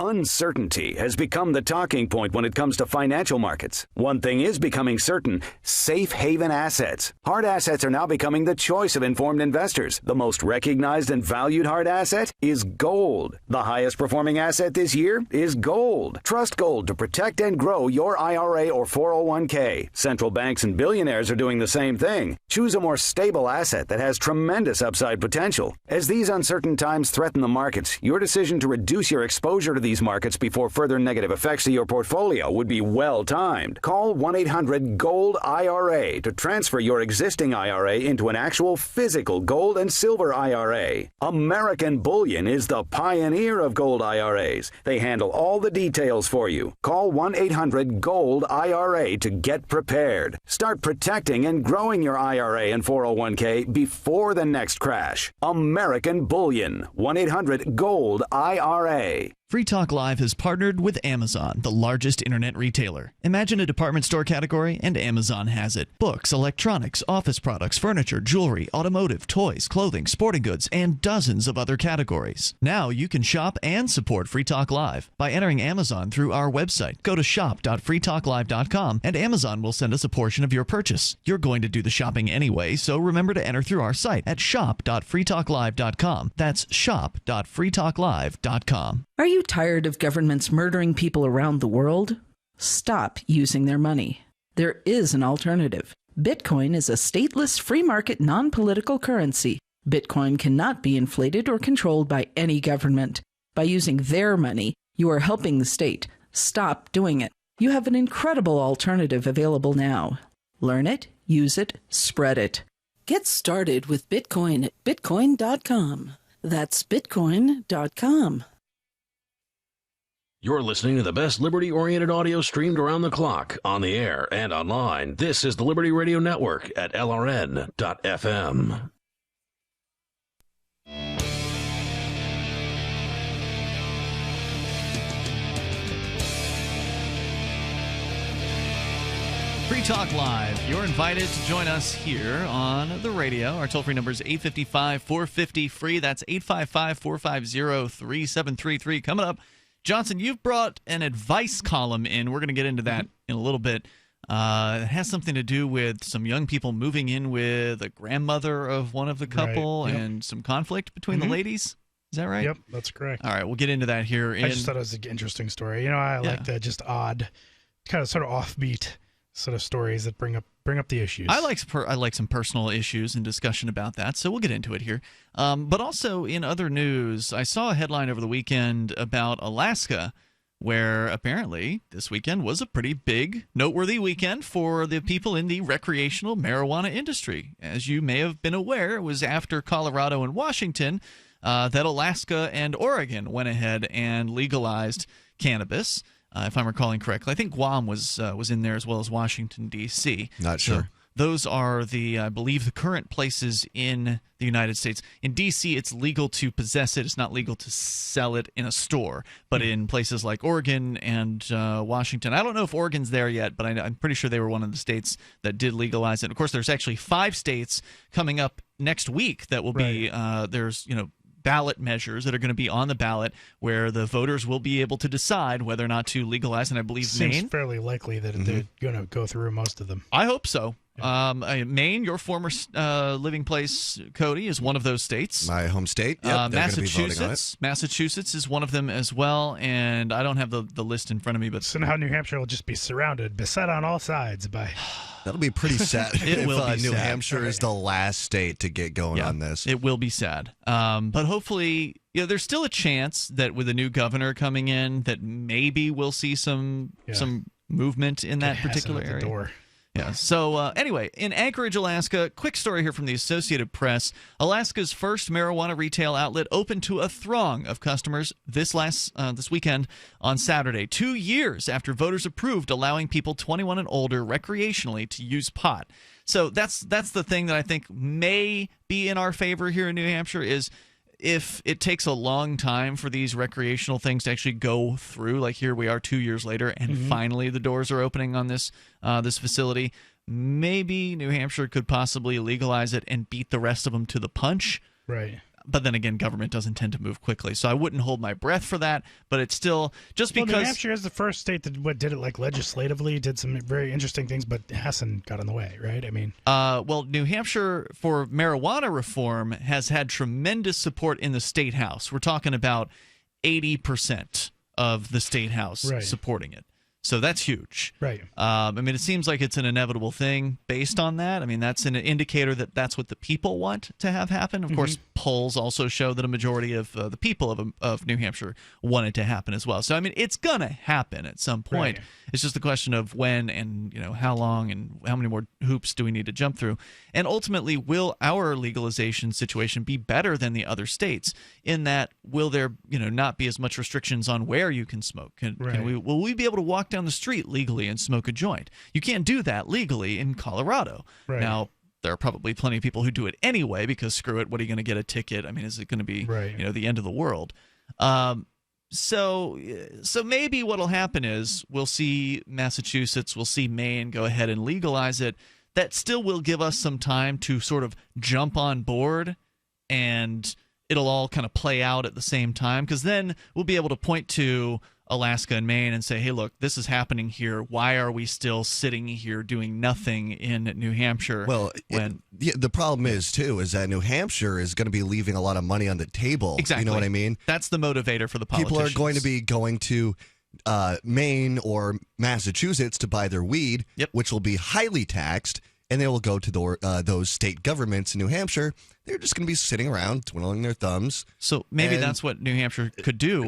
Uncertainty has become the talking point when it comes to financial markets. One thing is becoming certain: safe haven assets. Hard assets are now becoming the choice of informed investors. The most recognized and valued hard asset is gold. The highest performing asset this year is gold. Trust gold to protect and grow your IRA or 401k. Central banks and billionaires are doing the same thing. Choose a more stable asset that has tremendous upside potential. As these uncertain times threaten the markets, your decision to reduce your exposure to the these markets before further negative effects to your portfolio would be well timed. Call 1-800-GOLD-IRA to transfer your existing IRA into an actual physical gold and silver IRA. American Bullion is the pioneer of gold IRAs. They handle all the details for you. Call 1-800-GOLD-IRA to get prepared. Start protecting and growing your IRA and 401k before the next crash. American Bullion. 1-800-GOLD-IRA. Free Talk Live has partnered with Amazon, the largest internet retailer. Imagine a department store category, and Amazon has it. Books, electronics, office products, furniture, jewelry, automotive, toys, clothing, sporting goods, and dozens of other categories. Now you can shop and support Free Talk Live by entering Amazon through our website. Go to shop.freetalklive.com, and Amazon will send us a portion of your purchase. You're going to do the shopping anyway, so remember to enter through our site at shop.freetalklive.com. That's shop.freetalklive.com. Are you tired of governments murdering people around the world? Stop using their money. There is an alternative. Bitcoin is a stateless, free market, non-political currency. Bitcoin cannot be inflated or controlled by any government. By using their money, you are helping the state. Stop doing it. You have an incredible alternative available now. Learn it, use it, spread it. Get started with Bitcoin at bitcoin.com. That's bitcoin.com. You're listening to the best liberty-oriented audio streamed around the clock, on the air, and online. This is the Liberty Radio Network at LRN.FM. Free Talk Live. You're invited to join us here on the radio. Our toll-free number is 855-450-FREE. That's 855-450-3733. Coming up, Johnson, you've brought an advice column in. We're going to get into that in a little bit. It has something to do with some young people moving in with a grandmother of one of the couple, Right, yep. and some conflict between the ladies. Is that right? Yep, that's correct. All right, we'll get into that here. I just thought it was an interesting story. You know, I like the just odd, kind of sort of offbeat sort of stories that bring up the issues. I like some personal issues and discussion about that, so we'll get into it here. But also in other news, I saw a headline over the weekend about Alaska, where apparently this weekend was a pretty big, noteworthy weekend for the people in the recreational marijuana industry. As you may have been aware, it was after Colorado and Washington that Alaska and Oregon went ahead and legalized cannabis. If I'm recalling correctly, I think Guam was in there as well as Washington, D.C. Not sure. So those are I believe, the current places in the United States. In D.C., it's legal to possess it. It's not legal to sell it in a store. But in places like Oregon and Washington, I don't know if Oregon's there yet, but I'm pretty sure they were one of the states that did legalize it. Of course, there's actually 5 states coming up next week that will be there's ballot measures that are going to be on the ballot where the voters will be able to decide whether or not to legalize. And I believe Seems Maine. fairly likely that they're going to go through most of them. I hope so. Maine, your former living place, Cody, is one of those states. My home state. Yep, they're gonna be voting on it. Massachusetts is one of them as well, and I don't have the list in front of me. But so now New Hampshire will just be surrounded, beset on all sides by. That'll be pretty sad It if will be New sad. Hampshire is the last state to get going on this. It will be sad. But hopefully, there's still a chance that with a new governor coming in, that maybe we'll see some movement in that particular area. Door. Yeah. So anyway, in Anchorage, Alaska, quick story here from the Associated Press. Alaska's first marijuana retail outlet opened to a throng of customers this weekend on Saturday, 2 years after voters approved allowing people 21 and older recreationally to use pot. So that's the thing that I think may be in our favor here in New Hampshire is if it takes a long time for these recreational things to actually go through, like here we are 2 years later, and finally the doors are opening on this facility, maybe New Hampshire could possibly legalize it and beat the rest of them to the punch. Right. But then again, government doesn't tend to move quickly, so I wouldn't hold my breath for that. But it's still just because New Hampshire is the first state that did it like legislatively, did some very interesting things, but hasn't got in the way, right? I mean, well, New Hampshire for marijuana reform has had tremendous support in the state house. We're talking about 80% of the state house supporting it. So that's huge. Right. I mean, it seems like it's an inevitable thing based on that. I mean, that's an indicator that that's what the people want to have happen. Of course, polls also show that a majority of the people of New Hampshire want it to happen as well. So, I mean, it's going to happen at some point. Right. It's just the question of when and, how long and how many more hoops do we need to jump through. And ultimately, will our legalization situation be better than the other states in that will there, not be as much restrictions on where you can smoke? Will we be able to walk down the street legally and smoke a joint? You can't do that legally in Colorado. Right. Now, there are probably plenty of people who do it anyway because screw it, what are you going to get a ticket? I mean, is it going to be the end of the world? So maybe what'll happen is we'll see Massachusetts, we'll see Maine go ahead and legalize it. That still will give us some time to sort of jump on board, and it'll all kind of play out at the same time, because then we'll be able to point to Alaska and Maine and say, hey, look, this is happening here. Why are we still sitting here doing nothing in New Hampshire? Well, the problem is that New Hampshire is going to be leaving a lot of money on the table. Exactly. You know what I mean? That's the motivator for the politicians. People are going to be going to Maine or Massachusetts to buy their weed, which will be highly taxed, and they will go to those state governments in New Hampshire. They're just going to be sitting around twiddling their thumbs. So maybe that's what New Hampshire could do.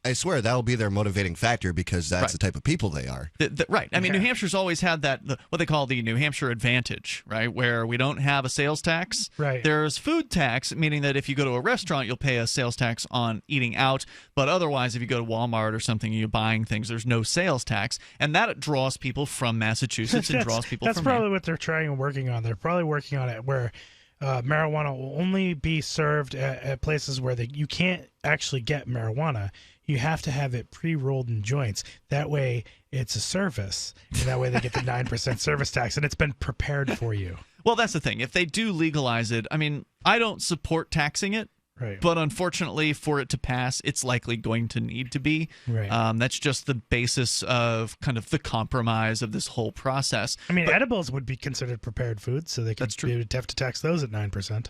I swear that will be their motivating factor, because that's the type of people they are. Right. I mean, New Hampshire's always had what they call the New Hampshire advantage, right? Where we don't have a sales tax. Right. There's food tax, meaning that if you go to a restaurant, you'll pay a sales tax on eating out. But otherwise, if you go to Walmart or something and you're buying things, there's no sales tax. And that draws people from Massachusetts and draws people from That's probably what they're trying and working on. They're probably working on it where marijuana will only be served at places where you can't actually get marijuana. You have to have it pre-rolled in joints. That way, it's a service, and that way they get the 9% service tax, and it's been prepared for you. Well, that's the thing. If they do legalize it, I mean, I don't support taxing it. Right. But unfortunately, for it to pass, it's likely going to need to be. Right. That's just the basis of kind of the compromise of this whole process. I mean, edibles would be considered prepared foods, so they could have to tax those at 9%.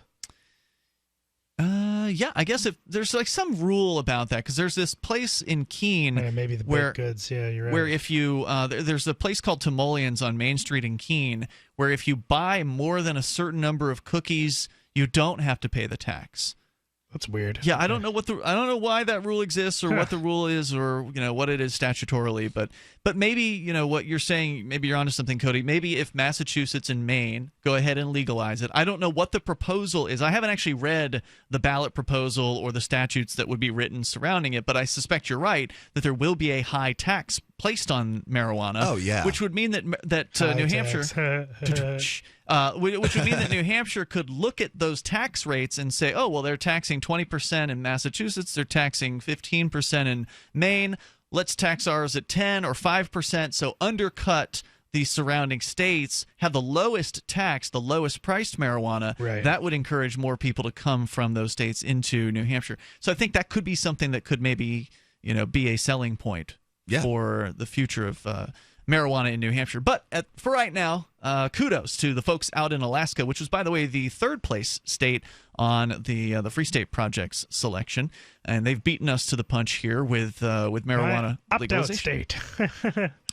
Yeah, I guess if there's like some rule about that, because there's this place in Keene, maybe the baked goods. Yeah, you're right. Where if you there's a place called Timoleon's on Main Street in Keene, where if you buy more than a certain number of cookies, you don't have to pay the tax. That's weird. Yeah, I don't know why that rule exists or what the rule is or what it is statutorily, but maybe what you're saying, maybe you're onto something, Cody. Maybe if Massachusetts and Maine go ahead and legalize it. I don't know what the proposal is. I haven't actually read the ballot proposal or the statutes that would be written surrounding it, but I suspect you're right that there will be a high tax placed on marijuana. Oh yeah, which would mean that New Hampshire which would mean that New Hampshire could look at those tax rates and say, oh, well, they're taxing 20% in Massachusetts, they're taxing 15% in Maine, let's tax ours at 10 or 5%, so undercut the surrounding states, have the lowest tax, the lowest priced marijuana. Right. That would encourage more people to come from those states into New Hampshire. So I think that could be something that could maybe be a selling point for the future of marijuana in New Hampshire. But for right now, kudos to the folks out in Alaska, which was, by the way, the third place state on the Free State Project's selection, and they've beaten us to the punch here with marijuana legalization. State.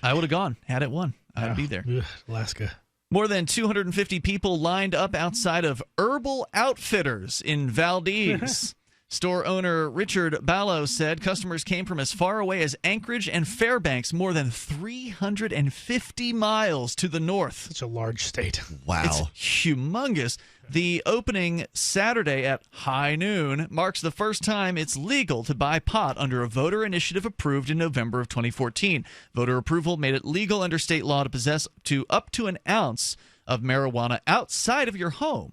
I would have gone had it won. I'd be there. Alaska. More than 250 people lined up outside of Herbal Outfitters in Valdez. Store owner Richard Ballo said customers came from as far away as Anchorage and Fairbanks, more than 350 miles to the north. Such a large state. Wow. It's humongous. The opening Saturday at high noon marks the first time it's legal to buy pot under a voter initiative approved in November of 2014. Voter approval made it legal under state law to possess up to an ounce of marijuana outside of your home.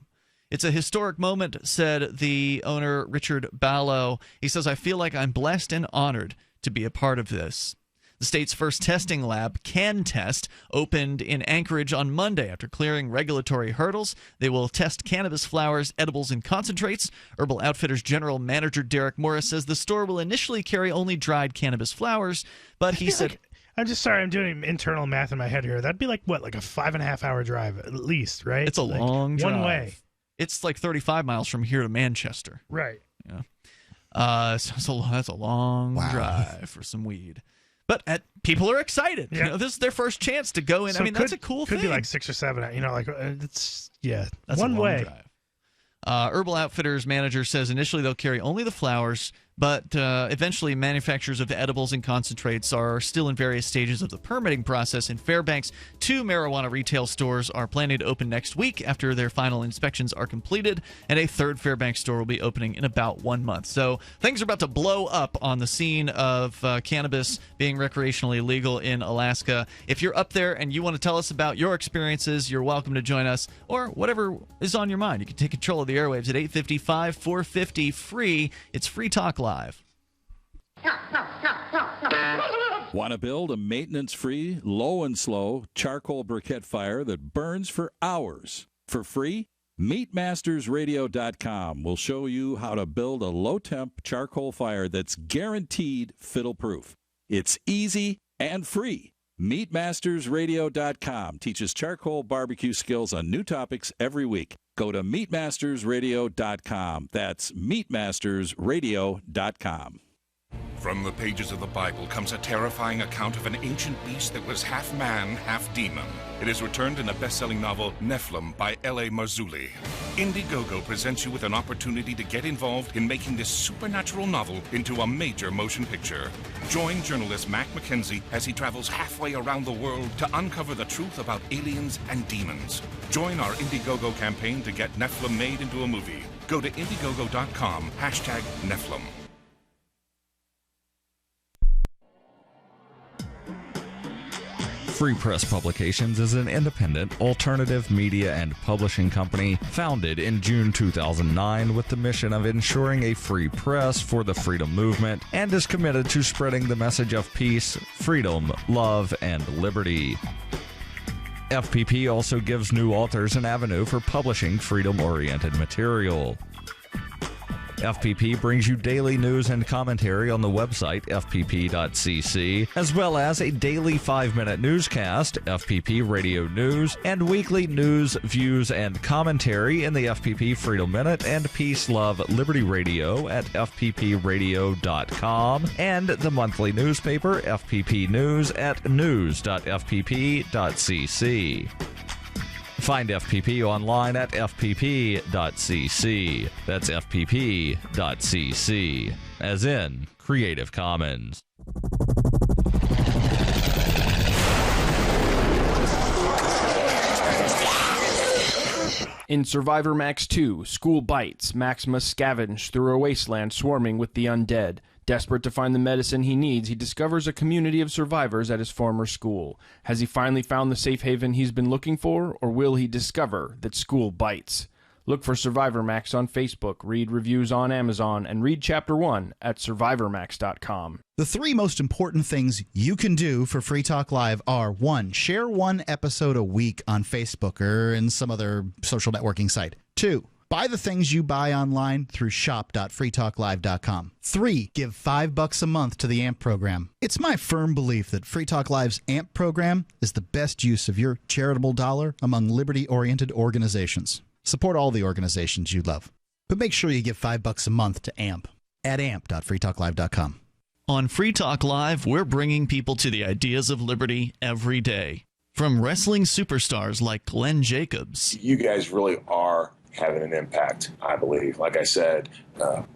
It's a historic moment, said the owner, Richard Ballo. He says, I feel like I'm blessed and honored to be a part of this. The state's first testing lab, CanTest, opened in Anchorage on Monday. After clearing regulatory hurdles, they will test cannabis flowers, edibles, and concentrates. Herbal Outfitters General Manager Derek Morris says the store will initially carry only dried cannabis flowers, but he said... I'm just sorry, I'm doing internal math in my head here. That'd be like, what, like a 5.5-hour drive at least, right? It's a long drive. One way. It's like 35 miles from here to Manchester. Right. Yeah. So that's a long drive for some weed. But people are excited. Yeah. You know, this is their first chance to go in. So that's a cool thing. Could be like 6 or 7. It's That's one a long way. drive. Herbal Outfitters manager says initially they'll carry only the flowers, but eventually manufacturers of edibles and concentrates are still in various stages of the permitting process in Fairbanks. 2 marijuana retail stores are planning to open next week after their final inspections are completed, and a 3rd Fairbanks store will be opening in about 1 month. So things are about to blow up on the scene of cannabis being recreationally legal in Alaska. If you're up there and you want to tell us about your experiences, you're welcome to join us, or whatever is on your mind. You can take control of the airwaves at 855-450 free. It's Free Talk Live. Want to build a maintenance-free, low and slow charcoal briquette fire that burns for hours for free? MeatMastersRadio.com will show you how to build a low-temp charcoal fire that's guaranteed fiddle-proof. It's easy and free. MeatMastersRadio.com teaches charcoal barbecue skills on new topics every week. Go to MeatMastersRadio.com. That's MeatMastersRadio.com. From the pages of the Bible comes a terrifying account of an ancient beast that was half man, half demon. It is returned in the best-selling novel Nephilim by L.A. Marzulli. Indiegogo presents you with an opportunity to get involved in making this supernatural novel into a major motion picture. Join journalist Mac McKenzie as he travels halfway around the world to uncover the truth about aliens and demons. Join our Indiegogo campaign to get Nephilim made into a movie. Go to Indiegogo.com, #Nephilim. Free Press Publications is an independent, alternative media and publishing company founded in June 2009 with the mission of ensuring a free press for the freedom movement and is committed to spreading the message of peace, freedom, love, and liberty. FPP also gives new authors an avenue for publishing freedom-oriented material. FPP brings you daily news and commentary on the website fpp.cc, as well as a daily 5-minute newscast, FPP Radio News, and weekly news, views, and commentary in the FPP Freedom Minute and Peace, Love, Liberty Radio at fppradio.com, and the monthly newspaper FPP News at news.fpp.cc. Find FPP online at fpp.cc. That's fpp.cc, as in Creative Commons. In Survivor Max 2, School Bites, Max must scavenge through a wasteland swarming with the undead. Desperate to find the medicine he needs, he discovers a community of survivors at his former school. Has he finally found the safe haven he's been looking for, or will he discover that school bites? Look for Survivor Max on Facebook, read reviews on Amazon, and read Chapter 1 at SurvivorMax.com. The 3 most important things you can do for Free Talk Live are: 1. Share 1 episode a week on Facebook or in some other social networking site. 2. Buy the things you buy online through shop.freetalklive.com. 3. Give $5 a month to the AMP program. It's my firm belief that Free Talk Live's AMP program is the best use of your charitable dollar among liberty-oriented organizations. Support all the organizations you love, but make sure you give $5 a month to AMP at amp.freetalklive.com. On Free Talk Live, we're bringing people to the ideas of liberty every day. From wrestling superstars like Glenn Jacobs. You guys really are having an impact, I believe. Like I said,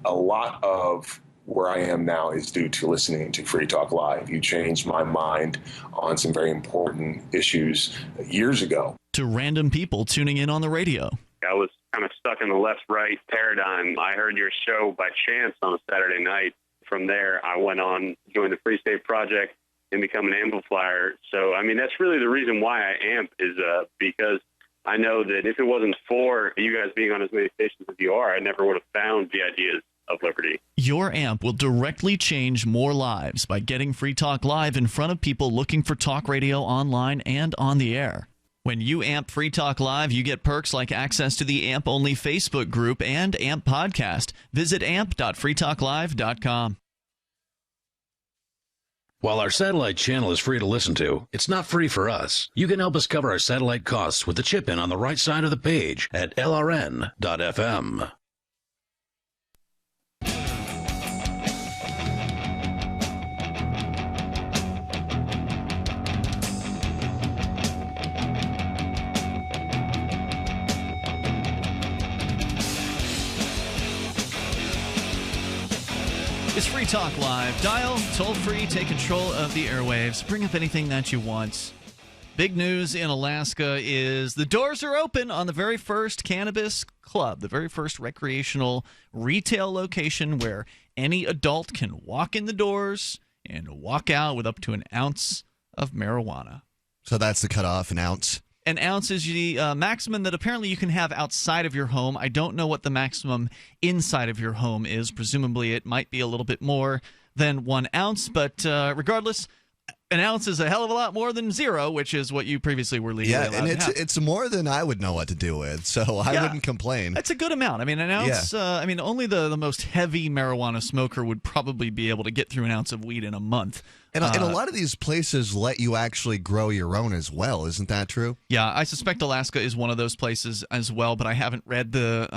a lot of where I am now is due to listening to Free Talk Live. You changed my mind on some very important issues years ago. To random people tuning in on the radio. I was kind of stuck in the left-right paradigm. I heard your show by chance on a Saturday night. From there, I went on, joined the Free State Project, and become an amplifier. So, I mean, that's really the reason why I amp is because I know that if it wasn't for you guys being on as many stations as you are, I never would have found the ideas of liberty. Your amp will directly change more lives by getting Free Talk Live in front of people looking for talk radio online and on the air. When you amp Free Talk Live, you get perks like access to the AMP-only Facebook group and AMP podcast. Visit amp.freetalklive.com. While our satellite channel is free to listen to, it's not free for us. You can help us cover our satellite costs with the chip-in on the right side of the page at lrn.fm. It's Free Talk Live. Dial, toll free, take control of the airwaves. Bring up anything that you want. Big news in Alaska is the doors are open on the very first cannabis club, the very first recreational retail location where any adult can walk in the doors and walk out with up to an ounce of marijuana. So that's the cutoff, an ounce? An ounce is the maximum that apparently you can have outside of your home. I don't know what the maximum inside of your home is. Presumably it might be a little bit more than 1 ounce, but regardless, an ounce is a hell of a lot more than 0, which is what you previously were legally allowed and to have. it's more than I would know what to do with, so I wouldn't complain. That's a good amount. I mean, an ounce, only the most heavy marijuana smoker would probably be able to get through an ounce of weed in a month. And a lot of these places let you actually grow your own as well. Isn't that true? Yeah, I suspect Alaska is one of those places as well, but I haven't read the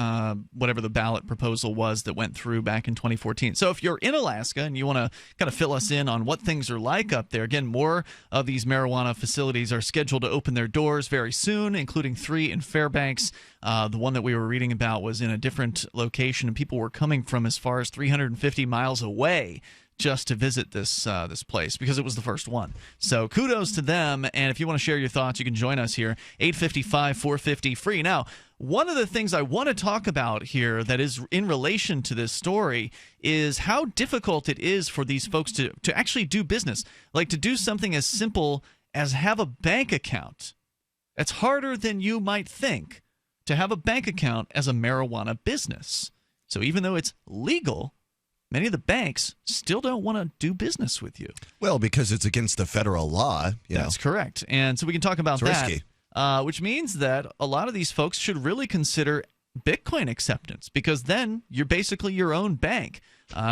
whatever the ballot proposal was that went through back in 2014. So if you're in Alaska and you want to kind of fill us in on what things are like up there, again, more of these marijuana facilities are scheduled to open their doors very soon, including 3 in Fairbanks. The one that we were reading about was in a different location, and people were coming from as far as 350 miles away just to visit this place because it was the first one. So kudos to them, and if you want to share your thoughts, you can join us here, 855-450-FREE. Now, one of the things I want to talk about here that is in relation to this story is how difficult it is for these folks to actually do business, like to do something as simple as have a bank account. It's harder than you might think to have a bank account as a marijuana business. So even though it's legal, many of the banks still don't want to do business with you. Well, because it's against the federal law. That's correct. And so we can talk about it's that. Risky. Which means that a lot of these folks should really consider Bitcoin acceptance, because then you're basically your own bank.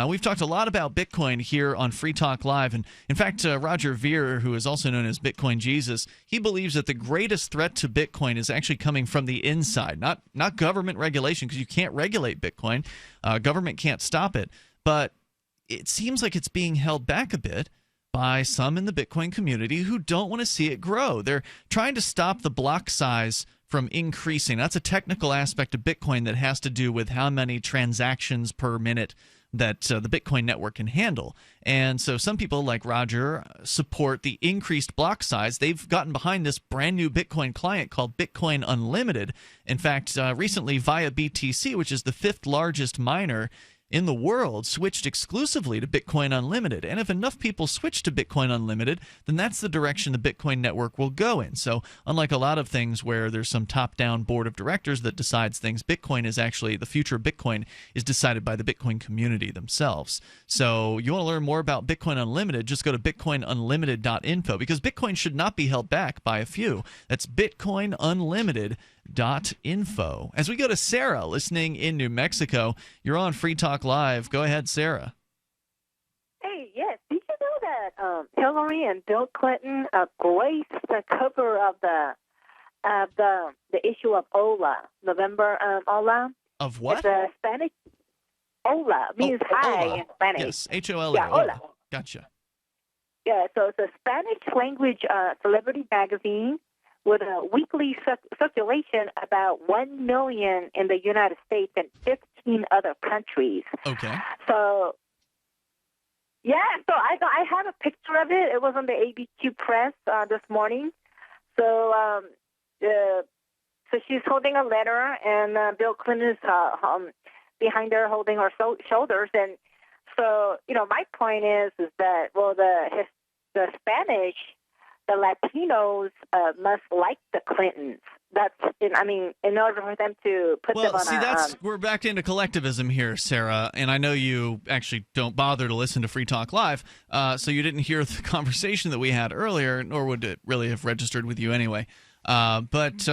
We've talked a lot about Bitcoin here on Free Talk Live. And in fact, Roger Ver, who is also known as Bitcoin Jesus, he believes that the greatest threat to Bitcoin is actually coming from the inside, not government regulation, because you can't regulate Bitcoin. Government can't stop it. But it seems like it's being held back a bit by some in the Bitcoin community who don't want to see it grow. They're trying to stop the block size from increasing. That's a technical aspect of Bitcoin that has to do with how many transactions per minute that the Bitcoin network can handle. And so some people like Roger support the increased block size. They've gotten behind this brand new Bitcoin client called Bitcoin Unlimited. In fact, recently via BTC, which is the 5th largest miner in the world, switched exclusively to Bitcoin Unlimited. And if enough people switch to Bitcoin Unlimited, then that's the direction the Bitcoin network will go in. So unlike a lot of things where there's some top-down board of directors that decides things, Bitcoin is actually, the future of Bitcoin is decided by the Bitcoin community themselves. So you want to learn more about Bitcoin Unlimited, just go to bitcoinunlimited.info, because Bitcoin should not be held back by a few. That's bitcoinunlimited.info. As we go to Sarah, listening in New Mexico, you're on Free Talk Live. Go ahead, Sarah. Hey, yes. Did you know that Hillary and Bill Clinton graced the cover of the issue of Hola, November Hola? Of what? It's a Spanish. Hola means hi in Spanish. Yes, H-O-L-A. Yeah, hola. Gotcha. Yeah, so it's a Spanish language celebrity magazine with a weekly circulation about 1 million in the United States and 15 other countries. Okay. So, yeah, so I have a picture of it. It was on the ABQ Press this morning. So, so she's holding a letter, and Bill Clinton is behind her holding her shoulders. And so, my point is that, well, the Spanish, the Latinos must like the Clintons. In order for them to put them on we're back into collectivism here, Sarah, and I know you actually don't bother to listen to Free Talk Live, so you didn't hear the conversation that we had earlier, nor would it really have registered with you anyway. But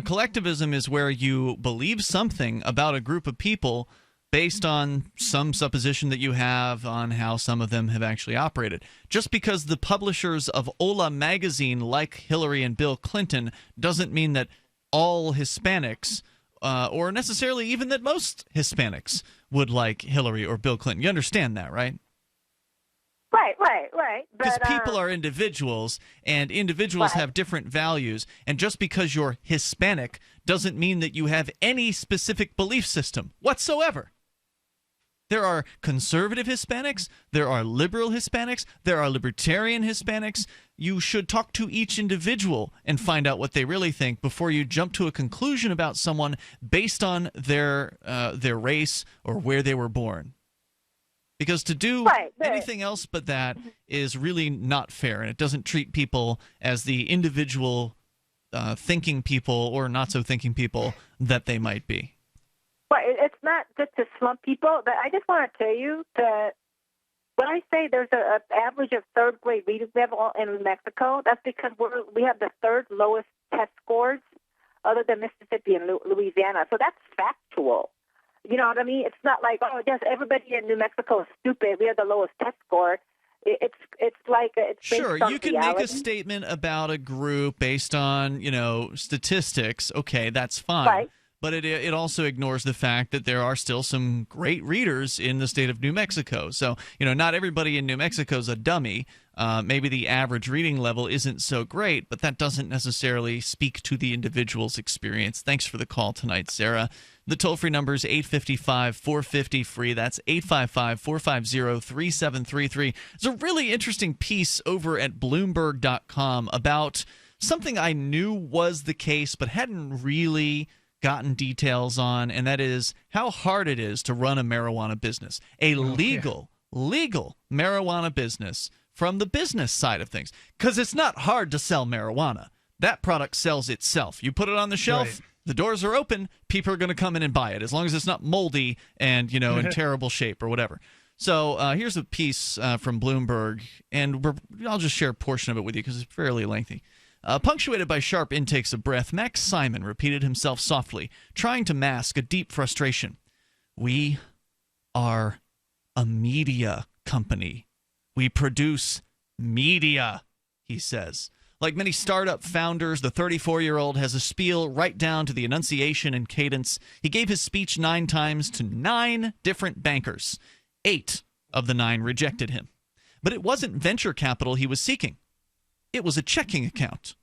collectivism is where you believe something about a group of people based on some supposition that you have on how some of them have actually operated. Just because the publishers of Hola magazine like Hillary and Bill Clinton doesn't mean that all Hispanics, or necessarily even that most Hispanics, would like Hillary or Bill Clinton. You understand that, right? Right. Because people are individuals, and individuals have different values. And just because you're Hispanic doesn't mean that you have any specific belief system whatsoever. There are conservative Hispanics, there are liberal Hispanics, there are libertarian Hispanics. You should talk to each individual and find out what they really think before you jump to a conclusion about someone based on their race or where they were born. Because to do anything else but that is really not fair, and it doesn't treat people as the individual thinking people or not so thinking people that they might be. Well, it's not good to slump people, but I just want to tell you that when I say there's an average of third grade reading level in New Mexico, that's because we have the third lowest test scores other than Mississippi and Louisiana. So that's factual. You know what I mean? It's not like, oh, yes, everybody in New Mexico is stupid. We have the lowest test score. It's like it's based sure, on you can reality. make a statement about a group based on, statistics. Okay, that's fine. Right. But it also ignores the fact that there are still some great readers in the state of New Mexico. So, not everybody in New Mexico is a dummy. Maybe the average reading level isn't so great, but that doesn't necessarily speak to the individual's experience. Thanks for the call tonight, Sarah. The toll-free number is 855-450-FREE. That's 855-450-3733. There's a really interesting piece over at Bloomberg.com about something I knew was the case but hadn't really gotten details on, and that is how hard it is to run a marijuana business. A legal marijuana business from the business side of things. Because it's not hard to sell marijuana. That product sells itself. You put it on the shelf, the doors are open, people are going to come in and buy it, as long as it's not moldy and, in terrible shape or whatever. So here's a piece from Bloomberg, and I'll just share a portion of it with you because it's fairly lengthy. Punctuated by sharp intakes of breath, Max Simon repeated himself softly, trying to mask a deep frustration. We are a media company. We produce media, he says. Like many startup founders, the 34-year-old has a spiel right down to the enunciation and cadence. He gave his speech 9 times to 9 different bankers. 8 of the 9 rejected him. But it wasn't venture capital he was seeking. It was a checking account.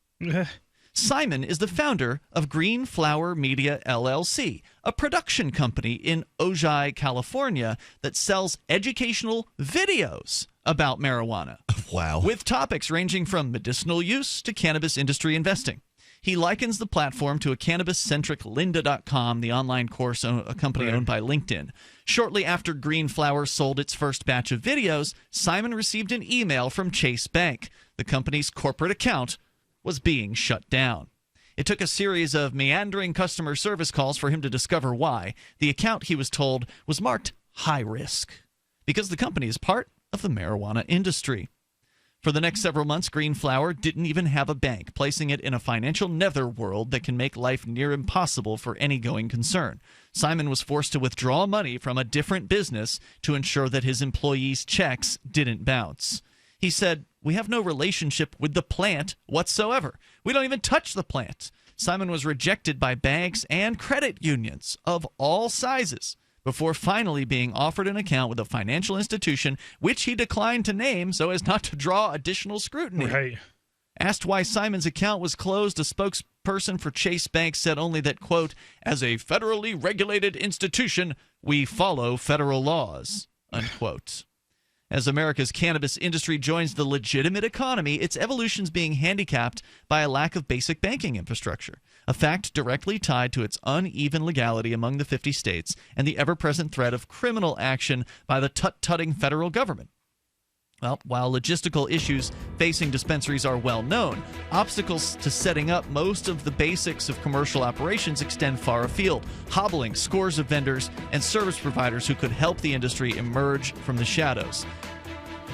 Simon is the founder of Green Flower Media LLC, a production company in Ojai, California that sells educational videos about marijuana. Wow. With topics ranging from medicinal use to cannabis industry investing. He likens the platform to a cannabis-centric lynda.com, the online course a company owned by LinkedIn. Shortly after Green Flower sold its first batch of videos, Simon received an email from Chase Bank. The company's corporate account was being shut down. It took a series of meandering customer service calls for him to discover why. The account, he was told, was marked high risk because the company is part of the marijuana industry. For the next several months, Green Flower didn't even have a bank, placing it in a financial netherworld that can make life near impossible for any going concern. Simon was forced to withdraw money from a different business to ensure that his employees' checks didn't bounce. He said, "We have no relationship with the plant whatsoever. We don't even touch the plant." Simon was rejected by banks and credit unions of all sizes before finally being offered an account with a financial institution, which he declined to name so as not to draw additional scrutiny. Right. Asked why Simon's account was closed, a spokesperson for Chase Bank said only that, quote, "As a federally regulated institution, we follow federal laws," unquote. As America's cannabis industry joins the legitimate economy, its evolution is being handicapped by a lack of basic banking infrastructure, a fact directly tied to its uneven legality among the 50 states and the ever-present threat of criminal action by the tut-tutting federal government. Well, while logistical issues facing dispensaries are well known, obstacles to setting up most of the basics of commercial operations extend far afield, hobbling scores of vendors and service providers who could help the industry emerge from the shadows.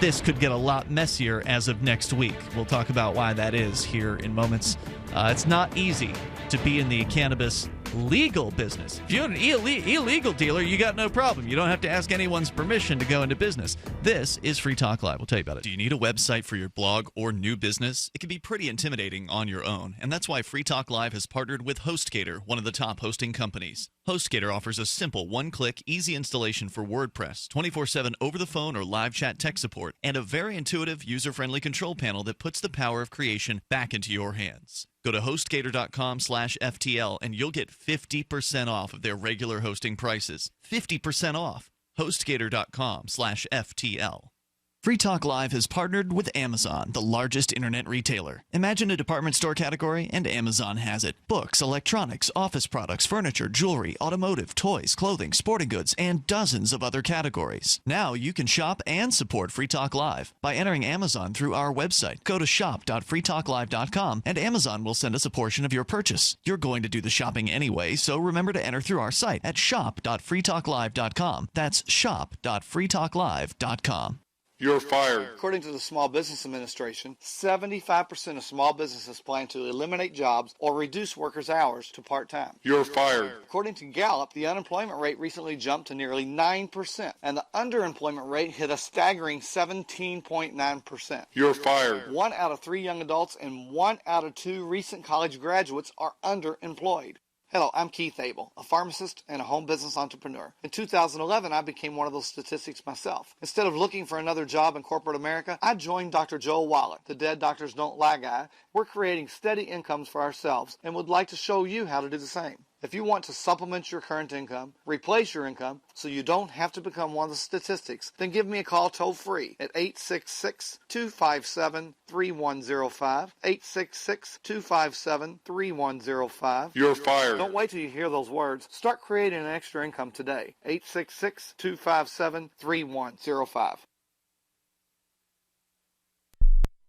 This could get a lot messier as of next week. We'll talk about why that is here in moments. It's not easy to be in the cannabis legal business. If you're an illegal dealer, you got no problem. You don't have to ask anyone's permission to go into business. This is Free Talk Live. We'll tell you about it. Do you need a website for your blog or new business? It can be pretty intimidating on your own, and that's why Free Talk Live has partnered with HostGator, one of the top hosting companies. HostGator offers a simple, one-click, easy installation for WordPress, 24/7 over-the-phone or live chat tech support, and a very intuitive, user-friendly control panel that puts the power of creation back into your hands. Go to HostGator.com/FTL and you'll get 50% off of their regular hosting prices. 50% off. HostGator.com/FTL. Free Talk Live has partnered with Amazon, the largest internet retailer. Imagine a department store category, and Amazon has it. Books, electronics, office products, furniture, jewelry, automotive, toys, clothing, sporting goods, and dozens of other categories. Now you can shop and support Free Talk Live by entering Amazon through our website. Go to shop.freetalklive.com, and Amazon will send us a portion of your purchase. You're going to do the shopping anyway, so remember to enter through our site at shop.freetalklive.com. That's shop.freetalklive.com. You're fired. According to the Small Business Administration, 75% of small businesses plan to eliminate jobs or reduce workers' hours to part-time. You're fired. According to Gallup, the unemployment rate recently jumped to nearly 9%, and the underemployment rate hit a staggering 17.9%. You're fired. 1 out of 3 young adults and 1 out of 2 recent college graduates are underemployed. Hello, I'm Keith Abel, a pharmacist and a home business entrepreneur. In 2011, I became one of those statistics myself. Instead of looking for another job in corporate America, I joined Dr. Joel Wallach, the Dead Doctors Don't Lie guy. We're creating steady incomes for ourselves and would like to show you how to do the same. If you want to supplement your current income, replace your income, so you don't have to become one of the statistics, then give me a call toll-free at 866-257-3105, 866-257-3105. You're fired. Don't wait till you hear those words. Start creating an extra income today. 866-257-3105.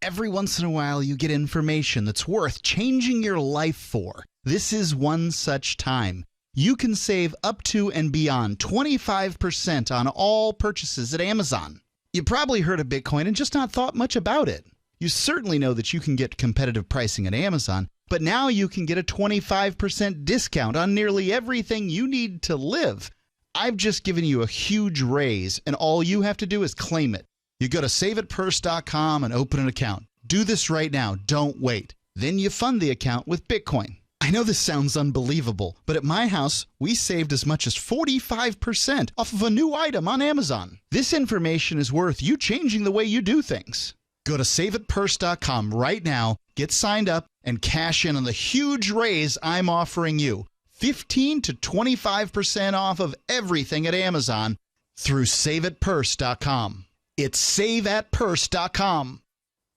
Every once in a while, you get information that's worth changing your life for. This is one such time. You can save up to and beyond 25% on all purchases at Amazon. You probably heard of Bitcoin and just not thought much about it. You certainly know that you can get competitive pricing at Amazon, but now you can get a 25% discount on nearly everything you need to live. I've just given you a huge raise, and all you have to do is claim it. You go to saveitpurse.com and open an account. Do this right now. Don't wait. Then you fund the account with Bitcoin. I know this sounds unbelievable, but at my house, we saved as much as 45% off of a new item on Amazon. This information is worth you changing the way you do things. Go to saveitpurse.com right now, get signed up, and cash in on the huge raise I'm offering you. 15 to 25% off of everything at Amazon through saveitpurse.com. It's saveatpurse.com.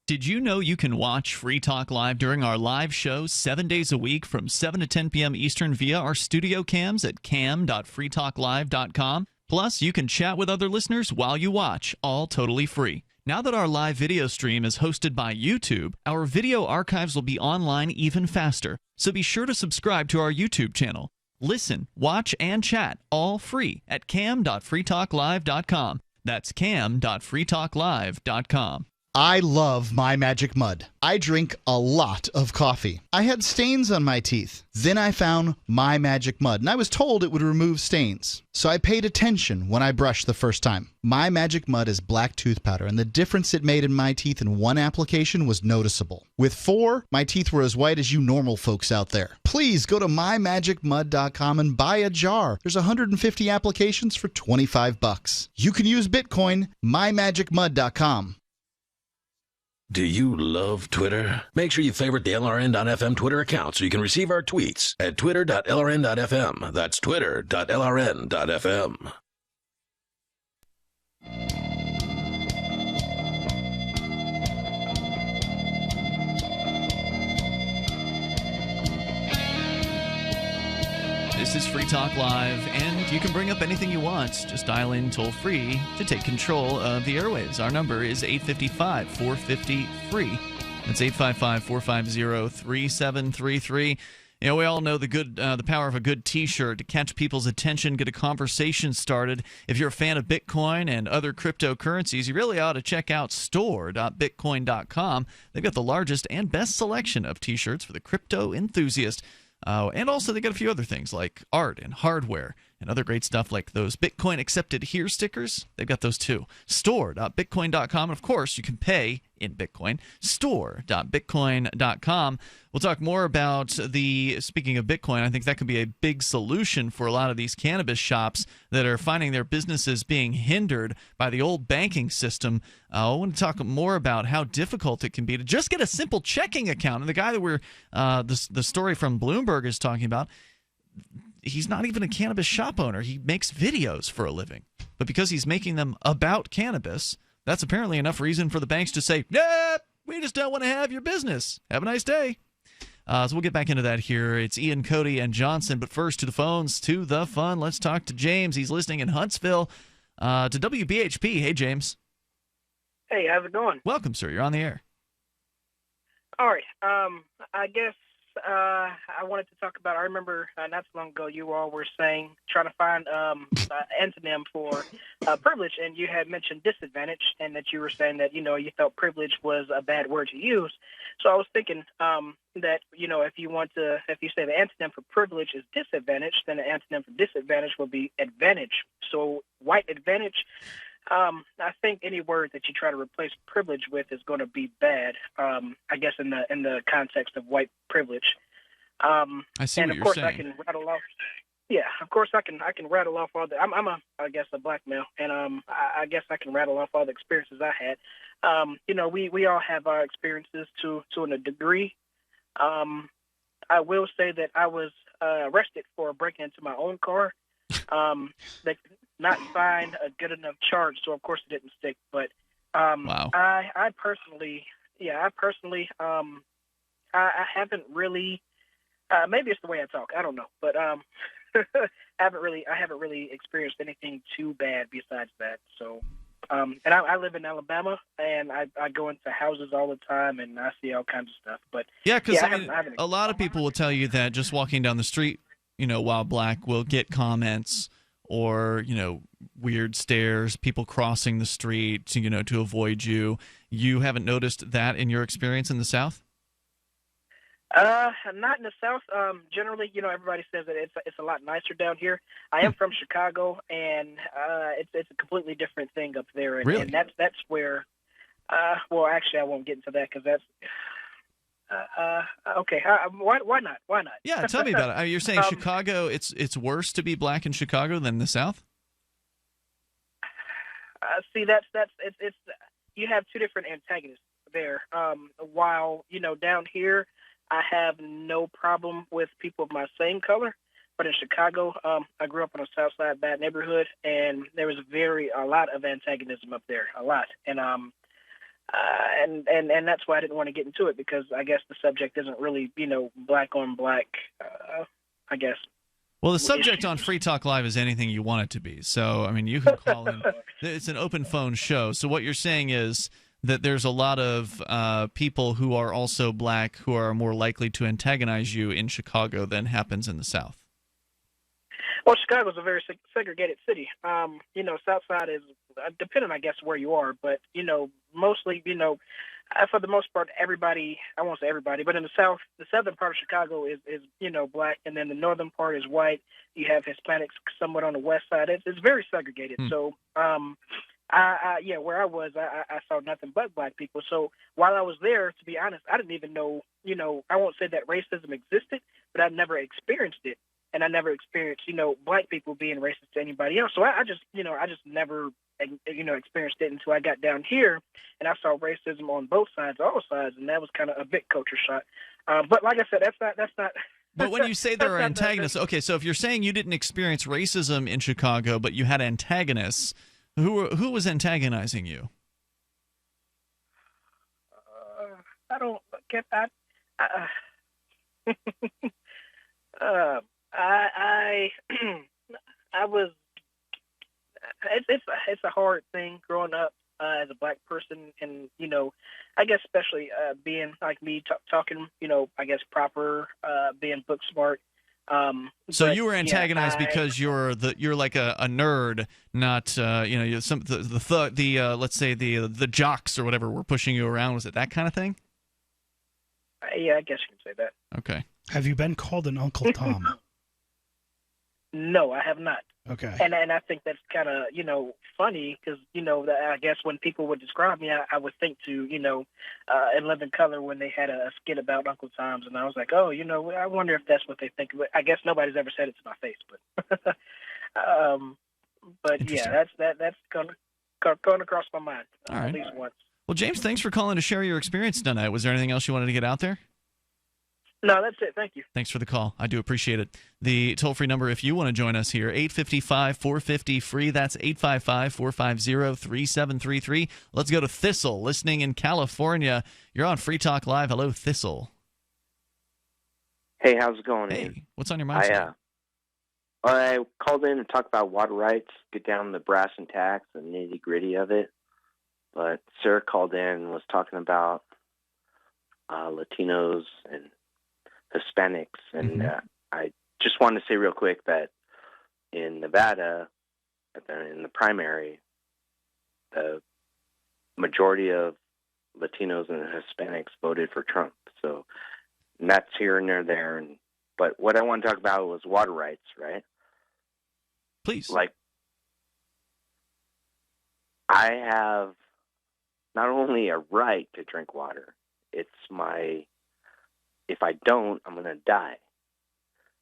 Did you know you can watch Free Talk Live during our live shows 7 days a week from 7 to 10 p.m. Eastern via our studio cams at cam.freetalklive.com? Plus, you can chat with other listeners while you watch, all totally free. Now that our live video stream is hosted by YouTube, our video archives will be online even faster, so be sure to subscribe to our YouTube channel. Listen, watch, and chat all free at cam.freetalklive.com. That's cam.freetalklive.com. I love My Magic Mud. I drink a lot of coffee. I had stains on my teeth. Then I found My Magic Mud, and I was told it would remove stains. So I paid attention when I brushed the first time. My Magic Mud is black tooth powder, and the difference it made in my teeth in one application was noticeable. With 4, my teeth were as white as you normal folks out there. Please go to mymagicmud.com and buy a jar. There's 150 applications for $25. You can use Bitcoin, mymagicmud.com. Do you love Twitter? Make sure you favorite the LRN.FM Twitter account so you can receive our tweets at twitter.lrn.fm. That's twitter.lrn.fm. This is Free Talk Live, and you can bring up anything you want. Just dial in toll-free to take control of the airwaves. Our number is 855-450-FREE. That's 855-450-3733. You know, we all know the power of a good T-shirt to catch people's attention, get a conversation started. If you're a fan of Bitcoin and other cryptocurrencies, you really ought to check out store.bitcoin.com. They've got the largest and best selection of T-shirts for the crypto enthusiast. And also they got a few other things like art and hardware and other great stuff like those Bitcoin Accepted Here stickers. They've got those too. Store.bitcoin.com. And of course, you can pay in Bitcoin. Store.bitcoin.com. We'll talk more about speaking of Bitcoin, I think that could be a big solution for a lot of these cannabis shops that are finding their businesses being hindered by the old banking system. I want to talk more about how difficult it can be to just get a simple checking account. And the guy that the story from Bloomberg is talking about, he's not even a cannabis shop owner. He makes videos for a living. But because he's making them about cannabis, that's apparently enough reason for the banks to say, "Nah, we just don't want to have your business. Have a nice day." So we'll get back into that here. It's Ian, Cody, and Johnson. But first, to the phones, to the fun. Let's talk to James. He's listening in Huntsville to WBHP. Hey, James. Hey, how's it going? Welcome, sir. You're on the air. All right. I guess I wanted to talk about, I remember not so long ago you all were saying, trying to find an antonym for privilege, and you had mentioned disadvantage, and that you were saying that, you felt privilege was a bad word to use. So I was thinking that, if you say the antonym for privilege is disadvantage, then the antonym for disadvantage will be advantage. So white advantage. I think any word that you try to replace privilege with is going to be bad. I guess in the context of white privilege. I see and what of course you're saying. I can rattle off. Yeah, of course I can rattle off all the. I'm I guess a black male, and I guess I can rattle off all the experiences I had. We all have our experiences to a degree. I will say that I was arrested for breaking into my own car. They could not find a good enough charge, so of course it didn't stick. But wow. I personally, I haven't really. Maybe it's the way I talk. I don't know, but I haven't really experienced anything too bad besides that. So, and I live in Alabama, and I go into houses all the time, and I see all kinds of stuff. But Yeah, because I haven't a lot of people will tell you that just walking down the street, while black, will get comments or, weird stares, people crossing the street, to avoid you. You haven't noticed that in your experience in the South? Not in the South. Generally, everybody says that it's a lot nicer down here. I am from Chicago, and it's a completely different thing up there. And, Really? and that's where. Well, actually, I won't get into that because that's. Okay. Why not? Why not? Yeah, tell me about it. You're saying Chicago, it's worse to be black in Chicago than the South? See, it's you have two different antagonists there. While down here, I have no problem with people of my same color, but in Chicago, I grew up in a South Side bad neighborhood, and there was a lot of antagonism up there, a lot, and that's why I didn't want to get into it, because I guess the subject isn't really black on black, I guess. Well, the subject on Free Talk Live is anything you want it to be. So, you can call in. It's an open phone show. So what you're saying is that there's a lot of people who are also black who are more likely to antagonize you in Chicago than happens in the South. Well, Chicago's a very segregated city. South Side is, depending, I guess, where you are, but, mostly, for the most part, everybody, I won't say everybody, but in the South, the southern part of Chicago is black, and then the northern part is white. You have Hispanics somewhat on the west side. It's very segregated. So, where I was, I saw nothing but black people. So while I was there, to be honest, I didn't even know, I won't say that racism existed, but I never experienced it. And I never experienced, black people being racist to anybody else. So I just never, experienced it until I got down here, and I saw racism on both sides, all sides, and that was kind of a big culture shock. But like I said, that's not. But when you say there are antagonists, okay, so if you're saying you didn't experience racism in Chicago, but you had antagonists, who was antagonizing you? I don't get that. I was. It's a hard thing growing up as a black person, and I guess especially being like me, talking, I guess proper, being book smart. So you were antagonized because you're like a nerd, not let's say the jocks or whatever were pushing you around. Was it that kind of thing? Yeah, I guess you can say that. Okay. Have you been called an Uncle Tom? No, I have not. Okay. And I think that's kind of, funny because, I guess when people would describe me, I would think to, in Living Color when they had a skit about Uncle Tom's, and I was like, oh, I wonder if that's what they think. But I guess nobody's ever said it to my face, but but yeah, that's going across my mind All right. at least once. Well, James, thanks for calling to share your experience tonight. Was there anything else you wanted to get out there? No, that's it. Thank you. Thanks for the call. I do appreciate it. The toll-free number, if you want to join us here, 855-450-FREE. That's 855-450-3733. Let's go to Thistle, listening in California. You're on Free Talk Live. Hello, Thistle. Hey, how's it going? Hey, what's on your mind today? I called in to talk about water rights, get down to the brass and tacks and nitty-gritty of it. But Sarah called in and was talking about Latinos and Hispanics. And I just wanted to say real quick that in Nevada, in the primary, the majority of Latinos and Hispanics voted for Trump. So and that's here and there. But what I want to talk about was water rights, right? Please. Like, I have not only a right to drink water, it's if I don't, I'm going to die.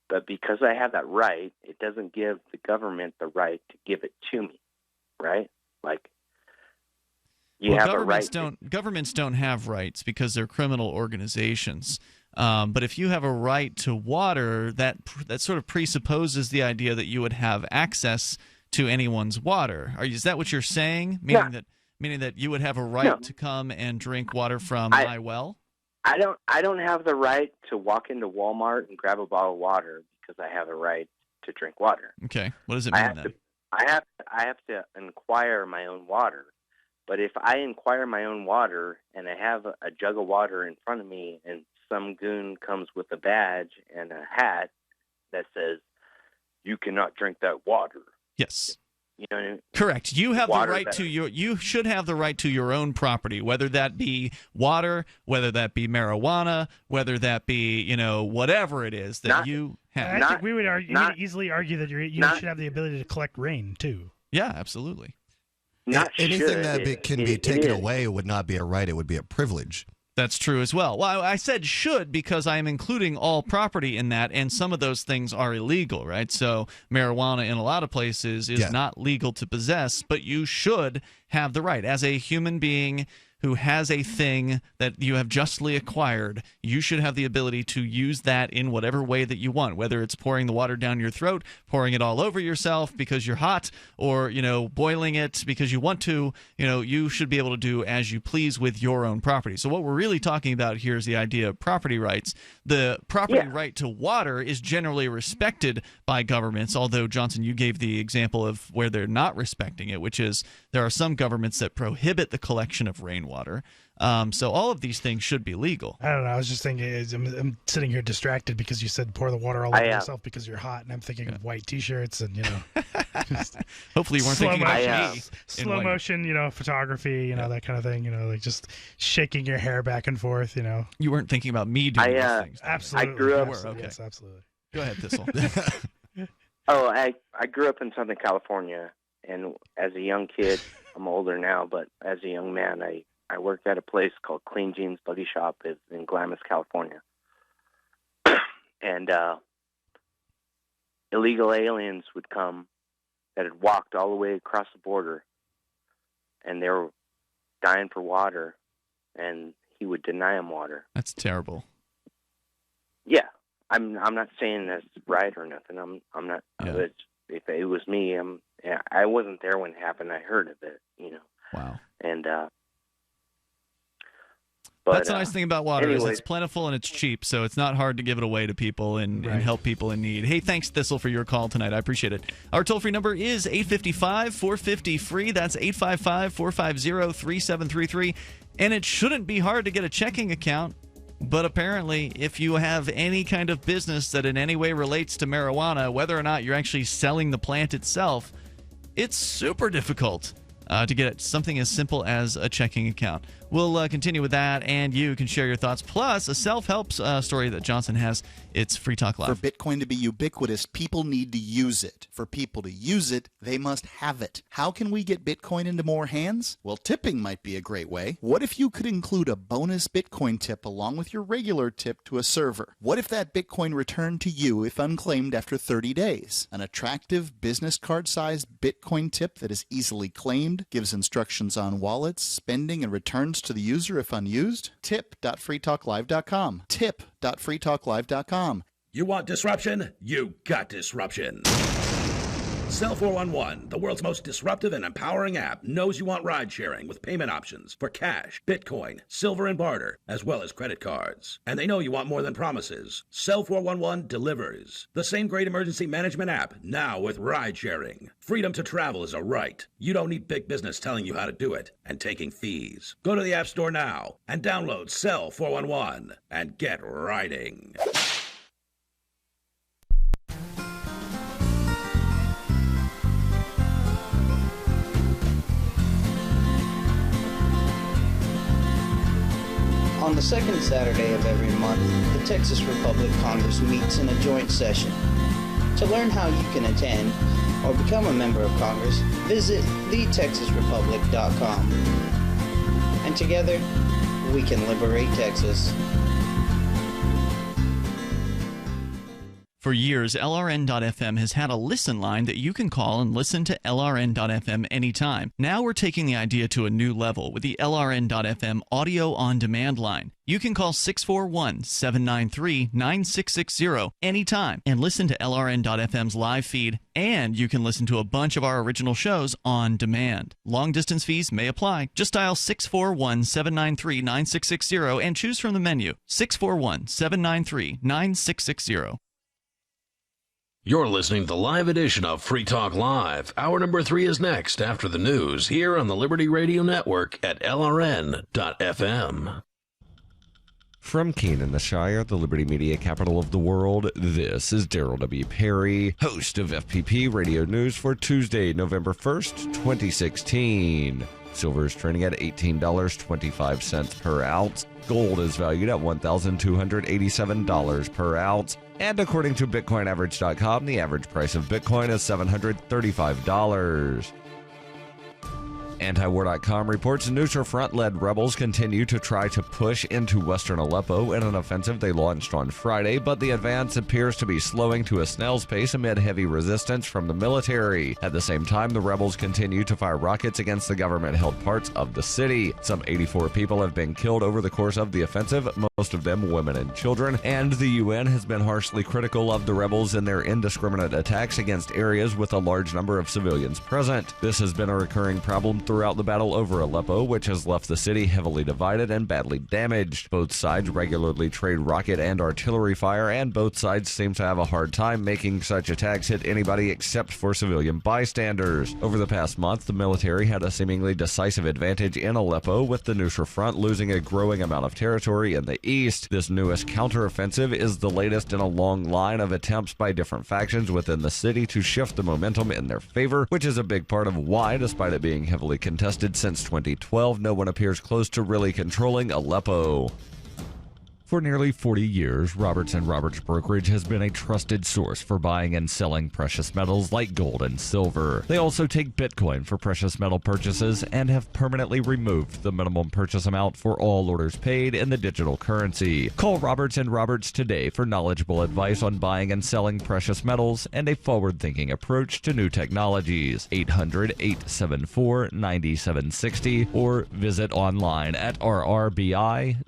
But because I have that right, it doesn't give the government the right to give it to me, right? Like, governments don't have rights because they're criminal organizations. But if you have a right to water, that sort of presupposes the idea that you would have access to anyone's water. Is that what you're saying? Meaning that you would have a right to come and drink water from my well? I don't have the right to walk into Walmart and grab a bottle of water because I have a right to drink water. Okay. What does it mean then? I have to inquire my own water. But if I inquire my own water and I have a jug of water in front of me and some goon comes with a badge and a hat that says, "You cannot drink that water." Yes. You know what I mean? Correct. You have the right to you should have the right to your own property, whether that be water, whether that be marijuana, whether that be, whatever it is that you have. I think we would easily argue that you should have the ability to collect rain too. Yeah, absolutely. Anything that can be taken away would not be a right, it would be a privilege. That's true as well. Well, I said should because I am including all property in that, and some of those things are illegal, right? So marijuana in a lot of places is not legal to possess, but you should have the right. As a human being who has a thing that you have justly acquired, you should have the ability to use that in whatever way that you want, whether it's pouring the water down your throat, pouring it all over yourself because you're hot, or, boiling it because you want to. You should be able to do as you please with your own property. So what we're really talking about here is the idea of property rights. The property right to water is generally respected by governments, although, Johnson, you gave the example of where they're not respecting it, which is there are some governments that prohibit the collection of rainwater. So all of these things should be legal. I don't know. I was just thinking, I'm sitting here distracted because you said pour the water all over yourself because you're hot, and I'm thinking of white T-shirts and Hopefully you weren't thinking about me. Slow motion, photography, that kind of thing. Like just shaking your hair back and forth. You weren't thinking about me doing these things. Absolutely, I grew up. Okay. Yes, absolutely. Go ahead, Thistle. I grew up in Southern California, and as a young kid, I'm older now, but as a young man, I worked at a place called Clean Jeans Buggy Shop in Glamis, California. And illegal aliens would come that had walked all the way across the border, and they were dying for water, and he would deny them water. That's terrible. Yeah, I'm not saying that's right or nothing. I'm not. Yeah. If it was me, I wasn't there when it happened. I heard of it. Wow. And that's the nice thing about water is it's plentiful and it's cheap, so it's not hard to give it away to people and help people in need. Hey, thanks, Thistle, for your call tonight. I appreciate it. Our toll-free number is 855-450-FREE. That's 855-450-3733. And it shouldn't be hard to get a checking account, but apparently if you have any kind of business that in any way relates to marijuana, whether or not you're actually selling the plant itself, it's super difficult to get something as simple as a checking account. We'll continue with that, and you can share your thoughts, plus a self-help story that Johnson has. It's Free Talk Live. For Bitcoin to be ubiquitous, people need to use it. For people to use it, they must have it. How can we get Bitcoin into more hands? Well, tipping might be a great way. What if you could include a bonus Bitcoin tip along with your regular tip to a server? What if that Bitcoin returned to you if unclaimed after 30 days? An attractive business card-sized Bitcoin tip that is easily claimed, gives instructions on wallets, spending, and return to the user if unused. Tip.freetalklive.com. Tip.freetalklive.com. You want disruption? You got disruption. Cell 411, the world's most disruptive and empowering app, knows you want ride sharing with payment options for cash, Bitcoin, silver and barter, as well as credit cards. And they know you want more than promises. Cell 411 delivers. The same great emergency management app, now with ride sharing. Freedom to travel is a right. You don't need big business telling you how to do it and taking fees. Go to the App Store now and download Cell 411 and get riding. On the second Saturday of every month, the Texas Republic Congress meets in a joint session. To learn how you can attend or become a member of Congress, visit thetexasrepublic.com. And together, we can liberate Texas. For years, LRN.FM has had a listen line that you can call and listen to LRN.FM anytime. Now we're taking the idea to a new level with the LRN.FM audio on-demand line. You can call 641-793-9660 anytime and listen to LRN.FM's live feed, and you can listen to a bunch of our original shows on demand. Long-distance fees may apply. Just dial 641-793-9660 and choose from the menu. 641-793-9660. You're listening to the live edition of Free Talk Live. Hour number 3 is next after the news here on the Liberty Radio Network at LRN.FM. From Keene in the Shire, the Liberty Media capital of the world, this is Daryl W. Perry, host of FPP Radio News for Tuesday, November 1st, 2016. Silver is trading at $18.25 per ounce. Gold is valued at $1,287 per ounce. And according to BitcoinAverage.com, the average price of Bitcoin is $735. Antiwar.com reports Nusra Front-led rebels continue to try to push into western Aleppo in an offensive they launched on Friday, but the advance appears to be slowing to a snail's pace amid heavy resistance from the military. At the same time, the rebels continue to fire rockets against the government-held parts of the city. Some 84 people have been killed over the course of the offensive, most of them women and children, and the UN has been harshly critical of the rebels in their indiscriminate attacks against areas with a large number of civilians present. This has been a recurring problem throughout the battle over Aleppo, which has left the city heavily divided and badly damaged. Both sides regularly trade rocket and artillery fire, and both sides seem to have a hard time making such attacks hit anybody except for civilian bystanders. Over the past month, the military had a seemingly decisive advantage in Aleppo, with the Nusra Front losing a growing amount of territory in the east. This newest counteroffensive is the latest in a long line of attempts by different factions within the city to shift the momentum in their favor, which is a big part of why, despite it being heavily contested since 2012, no one appears close to really controlling Aleppo. For nearly 40 years, Roberts & Roberts Brokerage has been a trusted source for buying and selling precious metals like gold and silver. They also take Bitcoin for precious metal purchases and have permanently removed the minimum purchase amount for all orders paid in the digital currency. Call Roberts & Roberts today for knowledgeable advice on buying and selling precious metals and a forward-thinking approach to new technologies. 800-874-9760 or visit online at rrbi.co.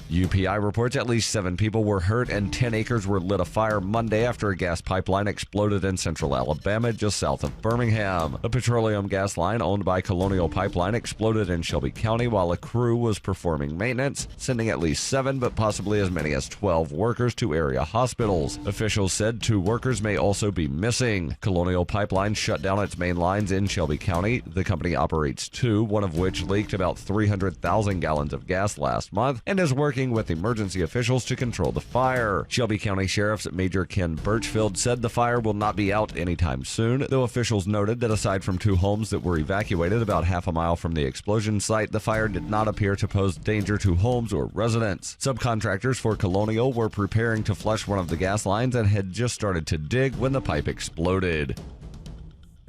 UPI reports at least 7 people were hurt and 10 acres were lit afire Monday after a gas pipeline exploded in central Alabama just south of Birmingham. A petroleum gas line owned by Colonial Pipeline exploded in Shelby County while a crew was performing maintenance, sending at least 7 but possibly as many as 12 workers to area hospitals. Officials said 2 workers may also be missing. Colonial Pipeline shut down its main lines in Shelby County. The company operates 2, one of which leaked about 300,000 gallons of gas last month, and is working with emergency officials to control the fire. Shelby County Sheriff's Major Ken Birchfield said the fire will not be out anytime soon, though officials noted that aside from 2 homes that were evacuated about half a mile from the explosion site, the fire did not appear to pose danger to homes or residents. Subcontractors for Colonial were preparing to flush one of the gas lines and had just started to dig when the pipe exploded.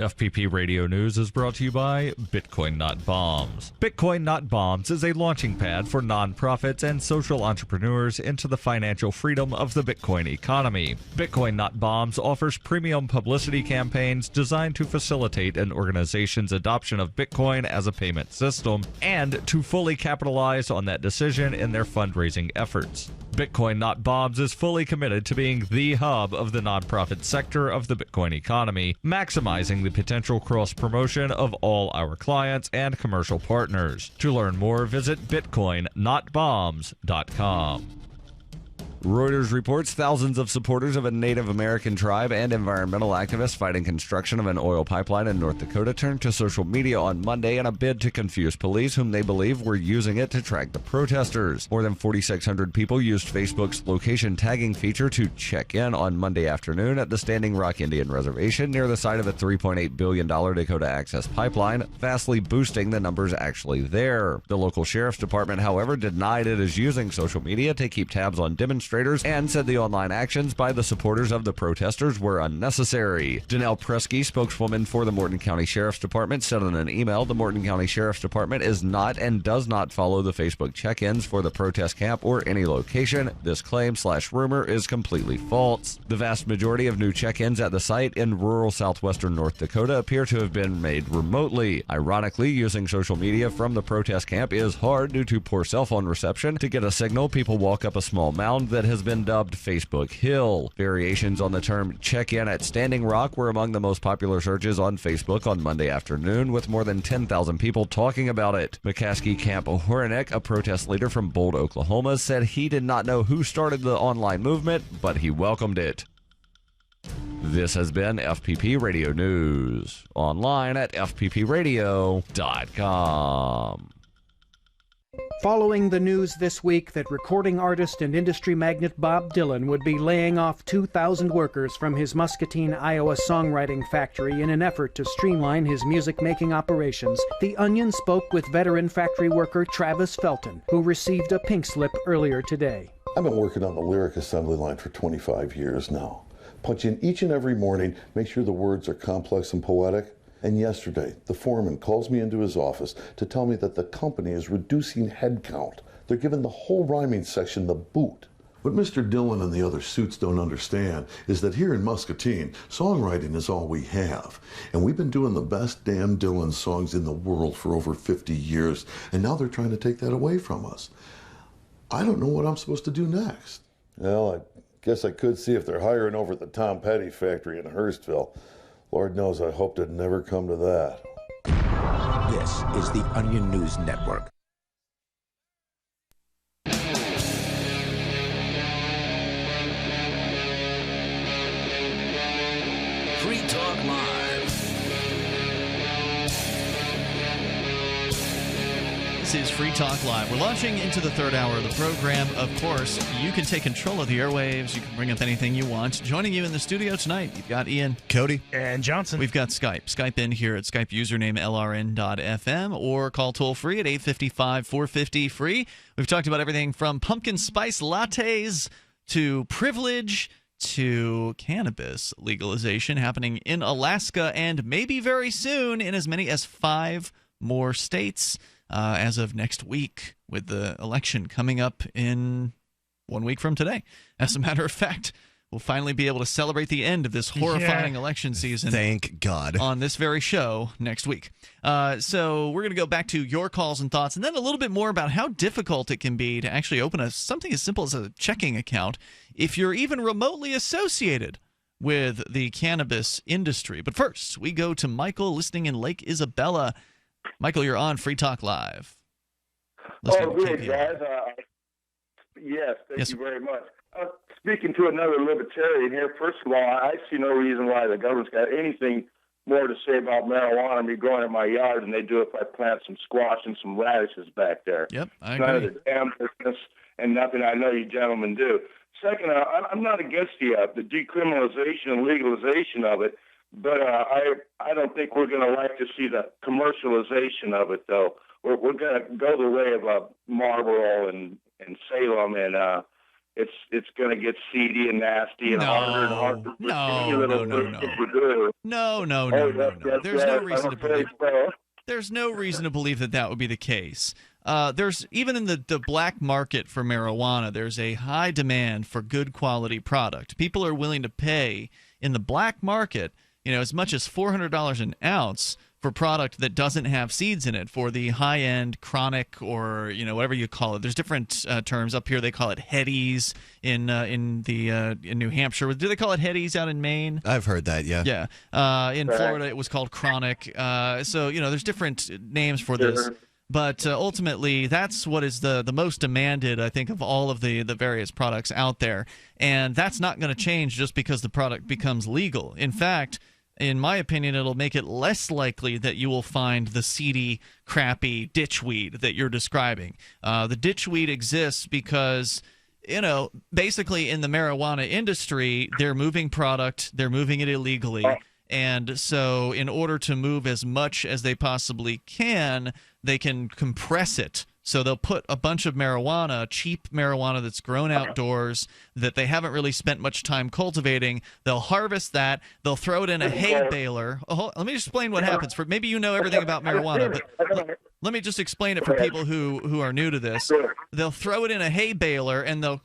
FPP Radio News is brought to you by Bitcoin Not Bombs. Bitcoin Not Bombs is a launching pad for nonprofits and social entrepreneurs into the financial freedom of the Bitcoin economy. Bitcoin Not Bombs offers premium publicity campaigns designed to facilitate an organization's adoption of Bitcoin as a payment system and to fully capitalize on that decision in their fundraising efforts. Bitcoin Not Bombs is fully committed to being the hub of the nonprofit sector of the Bitcoin economy, maximizing the potential cross-promotion of all our clients and commercial partners. To learn more, visit bitcoinnotbombs.com. Reuters reports thousands of supporters of a Native American tribe and environmental activists fighting construction of an oil pipeline in North Dakota turned to social media on Monday in a bid to confuse police, whom they believe were using it to track the protesters. More than 4,600 people used Facebook's location tagging feature to check in on Monday afternoon at the Standing Rock Indian Reservation near the site of a $3.8 billion Dakota Access Pipeline, vastly boosting the numbers actually there. The local sheriff's department, however, denied it is using social media to keep tabs on demonstrators and said the online actions by the supporters of the protesters were unnecessary. Danelle Presky, spokeswoman for the Morton County Sheriff's Department, said in an email the Morton County Sheriff's Department is not and does not follow the Facebook check-ins for the protest camp or any location. This claim/rumor is completely false. The vast majority of new check-ins at the site in rural southwestern North Dakota appear to have been made remotely. Ironically, using social media from the protest camp is hard due to poor cell phone reception. To get a signal, people walk up a small mound that has been dubbed Facebook Hill. Variations on the term check-in at Standing Rock were among the most popular searches on Facebook on Monday afternoon, with more than 10,000 people talking about it. McCaskey Camp Horinek, a protest leader from Bold, Oklahoma, said he did not know who started the online movement, but he welcomed it. This has been FPP Radio News, online at fppradio.com. Following the news this week that recording artist and industry magnate Bob Dylan would be laying off 2,000 workers from his Muscatine, Iowa songwriting factory in an effort to streamline his music-making operations, The Onion spoke with veteran factory worker Travis Felton, who received a pink slip earlier today. I've been working on the lyric assembly line for 25 years now. Punch in each and every morning, make sure the words are complex and poetic. And yesterday, the foreman calls me into his office to tell me that the company is reducing headcount. They're giving the whole rhyming section the boot. What Mr. Dillon and the other suits don't understand is that here in Muscatine, songwriting is all we have. And we've been doing the best damn Dylan songs in the world for over 50 years, and now they're trying to take that away from us. I don't know what I'm supposed to do next. Well, I guess I could see if they're hiring over at the Tom Petty factory in Hurstville. Lord knows I hoped it'd never come to that. This is the Onion News Network. Free Talk Live. This is Free Talk Live. We're launching into the third hour of the program. Of course, you can take control of the airwaves. You can bring up anything you want. Joining you in the studio tonight, you've got Ian, Cody, and Johnson. We've got Skype. Skype in here at Skype username LRN.FM or call toll free at 855-450-FREE. We've talked about everything from pumpkin spice lattes to privilege to cannabis legalization happening in Alaska and maybe very soon in as many as 5 more states. As of next week, with the election coming up in 1 week from today. As a matter of fact, we'll finally be able to celebrate the end of this horrifying election season. Thank God. On this very show next week. So we're going to go back to your calls and thoughts, and then a little bit more about how difficult it can be to actually open something as simple as a checking account if you're even remotely associated with the cannabis industry. But first, we go to Michael listening in Lake Isabella. Michael, you're on Free Talk Live. Good, guys. Yes, thank you very much. Speaking to another libertarian here, first of all, I see no reason why the government's got anything more to say about marijuana me growing in my yard than they do if I plant some squash and some radishes back there. Yep, I agree. None of the damn business and nothing I know you gentlemen do. Second, I'm not against the decriminalization and legalization of it, but I don't think we're going to like to see the commercialization of it, though. We're going to go the way of Marlboro and Salem, and it's going to get seedy and nasty and harder and harder. No. There's no reason to believe. There's no reason to believe that would be the case. There's even in the black market for marijuana, there's a high demand for good quality product. People are willing to pay in the black market, as much as $400 an ounce for product that doesn't have seeds in it, for the high-end chronic or whatever you call it. There's different terms. Up here they call it headies in New Hampshire. Do they call it headies out in Maine? I've heard that, yeah. Yeah. In Florida it was called chronic. So there's different names for this. But ultimately, that's what is the most demanded, I think, of all of the various products out there. And that's not going to change just because the product becomes legal. In fact, in my opinion, it'll make it less likely that you will find the seedy, crappy ditchweed that you're describing. The ditchweed exists because, basically in the marijuana industry, they're moving product, they're moving it illegally. And so in order to move as much as they possibly can, they can compress it. So they'll put a bunch of marijuana, cheap marijuana that's grown outdoors, that they haven't really spent much time cultivating. They'll harvest that. They'll throw it in a hay baler. Let me explain what happens. Maybe you know everything about marijuana, but let me just explain it for people who are new to this. They'll throw it in a hay baler, and they'll,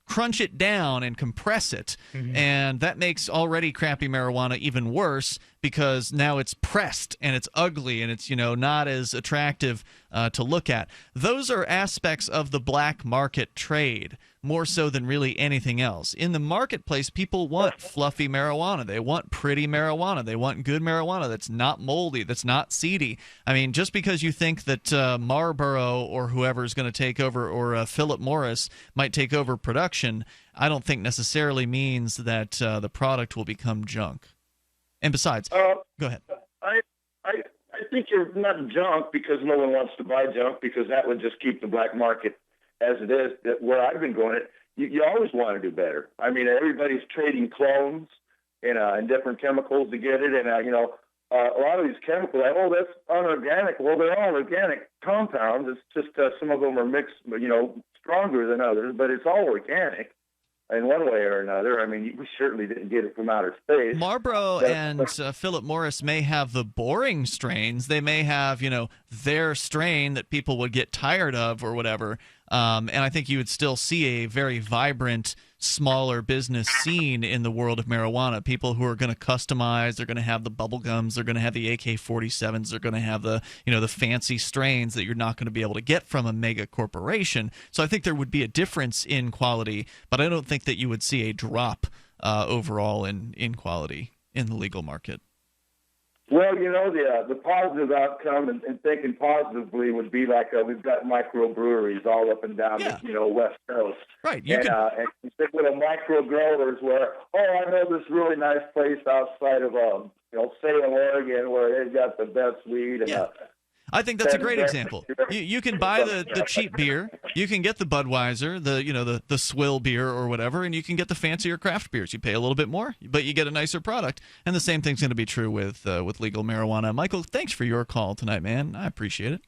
crunch it down and compress it. And that makes already crappy marijuana even worse because now it's pressed and it's ugly and it's, not as attractive to look at. Those are aspects of the black market trade more so than really anything else. In the marketplace, people want fluffy marijuana. They want pretty marijuana. They want good marijuana that's not moldy, that's not seedy. I mean, just because you think that Marlboro or whoever is going to take over, or Philip Morris might take over production, I don't think necessarily means that the product will become junk. And besides, go ahead. I think you're not junk because no one wants to buy junk, because that would just keep the black market as it is. Where I've been going, you always want to do better. I mean, everybody's trading clones and different chemicals to get it, and a lot of these chemicals, that's unorganic. Well, they're all organic compounds. It's just some of them are mixed, stronger than others, but it's all organic in one way or another. I mean, we certainly didn't get it from outer space. Marlboro and Philip Morris may have the boring strains. They may have, their strain that people would get tired of or whatever. And I think you would still see a very vibrant, smaller business scene in the world of marijuana. People who are going to customize, they're going to have the bubble gums, they're going to have the AK-47s, they're going to have the, the fancy strains that you're not going to be able to get from a mega corporation. So I think there would be a difference in quality, but I don't think that you would see a drop overall in quality in the legal market. Well, the positive outcome and thinking positively would be like we've got microbreweries all up and down the West Coast. Right. And stick with the micro growers where, I know this really nice place outside of Salem, Oregon, where they've got the best weed. And, I think that's a great example. You can buy the cheap beer, you can get the Budweiser, the swill beer or whatever, and you can get the fancier craft beers. You pay a little bit more, but you get a nicer product. And the same thing's going to be true with legal marijuana. Michael, thanks for your call tonight, man. I appreciate it.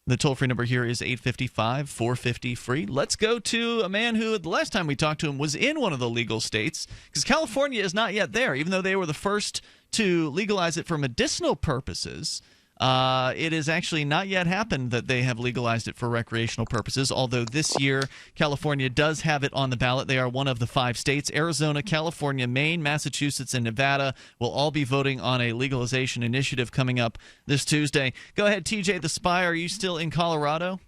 The toll-free number here is 855-450-FREE. Let's go to a man who, the last time we talked to him, was in one of the legal states, because California is not yet there, even though they were the first to legalize it for medicinal purposes. It has actually not yet happened that they have legalized it for recreational purposes, although this year California does have it on the ballot. They are one of the 5 states. Arizona, California, Maine, Massachusetts, and Nevada will all be voting on a legalization initiative coming up this Tuesday. Go ahead, TJ the Spy. Are you still in Colorado?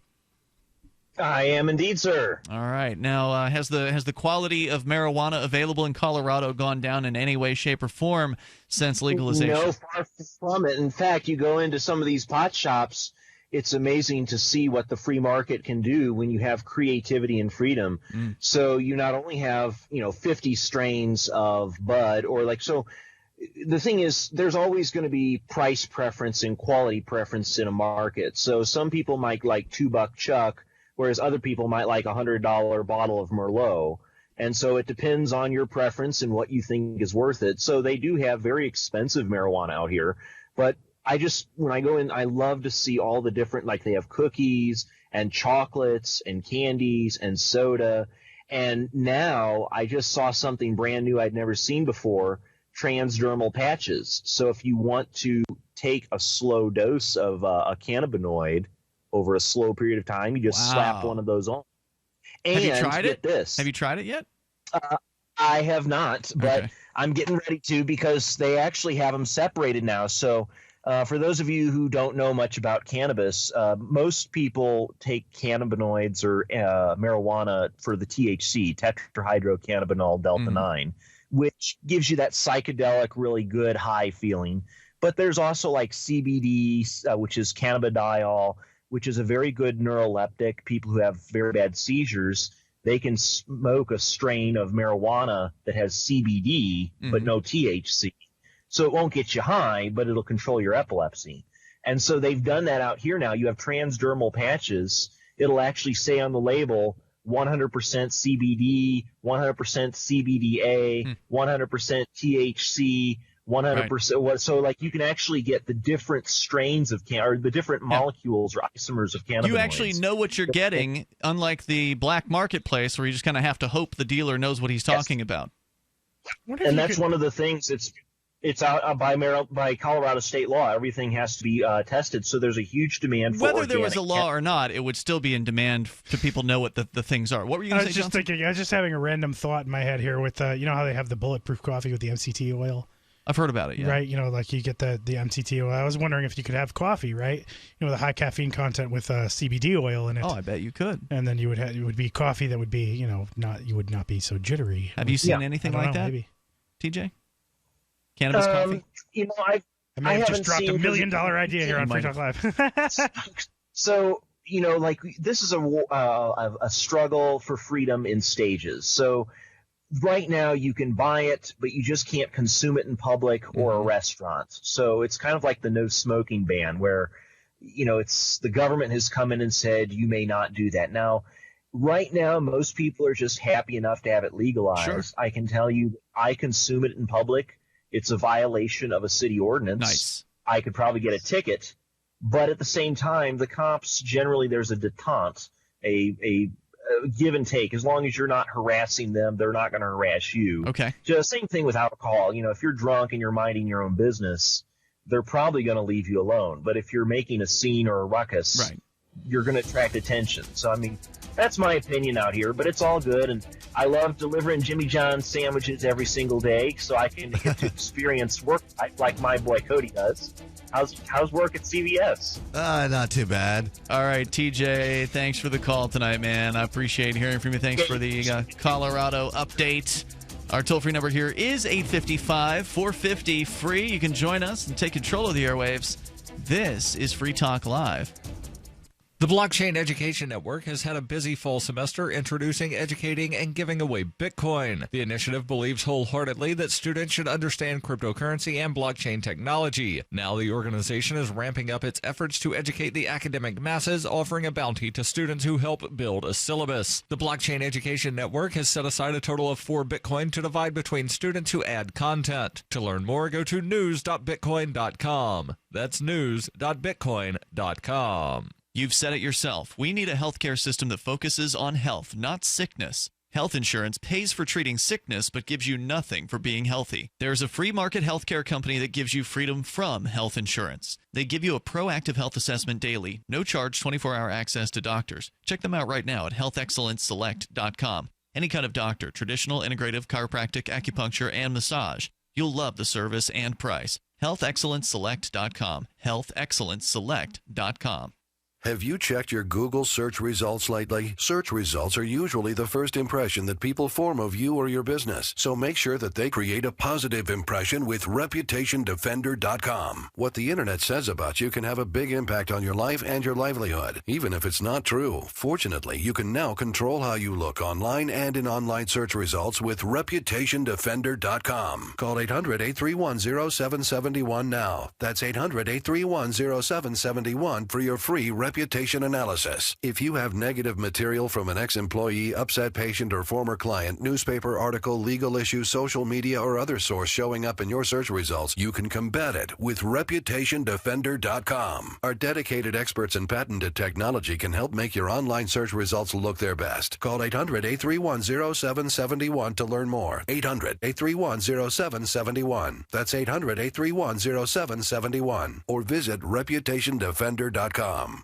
I am indeed, sir. All right. Now, has the quality of marijuana available in Colorado gone down in any way, shape, or form since legalization? No, far from it. In fact, you go into some of these pot shops, it's amazing to see what the free market can do when you have creativity and freedom. So you not only have 50 strains of bud so. The thing is, there's always going to be price preference and quality preference in a market. So some people might like $2 Chuck, whereas other people might like a $100 bottle of Merlot. And so it depends on your preference and what you think is worth it. So they do have very expensive marijuana out here. But when I go in, I love to see all the different, like they have cookies and chocolates and candies and soda. And now I just saw something brand new I'd never seen before, transdermal patches. So if you want to take a slow dose of a cannabinoid over a slow period of time, you just slap one of those on. And have you tried it? This. Have you tried it yet? I have not, but I'm getting ready to, because they actually have them separated now. So for those of you who don't know much about cannabis, most people take cannabinoids or marijuana for the THC, tetrahydrocannabinol delta 9, which gives you that psychedelic, really good high feeling. But there's also like CBD, which is cannabidiol, which is a very good neuroleptic. People who have very bad seizures, they can smoke a strain of marijuana that has CBD but no THC. So it won't get you high, but it'll control your epilepsy. And so they've done that out here now. You have transdermal patches. It'll actually say on the label 100% CBD, 100% CBDA, 100% THC, 100%. So like you can actually get the different strains of or the different molecules or isomers of cannabinoids. You actually know what you're getting, unlike the black marketplace where you just kind of have to hope the dealer knows what he's talking about. And that's one of the things. It's out by Colorado state law. Everything has to be tested. So there's a huge demand for whether there was a law or not, it would still be in demand to people know what the things are. What were you going to say, Johnson? I was just having a random thought in my head here with you know how they have the bulletproof coffee with the MCT oil. I've heard about it, yeah. Right, you know, like you get the MCT oil. I was wondering if you could have coffee, right? You know, the high caffeine content with CBD oil in it. Oh, I bet you could. And then it would be coffee that would be, you know, you would not be so jittery. Have you seen anything like that, maybe. TJ? Cannabis coffee? You know, I may have just dropped $1 million idea here on Free Talk Live. So, you know, like this is a struggle for freedom in stages. So right now you can buy it, but you just can't consume it in public or a restaurant. So it's kind of like the no smoking ban where, you know, it's the government has come in and said you may not do that. Now, right now, most people are just happy enough to have it legalized. Sure. I can tell you I consume it in public. It's a violation of a city ordinance. Nice. I could probably get a ticket. But at the same time, the cops, generally there's a detente, a give and take. As long as you're not harassing them, they're not going to harass you. Okay. Just same thing with alcohol. You know, if you're drunk and you're minding your own business, they're probably going to leave you alone. But if you're making a scene or a ruckus, you're going to attract attention. So, I mean, that's my opinion out here, but it's all good. And I love delivering Jimmy John's sandwiches every single day so I can get to experience work like my boy Cody does. How's work at CVS? Not too bad. All right, TJ, thanks for the call tonight, man. I appreciate hearing from you. Thanks for the Colorado update. Our toll-free number here is 855-450-FREE. You can join us and take control of the airwaves. This is Free Talk Live. The Blockchain Education Network has had a busy fall semester introducing, educating, and giving away Bitcoin. The initiative believes wholeheartedly that students should understand cryptocurrency and blockchain technology. Now the organization is ramping up its efforts to educate the academic masses, offering a bounty to students who help build a syllabus. The Blockchain Education Network has set aside a total of 4 Bitcoin to divide between students who add content. To learn more, go to news.bitcoin.com. That's news.bitcoin.com. You've said it yourself. We need a healthcare system that focuses on health, not sickness. Health insurance pays for treating sickness but gives you nothing for being healthy. There's a free market healthcare company that gives you freedom from health insurance. They give you a proactive health assessment daily, no charge 24-hour access to doctors. Check them out right now at healthexcellenceselect.com. Any kind of doctor, traditional, integrative, chiropractic, acupuncture, and massage. You'll love the service and price. healthexcellenceselect.com. healthexcellenceselect.com. Have you checked your Google search results lately? Search results are usually the first impression that people form of you or your business. So make sure that they create a positive impression with ReputationDefender.com. What the internet says about you can have a big impact on your life and your livelihood, even if it's not true. Fortunately, you can now control how you look online and in online search results with ReputationDefender.com. Call 800-831-0771 now. That's 800-831-0771 for your free Reputation reputation analysis. If you have negative material from an ex-employee, upset patient, or former client, newspaper article, legal issue, social media, or other source showing up in your search results, you can combat it with ReputationDefender.com. Our dedicated experts in patented technology can help make your online search results look their best. Call 800-831-0771 to learn more. 800-831-0771. That's 800-831-0771. Or visit ReputationDefender.com.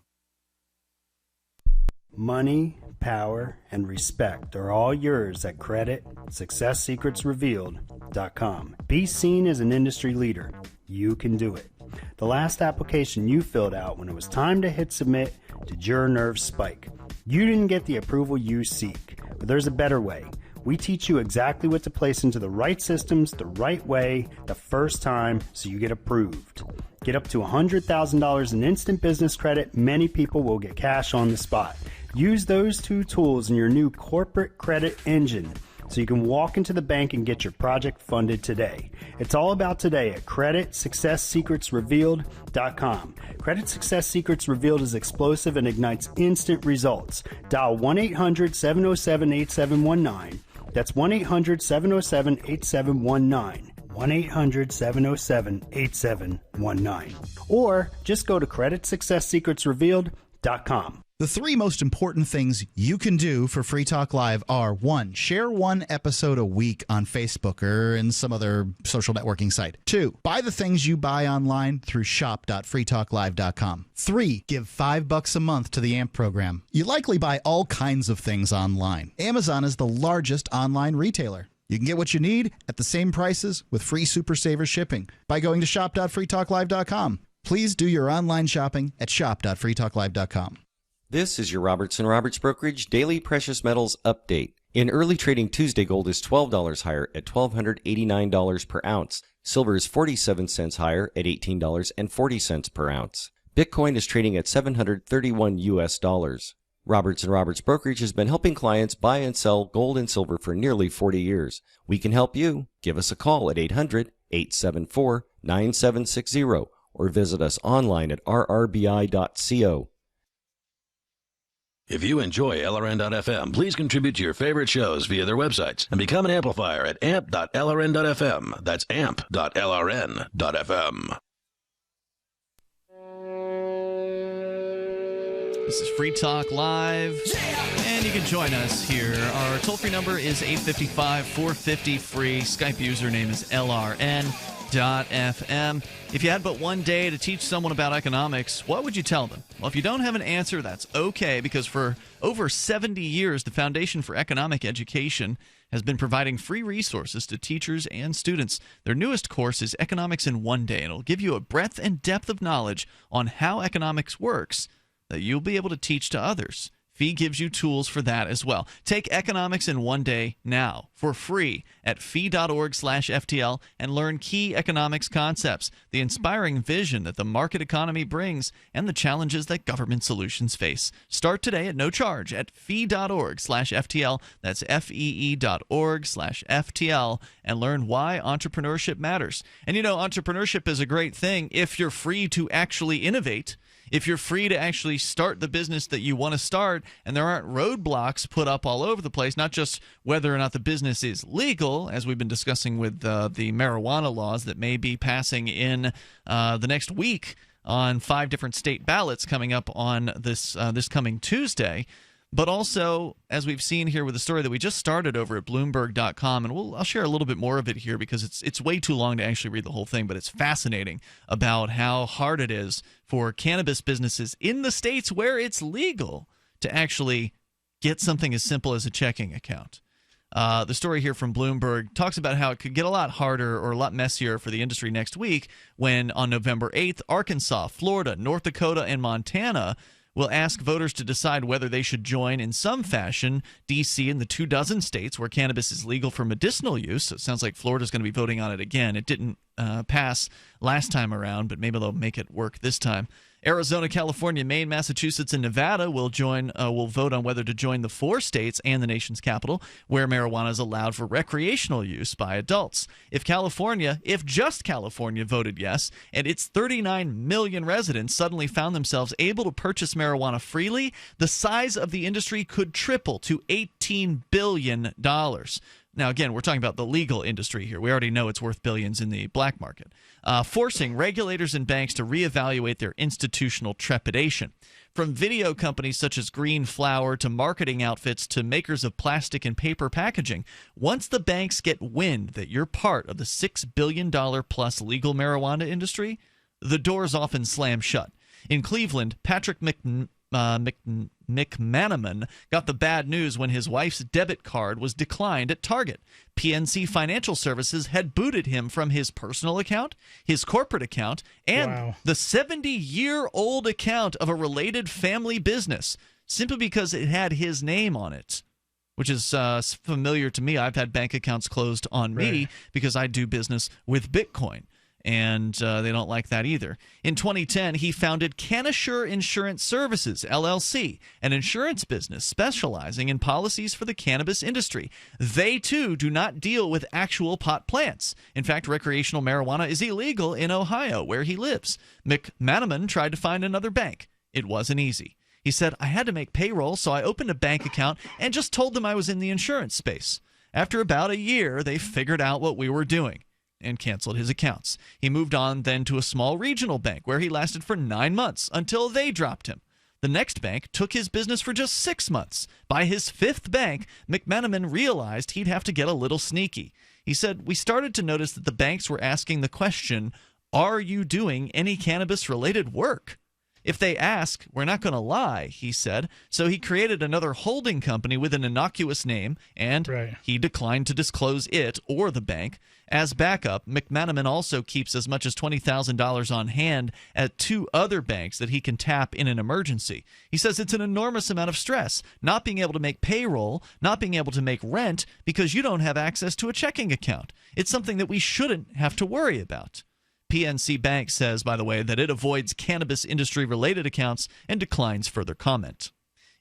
Money, power, and respect are all yours at CreditSuccessSecretsRevealed.com. Be seen as an industry leader. You can do it. The last application you filled out when it was time to hit submit did your nerves spike. You didn't get the approval you seek, but there's a better way. We teach you exactly what to place into the right systems the right way the first time so you get approved. Get up to $100,000 in instant business credit. Many people will get cash on the spot. Use those two tools in your new corporate credit engine so you can walk into the bank and get your project funded today. It's all about today at CreditSuccessSecretsRevealed.com. Credit Success Secrets Revealed is explosive and ignites instant results. Dial 1-800-707-8719. That's 1-800-707-8719. 1-800-707-8719. Or just go to CreditSuccessSecretsRevealed.com. The three most important things you can do for Free Talk Live are: 1. Share one episode a week on Facebook or in some other social networking site. 2. Buy the things you buy online through shop.freetalklive.com. 3. Give $5 a month to the AMP program. You likely buy all kinds of things online. Amazon is the largest online retailer. You can get what you need at the same prices with free Super Saver shipping by going to shop.freetalklive.com. Please do your online shopping at shop.freetalklive.com. This is your Robertson Roberts Brokerage Daily Precious Metals Update. In early trading Tuesday, gold is $12 higher at $1,289 per ounce. Silver is 47 cents higher at $18.40 per ounce. Bitcoin is trading at $731 US. Robertson Roberts Brokerage has been helping clients buy and sell gold and silver for nearly 40 years. We can help you. Give us a call at 800-874-9760 or visit us online at rrbi.co. If you enjoy LRN.FM, please contribute to your favorite shows via their websites and become an amplifier at amp.lrn.fm. That's amp.lrn.fm. This is Free Talk Live, and you can join us here. Our toll-free number is 855-450-FREE. Skype username is LRN.FM. If you had but one day to teach someone about economics, what would you tell them? Well, if you don't have an answer, that's okay, because for over 70 years, the Foundation for Economic Education has been providing free resources to teachers and students. Their newest course is Economics in One Day, and it'll give you a breadth and depth of knowledge on how economics works that you'll be able to teach to others. Fee gives you tools for that as well. Take Economics in One Day now for free at fee.org/FTL and learn key economics concepts, the inspiring vision that the market economy brings, and the challenges that government solutions face. Start today at no charge at fee.org/FTL. That's fee.org/FTL, and learn why entrepreneurship matters. And you know, entrepreneurship is a great thing if you're free to actually innovate. If you're free to actually start the business that you want to start, and there aren't roadblocks put up all over the place, not just whether or not the business is legal, as we've been discussing with the marijuana laws that may be passing in the next week on 5 different state ballots coming up on this coming Tuesday. But also, as we've seen here with the story that we just started over at Bloomberg.com, and I'll share a little bit more of it here because it's way too long to actually read the whole thing, but it's fascinating about how hard it is for cannabis businesses in the states where it's legal to actually get something as simple as a checking account. The story here from Bloomberg talks about how it could get a lot harder or a lot messier for the industry next week when, on November 8th, Arkansas, Florida, North Dakota, and Montana will ask voters to decide whether they should join in some fashion D.C. and the 24 states where cannabis is legal for medicinal use. So it sounds like Florida's going to be voting on it again. It didn't pass last time around, but maybe they'll make it work this time. Arizona, California, Maine, Massachusetts, and Nevada will vote on whether to join the 4 states and the nation's capital where marijuana is allowed for recreational use by adults. If just California voted yes, and its 39 million residents suddenly found themselves able to purchase marijuana freely, the size of the industry could triple to $18 billion. Now, again, we're talking about the legal industry here. We already know it's worth billions in the black market. Forcing regulators and banks to reevaluate their institutional trepidation. From video companies such as Green Flower to marketing outfits to makers of plastic and paper packaging, once the banks get wind that you're part of the $6 billion plus legal marijuana industry, the doors often slam shut. In Cleveland, Patrick McManaman got the bad news when his wife's debit card was declined at Target. PNC Financial Services had booted him from his personal account, his corporate account, and the 70-year-old account of a related family business simply because it had his name on it, which is familiar to me. I've had bank accounts closed on me because I do business with Bitcoin. And they don't like that either. In 2010, he founded Cannassure Insurance Services, LLC, an insurance business specializing in policies for the cannabis industry. They, too, do not deal with actual pot plants. In fact, recreational marijuana is illegal in Ohio, where he lives. McManaman tried to find another bank. It wasn't easy. He said, I had to make payroll, so I opened a bank account and just told them I was in the insurance space. After about a year, they figured out what we were doing and canceled his accounts. He moved on then to a small regional bank where he lasted for 9 months until they dropped him. The next bank took his business for just 6 months. By his 5th bank, McManaman realized he'd have to get a little sneaky. He said, we started to notice that the banks were asking the question, are you doing any cannabis-related work? If they ask, we're not going to lie, he said. So he created another holding company with an innocuous name, and he declined to disclose it or the bank. As backup, McManaman also keeps as much as $20,000 on hand at 2 other banks that he can tap in an emergency. He says it's an enormous amount of stress, not being able to make payroll, not being able to make rent because you don't have access to a checking account. It's something that we shouldn't have to worry about. PNC Bank says, by the way, that it avoids cannabis industry-related accounts and declines further comment.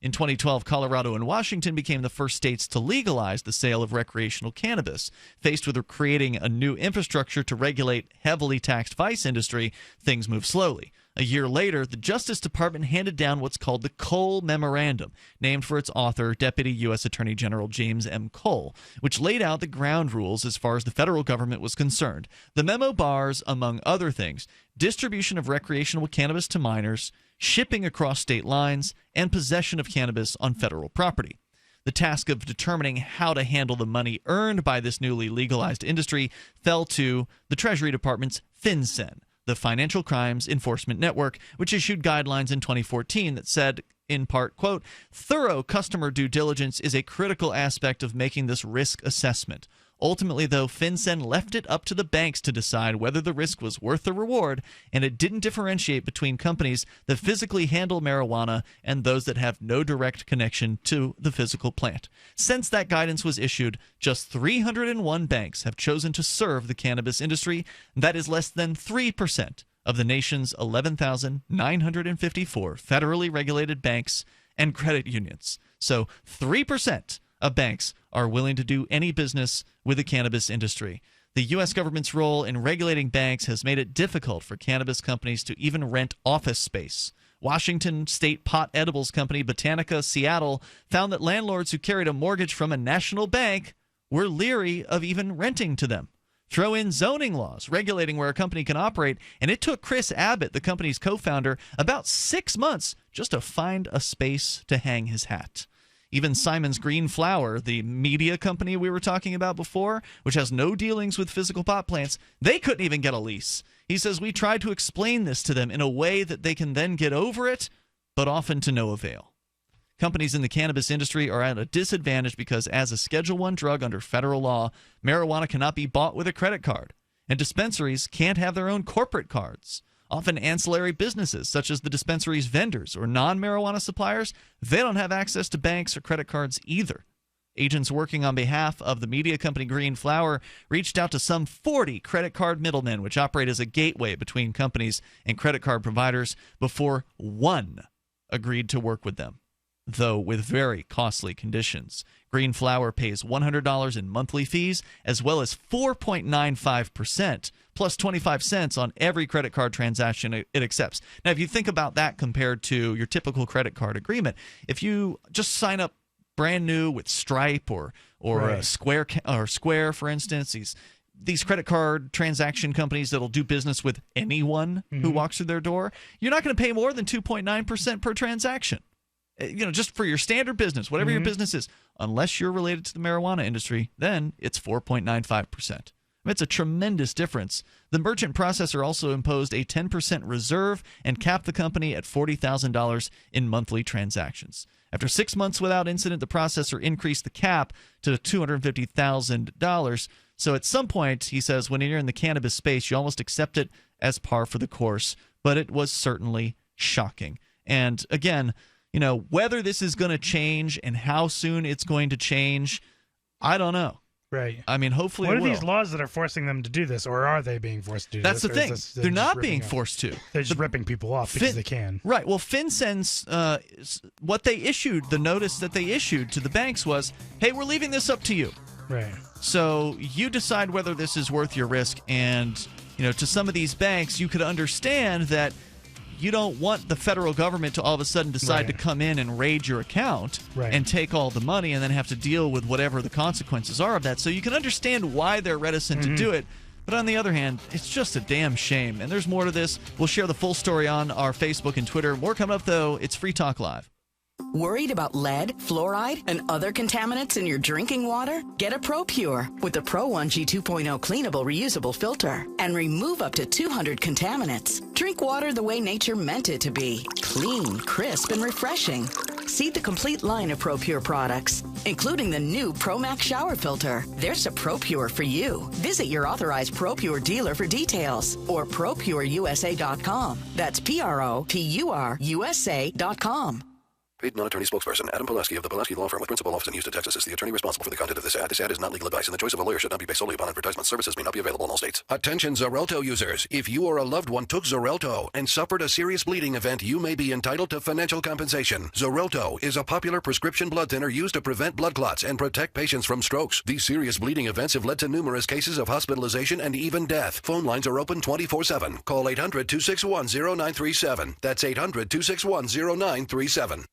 In 2012, Colorado and Washington became the first states to legalize the sale of recreational cannabis. Faced with creating a new infrastructure to regulate heavily taxed vice industry, things move slowly. A year later, the Justice Department handed down what's called the Cole Memorandum, named for its author, Deputy U.S. Attorney General James M. Cole, which laid out the ground rules as far as the federal government was concerned. The memo bars, among other things, distribution of recreational cannabis to minors, shipping across state lines, and possession of cannabis on federal property. The task of determining how to handle the money earned by this newly legalized industry fell to the Treasury Department's FinCEN, the Financial Crimes Enforcement Network, which issued guidelines in 2014 that said, in part, quote, thorough customer due diligence is a critical aspect of making this risk assessment. Ultimately, though, FinCEN left it up to the banks to decide whether the risk was worth the reward, and it didn't differentiate between companies that physically handle marijuana and those that have no direct connection to the physical plant. Since that guidance was issued, just 301 banks have chosen to serve the cannabis industry. That is less than 3% of the nation's 11,954 federally regulated banks and credit unions. So 3% of banks are willing to do any business with the cannabis industry. The U.S. government's role in regulating banks has made it difficult for cannabis companies to even rent office space. Washington State pot edibles company Botanica Seattle found that landlords who carried a mortgage from a national bank were leery of even renting to them. Throw in zoning laws regulating where a company can operate, and it took Chris Abbott, the company's co-founder, about 6 months just to find a space to hang his hat. Even Simon's Green Flower, the media company we were talking about before, which has no dealings with physical pot plants, they couldn't even get a lease. He says we tried to explain this to them in a way that they can then get over it, but often to no avail. Companies in the cannabis industry are at a disadvantage because as a Schedule I drug under federal law, marijuana cannot be bought with a credit card, and dispensaries can't have their own corporate cards. Often ancillary businesses, such as the dispensary's vendors or non-marijuana suppliers, they don't have access to banks or credit cards either. Agents working on behalf of the media company Green Flower reached out to some 40 credit card middlemen, which operate as a gateway between companies and credit card providers, before one agreed to work with them, though with very costly conditions. Green Flower pays $100 in monthly fees, as well as 4.95% plus 25 cents on every credit card transaction it accepts. Now, if you think about that compared to your typical credit card agreement, if you just sign up brand new with Stripe or Right. Square, for instance, these credit card transaction companies that'll do business with anyone who walks through their door, you're not going to pay more than 2.9% per transaction. Just for your standard business, whatever your business is, unless you're related to the marijuana industry, then it's 4.95%. It's a tremendous difference. The merchant processor also imposed a 10% reserve and capped the company at $40,000 in monthly transactions. After 6 months without incident, the processor increased the cap to $250,000. So at some point, he says, when you're in the cannabis space, you almost accept it as par for the course. But it was certainly shocking. And again, whether this is going to change and how soon it's going to change, I don't know. Right. I mean, hopefully What it are will. these laws that are forcing them to do this, or are they being forced to do That's this? the thing. They're not being forced to. They're just ripping people off because they can. Right. Well, FinCEN's, what they issued, the notice that they issued to the banks was, hey, we're leaving this up to you. Right. So you decide whether this is worth your risk. And, to some of these banks, you could understand that you don't want the federal government to all of a sudden decide to come in and raid your account and take all the money and then have to deal with whatever the consequences are of that. So you can understand why they're reticent to do it. But on the other hand, it's just a damn shame. And there's more to this. We'll share the full story on our Facebook and Twitter. More coming up, though. It's Free Talk Live. Worried about lead, fluoride, and other contaminants in your drinking water? Get a ProPure with the Pro 1G 2.0 cleanable reusable filter and remove up to 200 contaminants. Drink water the way nature meant it to be. Clean, crisp, and refreshing. See the complete line of ProPure products, including the new ProMax shower filter. There's a ProPure for you. Visit your authorized ProPure dealer for details or ProPureUSA.com. That's ProPureUSA.com. Paid non-attorney spokesperson Adam Pileski of the Pileski Law Firm with principal office in Houston, Texas is the attorney responsible for the content of this ad. This ad is not legal advice, and the choice of a lawyer should not be based solely upon advertisement. Services may not be available in all states. Attention Xarelto users. If you or a loved one took Xarelto and suffered a serious bleeding event, you may be entitled to financial compensation. Xarelto is a popular prescription blood thinner used to prevent blood clots and protect patients from strokes. These serious bleeding events have led to numerous cases of hospitalization and even death. Phone lines are open 24/7. Call 800-261-0937. That's 800-261-0937.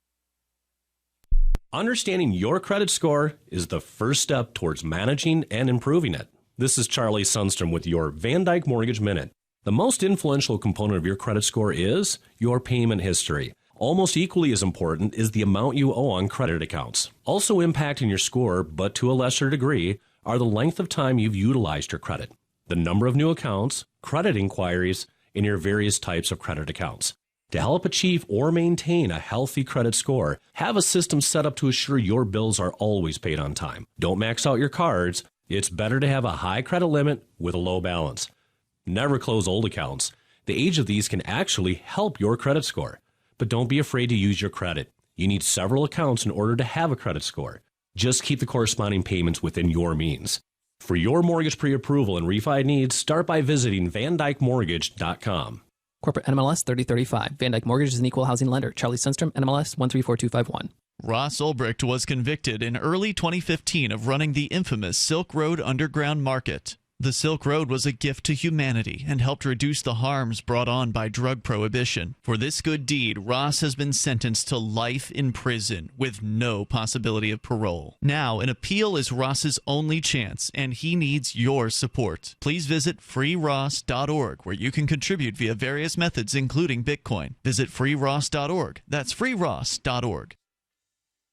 Understanding your credit score is the first step towards managing and improving it. This is Charlie Sundstrom with your Van Dyke Mortgage Minute. The most influential component of your credit score is your payment history. Almost equally as important is the amount you owe on credit accounts. Also impacting your score, but to a lesser degree, are the length of time you've utilized your credit, the number of new accounts, credit inquiries, and your various types of credit accounts. To help achieve or maintain a healthy credit score, have a system set up to assure your bills are always paid on time. Don't max out your cards. It's better to have a high credit limit with a low balance. Never close old accounts. The age of these can actually help your credit score. But don't be afraid to use your credit. You need several accounts in order to have a credit score. Just keep the corresponding payments within your means. For your mortgage pre-approval and refi needs, start by visiting VanDykeMortgage.com. Corporate NMLS 3035. Van Dyke Mortgage is an equal housing lender. Charlie Sundstrom, NMLS 134251. Ross Ulbricht was convicted in early 2015 of running the infamous Silk Road Underground Market. The Silk Road was a gift to humanity and helped reduce the harms brought on by drug prohibition. For this good deed, Ross has been sentenced to life in prison with no possibility of parole. Now, an appeal is Ross's only chance, and he needs your support. Please visit freeross.org, where you can contribute via various methods, including Bitcoin. Visit freeross.org. That's freeross.org.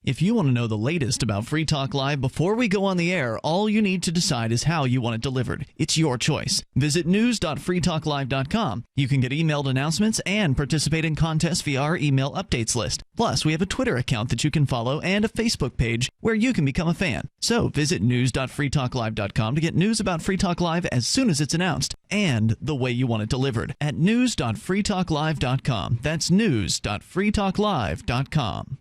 If you want to know the latest about Free Talk Live before we go on the air, all you need to decide is how you want it delivered. It's your choice. Visit news.freetalklive.com. You can get emailed announcements and participate in contests via our email updates list. Plus, we have a Twitter account that you can follow and a Facebook page where you can become a fan. So visit news.freetalklive.com to get news about Free Talk Live as soon as it's announced and the way you want it delivered at news.freetalklive.com. That's news.freetalklive.com.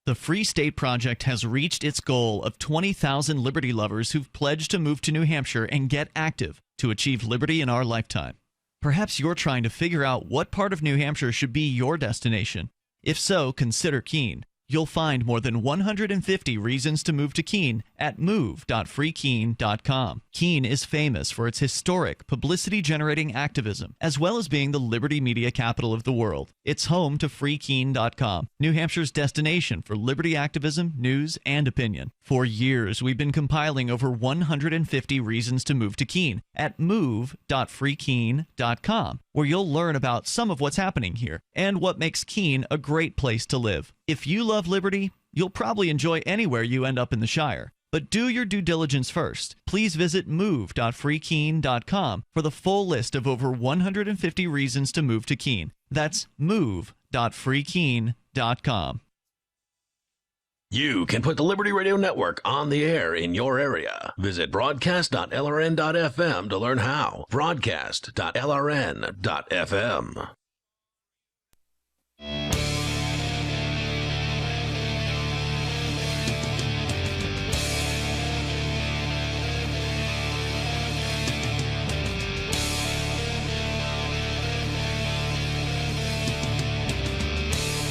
The Free State Project has reached its goal of 20,000 liberty lovers who've pledged to move to New Hampshire and get active to achieve liberty in our lifetime. Perhaps you're trying to figure out what part of New Hampshire should be your destination. If so, consider Keene. You'll find more than 150 reasons to move to Keene at move.freekeene.com. Keene is famous for its historic, publicity-generating activism, as well as being the liberty media capital of the world. It's home to freekeene.com, New Hampshire's destination for liberty activism, news, and opinion. For years, we've been compiling over 150 reasons to move to Keene at move.freekeene.com, where you'll learn about some of what's happening here and what makes Keene a great place to live. If you love liberty, you'll probably enjoy anywhere you end up in the Shire. But do your due diligence first. Please visit move.freekeene.com for the full list of over 150 reasons to move to Keene. That's move.freekeene.com. You can put the Liberty Radio Network on the air in your area. Visit broadcast.lrn.fm to learn how. Broadcast.lrn.fm.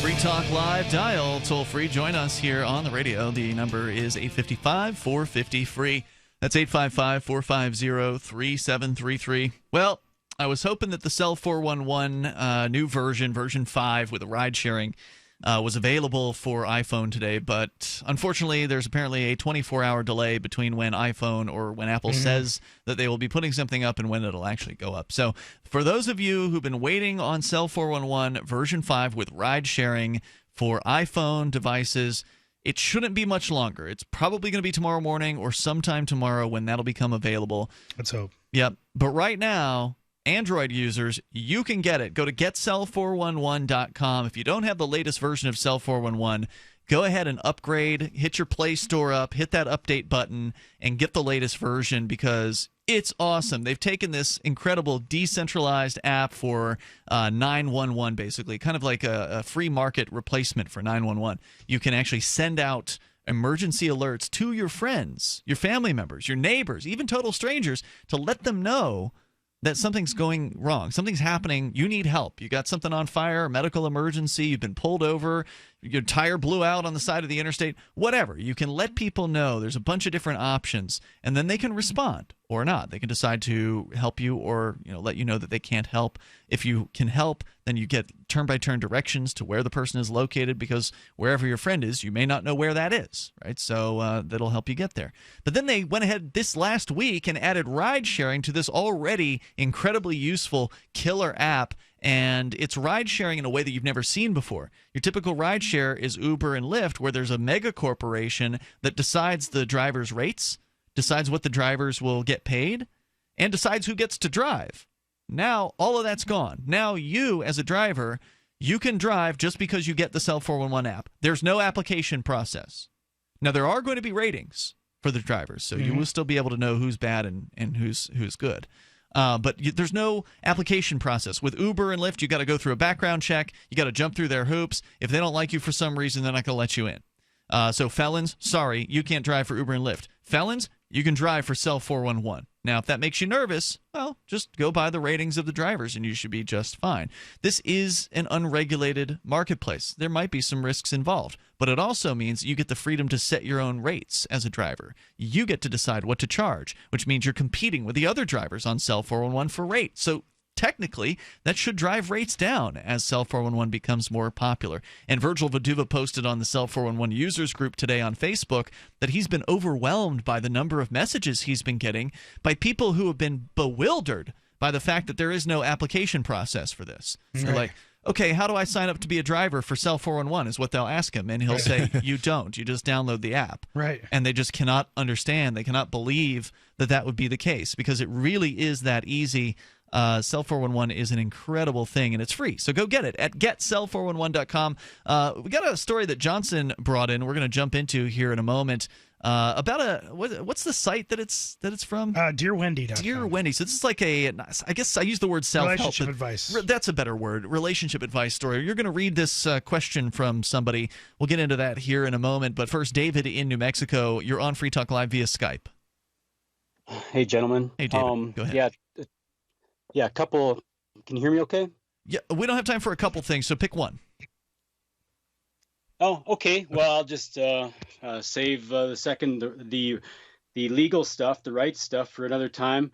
Free Talk Live, dial toll free. Join us here on the radio. The number is 855-450-FREE. That's 855-450-3733. Well, I was hoping that the Cell 411 new version 5 with the ride sharing was available for iPhone today, but unfortunately there's apparently a 24-hour delay between when iPhone or when Apple says that they will be putting something up and when it'll actually go up. So for those of you who've been waiting on Cell 411 version 5 with ride sharing for iPhone devices, it shouldn't be much longer. It's probably going to be tomorrow morning or sometime tomorrow when that'll become available. Let's hope. Yep. But right now, Android users, you can get it. Go to getcell411.com. If you don't have the latest version of Cell 411, go ahead and upgrade, hit your Play Store up, hit that update button, and get the latest version because it's awesome. They've taken this incredible decentralized app for 911, basically, kind of like a free market replacement for 911. You can actually send out emergency alerts to your friends, your family members, your neighbors, even total strangers to let them know that something's going wrong, something's happening, you need help. You got something on fire, a medical emergency, you've been pulled over, your tire blew out on the side of the interstate, whatever. You can let people know there's a bunch of different options, and then they can respond or not. They can decide to help you or let you know that they can't help. If you can help, then you get turn-by-turn directions to where the person is located because wherever your friend is, you may not know where that is, right? So that'll help you get there. But then they went ahead this last week and added ride-sharing to this already incredibly useful killer app, and it's ride-sharing in a way that you've never seen before. Your typical ride-share is Uber and Lyft, where there's a mega corporation that decides the driver's rates, decides what the drivers will get paid, and decides who gets to drive. Now, all of that's gone. Now, you, as a driver, you can drive just because you get the Cell 411 app. There's no application process. Now, there are going to be ratings for the drivers, so you will still be able to know who's bad and who's good. But there's no application process. With Uber and Lyft, you got to go through a background check. You got to jump through their hoops. If they don't like you for some reason, they're not going to let you in. So felons, sorry, you can't drive for Uber and Lyft. Felons, you can drive for Cell 411. Now, if that makes you nervous, well, just go by the ratings of the drivers and you should be just fine. This is an unregulated marketplace. There might be some risks involved, but it also means you get the freedom to set your own rates as a driver. You get to decide what to charge, which means you're competing with the other drivers on Cell 411 for rate. So technically, that should drive rates down as Cell 411 becomes more popular. And Virgil Vaduva posted on the Cell 411 users group today on Facebook that he's been overwhelmed by the number of messages he's been getting by people who have been bewildered by the fact that there is no application process for this. Right. They're like, okay, how do I sign up to be a driver for Cell 411 is what they'll ask him. And he'll say, you don't. You just download the app. Right. And they just cannot understand. They cannot believe that that would be the case because it really is that easy. Cell 411 is an incredible thing, and it's free. So go get it at getcell411.com. We got a story that Johnson brought in. We're going to jump into here in a moment. About what's the site that it's from? DearWendy.com. Dear Wendy. So this is like I guess I use the word self-help. Relationship advice. That's a better word. Relationship advice story. You're going to read this question from somebody. We'll get into that here in a moment. But first, David in New Mexico. You're on Free Talk Live via Skype. Hey, gentlemen. Hey, David. Go ahead. Yeah, a couple. Can you hear me okay? Yeah, we don't have time for a couple things, so pick one. Oh, okay. Well, I'll just save the legal stuff, the rights stuff, for another time.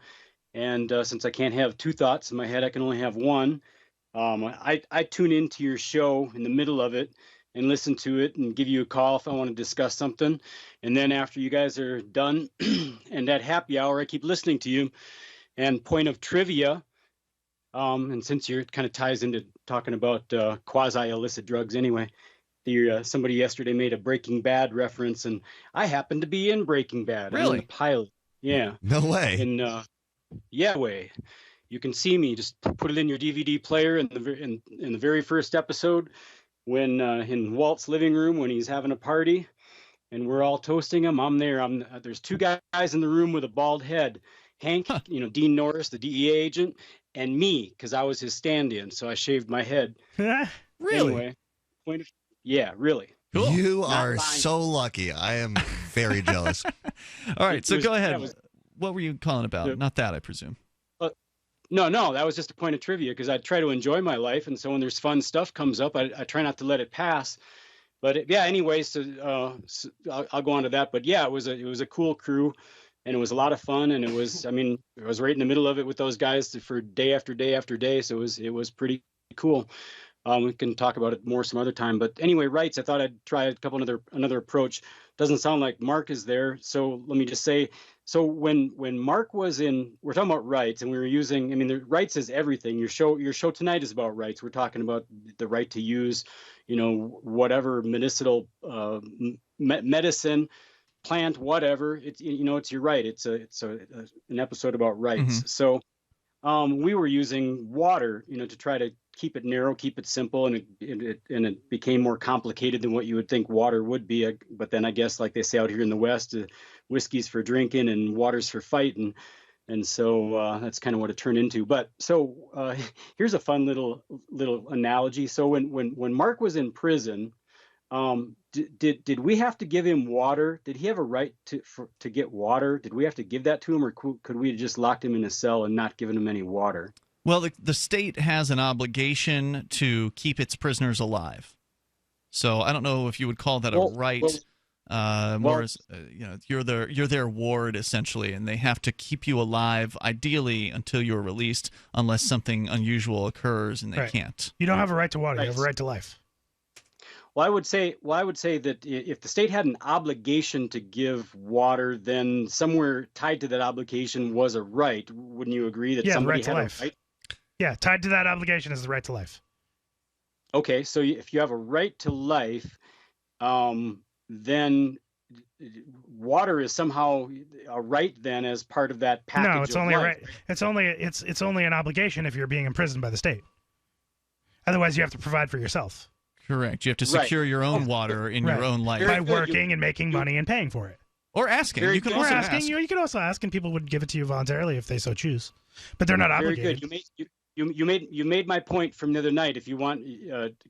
And since I can't have two thoughts in my head, I can only have one. I tune into your show in the middle of it and listen to it and give you a call if I want to discuss something. And then after you guys are done and at happy hour, I keep listening to you. And point of trivia, and since it kind of ties into talking about quasi-illicit drugs anyway, somebody yesterday made a Breaking Bad reference, and I happen to be in Breaking Bad. Really? I'm the pilot. Yeah. No way. Way. You can see me. Just put it in your DVD player in the very first episode, when in Walt's living room when he's having a party, and we're all toasting him. I'm there. There's two guys in the room with a bald head. Hank, Dean Norris, the DEA agent, and me, because I was his stand-in, so I shaved my head. Really? Anyway, yeah, really. Cool. You are so lucky. I am very jealous. All right, so go ahead. What were you calling about? Not that, I presume. No, that was just a point of trivia, because I try to enjoy my life, and so when there's fun stuff comes up, I try not to let it pass. But anyways, so I'll go on to that. But yeah, it was a cool crew. And it was a lot of fun, and it was right in the middle of it with those guys for day after day after day. So it was pretty cool. We can talk about it more some other time. But anyway, rights. I thought I'd try another approach. Doesn't sound like Mark is there, so let me just say. So when Mark was in, we're talking about rights, and we were using. The rights is everything. Your show tonight is about rights. We're talking about the right to use, whatever medicinal medicine. Plant, whatever, it's your right. It's an episode about rights. So we were using water, to try to keep it narrow, keep it simple, and it became more complicated than what you would think water would be. But then I guess, like they say out here in the West, whiskey's for drinking and water's for fighting, and so that's kind of what it turned into. But so here's a fun little analogy. So when Mark was in prison. Did we have to give him water? Did he have a right to get water? Did we have to give that to him, or could we have just locked him in a cell and not given him any water? Well, the state has an obligation to keep its prisoners alive. So I don't know if you would call that a right. You're their ward essentially, and they have to keep you alive, ideally until you're released, unless something unusual occurs, and they can't. You don't have a right to water. You have a right to life. Well, I would say that if the state had an obligation to give water, then somewhere tied to that obligation was a right. Wouldn't you agree that somebody had a right? Yeah, tied to that obligation is the right to life. Okay, so if you have a right to life, then water is somehow a right then as part of that package. No, it's only a right. It's only an obligation if you're being imprisoned by the state. Otherwise, you have to provide for yourself. Correct. You have to secure your own water in your own life. By working and making money and paying for it. Or asking. You can also ask. You can also ask, and people would give it to you voluntarily if they so choose. But they're not obligated. Very good. You made my point from the other night. If you want,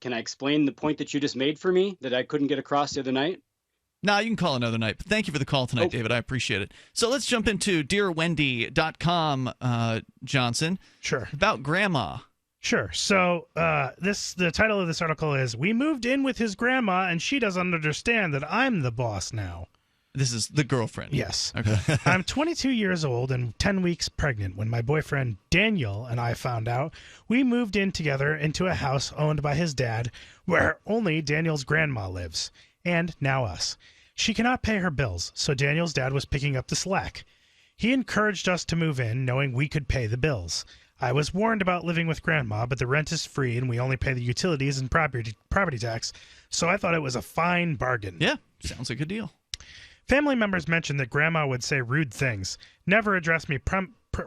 can I explain the point that you just made for me that I couldn't get across the other night? No, you can call another night. But thank you for the call tonight, David. I appreciate it. So let's jump into DearWendy.com, Johnson. Sure. About grandma. Sure. So the title of this article is "We moved in with his grandma, and she doesn't understand that I'm the boss now." This is the girlfriend. Yes. Okay. I'm 22 years old and 10 weeks pregnant when my boyfriend Daniel and I found out. We moved in together into a house owned by his dad, where only Daniel's grandma lives, and now us. She cannot pay her bills, so Daniel's dad was picking up the slack. He encouraged us to move in, knowing we could pay the bills. I was warned about living with grandma, but the rent is free and we only pay the utilities and property tax, so I thought it was a fine bargain. Yeah, sounds like a deal. Family members mentioned that grandma would say rude things, never address me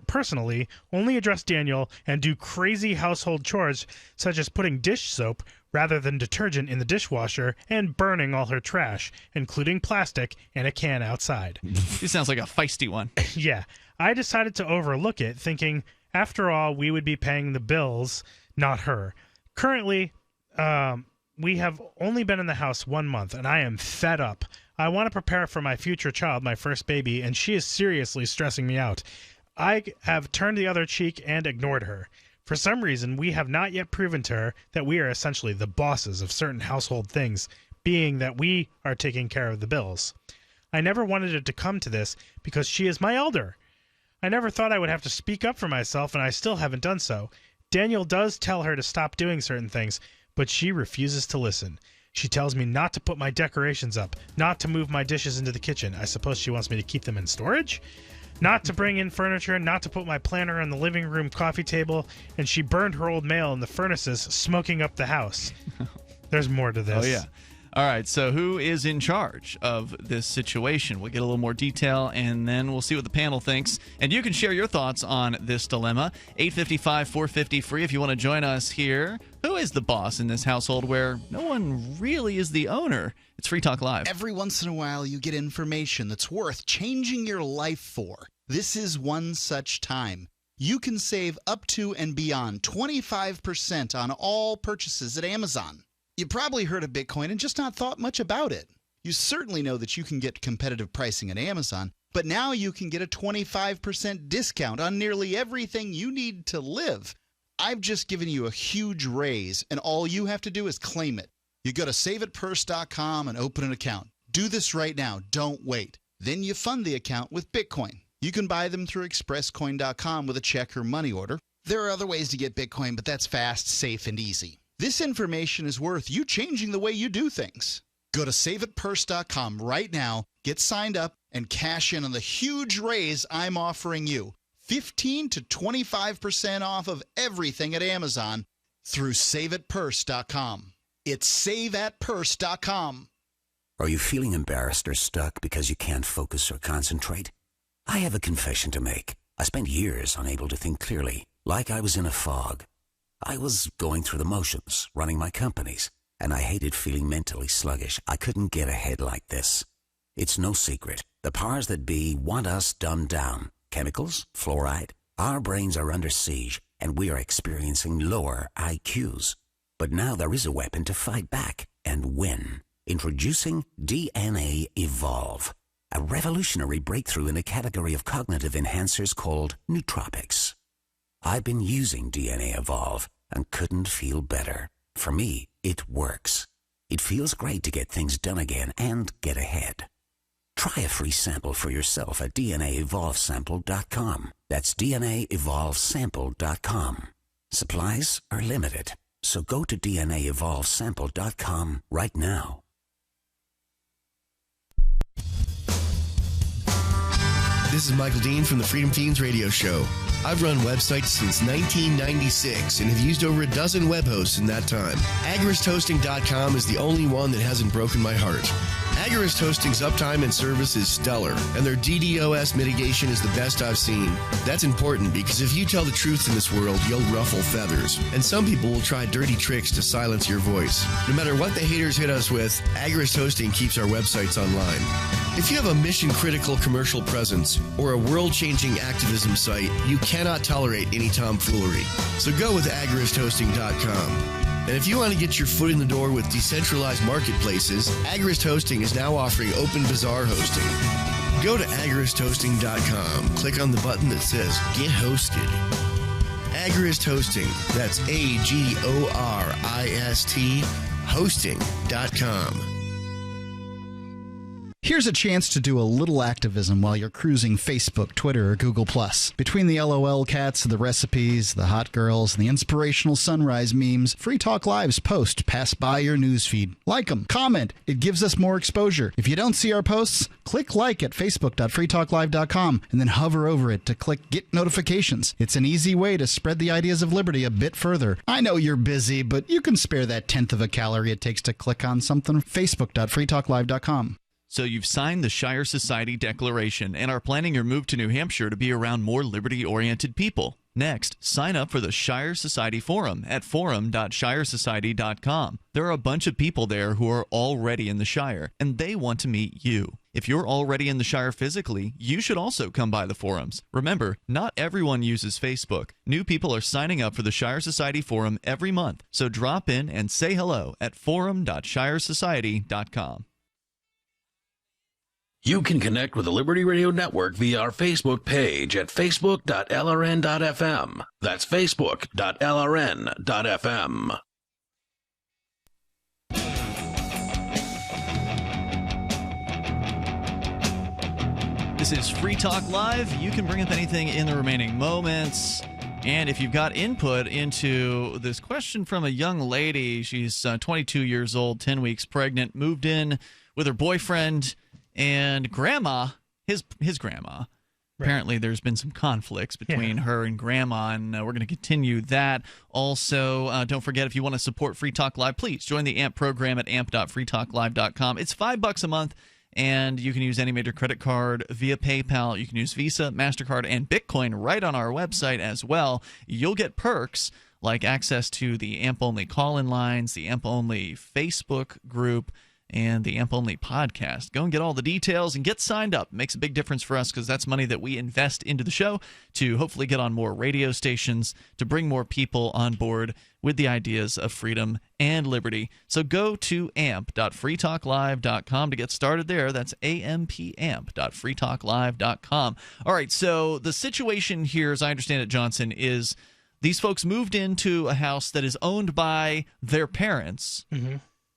personally only address Daniel and do crazy household chores such as putting dish soap rather than detergent in the dishwasher and burning all her trash, including plastic and a can outside. He sounds like a feisty one. Yeah. I decided to overlook it, thinking, after all, we would be paying the bills, not her. Currently, we have only been in the house 1 month, and I am fed up. I want to prepare for my future child, my first baby, and she is seriously stressing me out. I have turned the other cheek and ignored her. For some reason, we have not yet proven to her that we are essentially the bosses of certain household things, being that we are taking care of the bills. I never wanted it to come to this because she is my elder. I never thought I would have to speak up for myself, and I still haven't done so. Daniel does tell her to stop doing certain things, but she refuses to listen. She tells me not to put my decorations up, not to move my dishes into the kitchen. I suppose she wants me to keep them in storage? Not to bring in furniture, not to put my planner on the living room coffee table, and she burned her old mail in the furnaces, smoking up the house. There's more to this. Oh, yeah. All right, so who is in charge of this situation? We'll get a little more detail, and then we'll see what the panel thinks. And you can share your thoughts on this dilemma. 855-450-FREE if you want to join us here. Who is the boss in this household where no one really is the owner? It's Free Talk Live. Every once in a while, you get information that's worth changing your life for. This is one such time. You can save up to and beyond 25% on all purchases at Amazon. You probably heard of Bitcoin and just not thought much about it. You certainly know that you can get competitive pricing at Amazon, but now you can get a 25% discount on nearly everything you need to live. I've just given you a huge raise, and all you have to do is claim it. You go to saveitpurse.com and open an account. Do this right now. Don't wait. Then you fund the account with Bitcoin. You can buy them through expresscoin.com with a check or money order. There are other ways to get Bitcoin, but that's fast, safe, and easy. This information is worth you changing the way you do things. Go to saveitpurse.com right now, get signed up, and cash in on the huge raise I'm offering you. 15 to 25% off of everything at Amazon through saveitpurse.com. It's saveatpurse.com. Are you feeling embarrassed or stuck because you can't focus or concentrate? I have a confession to make. I spent years unable to think clearly, like I was in a fog. I was going through the motions, running my companies, and I hated feeling mentally sluggish. I couldn't get ahead like this. It's no secret. The powers that be want us dumbed down. Chemicals, fluoride. Our brains are under siege, and we are experiencing lower IQs. But now there is a weapon to fight back and win. Introducing DNA Evolve, a revolutionary breakthrough in a category of cognitive enhancers called nootropics. I've been using DNA Evolve and couldn't feel better. For me, it works. It feels great to get things done again and get ahead. Try a free sample for yourself at DNAEvolvesample.com. That's DNAEvolvesample.com. Supplies are limited, so go to DNAEvolvesample.com right now. This is Michael Dean from the Freedom Fiends radio show. I've run websites since 1996 and have used over a dozen web hosts in that time. AgoristHosting.com is the only one that hasn't broken my heart. Agorist Hosting's uptime and service is stellar, and their DDoS mitigation is the best I've seen. That's important because if you tell the truth in this world, you'll ruffle feathers, and some people will try dirty tricks to silence your voice. No matter what the haters hit us with, Agorist Hosting keeps our websites online. If you have a mission-critical commercial presence or a world-changing activism site, you cannot tolerate any tomfoolery. So go with AgoristHosting.com. And if you want to get your foot in the door with decentralized marketplaces, Agorist Hosting is now offering open bazaar hosting. Go to agoristhosting.com, click on the button that says Get Hosted. Agorist Hosting, that's AGORIST hosting.com. Here's a chance to do a little activism while you're cruising Facebook, Twitter, or Google+. Between the LOL cats, the recipes, the hot girls, and the inspirational sunrise memes, Free Talk Live's posts pass by your newsfeed. Like them, comment. It gives us more exposure. If you don't see our posts, click like at facebook.freetalklive.com and then hover over it to click Get Notifications. It's an easy way to spread the ideas of liberty a bit further. I know you're busy, but you can spare that tenth of a calorie it takes to click on something. Facebook.freetalklive.com. So you've signed the Shire Society Declaration and are planning your move to New Hampshire to be around more liberty-oriented people. Next, sign up for the Shire Society Forum at forum.shiresociety.com. There are a bunch of people there who are already in the Shire, and they want to meet you. If you're already in the Shire physically, you should also come by the forums. Remember, not everyone uses Facebook. New people are signing up for the Shire Society Forum every month, so drop in and say hello at forum.shiresociety.com. You can connect with the Liberty Radio Network via our Facebook page at facebook.lrn.fm. That's facebook.lrn.fm. This is Free Talk Live. You can bring up anything in the remaining moments. And if you've got input into this question from a young lady, she's 22 years old, 10 weeks pregnant, moved in with her boyfriend and grandma, his grandma. Right. Apparently there's been some conflicts between her and grandma, and we're going to continue that. Also, don't forget, if you want to support Free Talk Live, please join the AMP program at amp.freetalklive.com. It's $5 a month, and you can use any major credit card via PayPal. You can use Visa, MasterCard, and Bitcoin right on our website as well. You'll get perks like access to the AMP-only call-in lines, the AMP-only Facebook group, and the AMP-only podcast. Go and get all the details and get signed up. It makes a big difference for us because that's money that we invest into the show to hopefully get on more radio stations, to bring more people on board with the ideas of freedom and liberty. So go to amp.freetalklive.com to get started there. That's ampamp.freetalklive.com. All right, so the situation here, as I understand it, Johnson, is these folks moved into a house that is owned by their parents,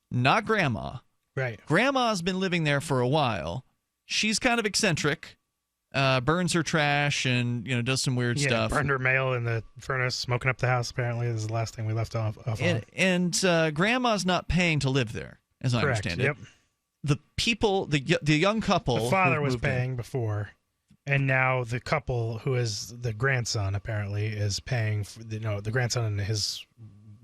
not grandma. Right. Grandma's been living there for a while. She's kind of eccentric, burns her trash, and does some weird stuff. Burned her mail in the furnace, smoking up the house. Apparently, this is the last thing we left off on. And grandma's not paying to live there, as I understand it. The people, the young couple, the father was paying before, and now the couple, who is the grandson, apparently is paying. The grandson and his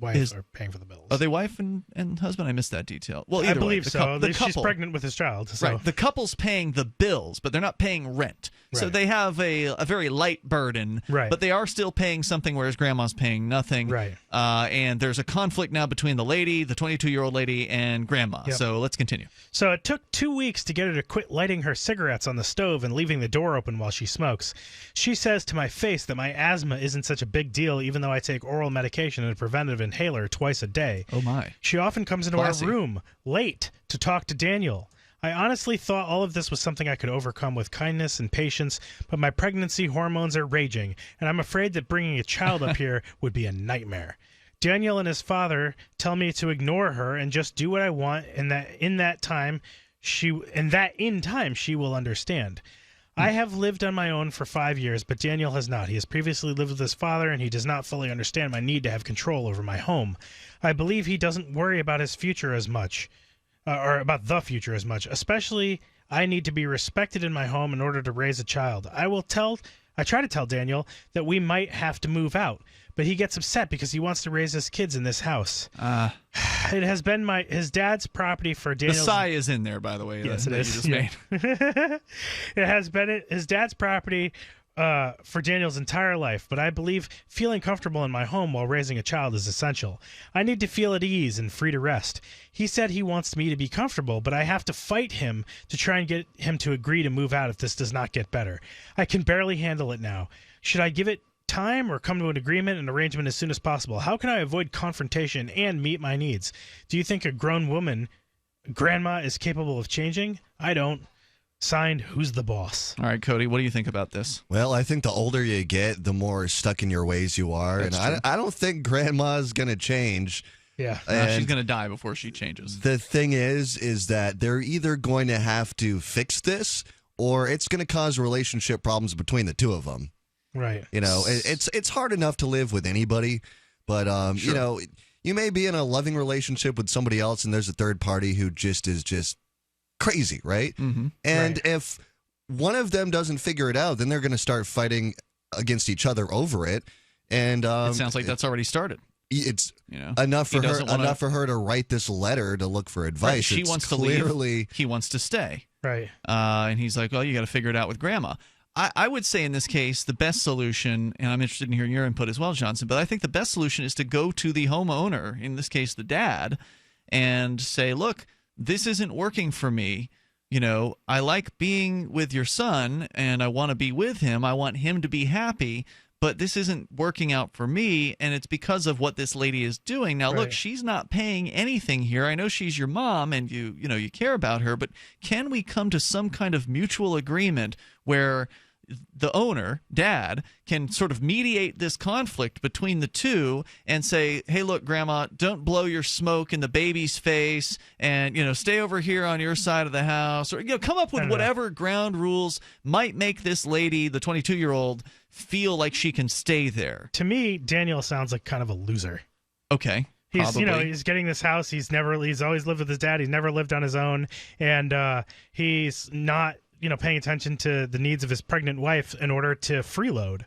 wife are paying for the bills. Are they wife and husband? I missed that detail. Well, I believe so. The She's couple, pregnant with his child. So. Right. The couple's paying the bills, but they're not paying rent. So they have a very light burden, but they are still paying something, whereas grandma's paying nothing. Right. And there's a conflict now between the lady, the 22-year-old lady, and grandma. Yep. So let's continue. So it took 2 weeks to get her to quit lighting her cigarettes on the stove and leaving the door open while she smokes. She says to my face that my asthma isn't such a big deal, even though I take oral medication and a preventive inhaler twice a day. Oh, my. She often comes into our room late to talk to Daniel. I honestly thought all of this was something I could overcome with kindness and patience, but my pregnancy hormones are raging, and I'm afraid that bringing a child up here would be a nightmare. Daniel and his father tell me to ignore her and just do what I want, and that in time she will understand. I have lived on my own for 5 years, but Daniel has not. He has previously lived with his father, and he does not fully understand my need to have control over my home. I believe he doesn't worry about his future as much. Or about the future as much. Especially, I need to be respected in my home in order to raise a child. I try to tell Daniel that we might have to move out, but he gets upset because he wants to raise his kids in this house. It has been his dad's property for Daniel's... The sigh is in there, by the way. Yes, it is. You just made. It has been his dad's property for Daniel's entire life, but I believe feeling comfortable in my home while raising a child is essential. I need to feel at ease and free to rest. He said he wants me to be comfortable, but I have to fight him to try and get him to agree to move out if this does not get better. I can barely handle it now. Should I give it time or come to an agreement and arrangement as soon as possible? How can I avoid confrontation and meet my needs? Do you think a grown woman, grandma, is capable of changing? I don't. Signed, Who's the Boss? All right, Cody, what do you think about this? Well, I think the older you get, the more stuck in your ways you are. That's and true. I don't think grandma's going to change. Yeah. She's going to die before she changes. The thing is that they're either going to have to fix this or it's going to cause relationship problems between the two of them. Right. It's hard enough to live with anybody, but, you may be in a loving relationship with somebody else and there's a third party who is just crazy, right? Mm-hmm. And if one of them doesn't figure it out, then they're going to start fighting against each other over it. And it sounds like that's already started. It's enough for her to write this letter to look for advice. Right, he wants to stay. Right. And he's like, well, you got to figure it out with grandma. I would say in this case, the best solution, and I'm interested in hearing your input as well, Johnson, but I think the best solution is to go to the homeowner, in this case the dad, and say, look, this isn't working for me. I like being with your son, and I want to be with him. I want him to be happy, but this isn't working out for me, and it's because of what this lady is doing. Now, look, she's not paying anything here. I know she's your mom, and you care about her, but can we come to some kind of mutual agreement where the owner, dad, can sort of mediate this conflict between the two and say, hey, look, grandma, don't blow your smoke in the baby's face, and stay over here on your side of the house, or come up with whatever ground rules might make this lady, the 22-year-old, feel like she can stay there. To me, Daniel sounds like kind of a loser. Okay. He's he's getting this house. He's always lived with his dad. He's never lived on his own, and he's not paying attention to the needs of his pregnant wife in order to freeload,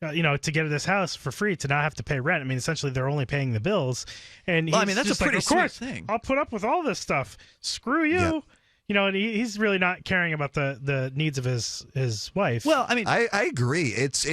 to get this house for free, to not have to pay rent. I mean, essentially, they're only paying the bills. And that's just a pretty of course, sweet thing. I'll put up with all this stuff. Screw you. Yep. And he's really not caring about the needs of his wife. Well, I mean, I agree. It's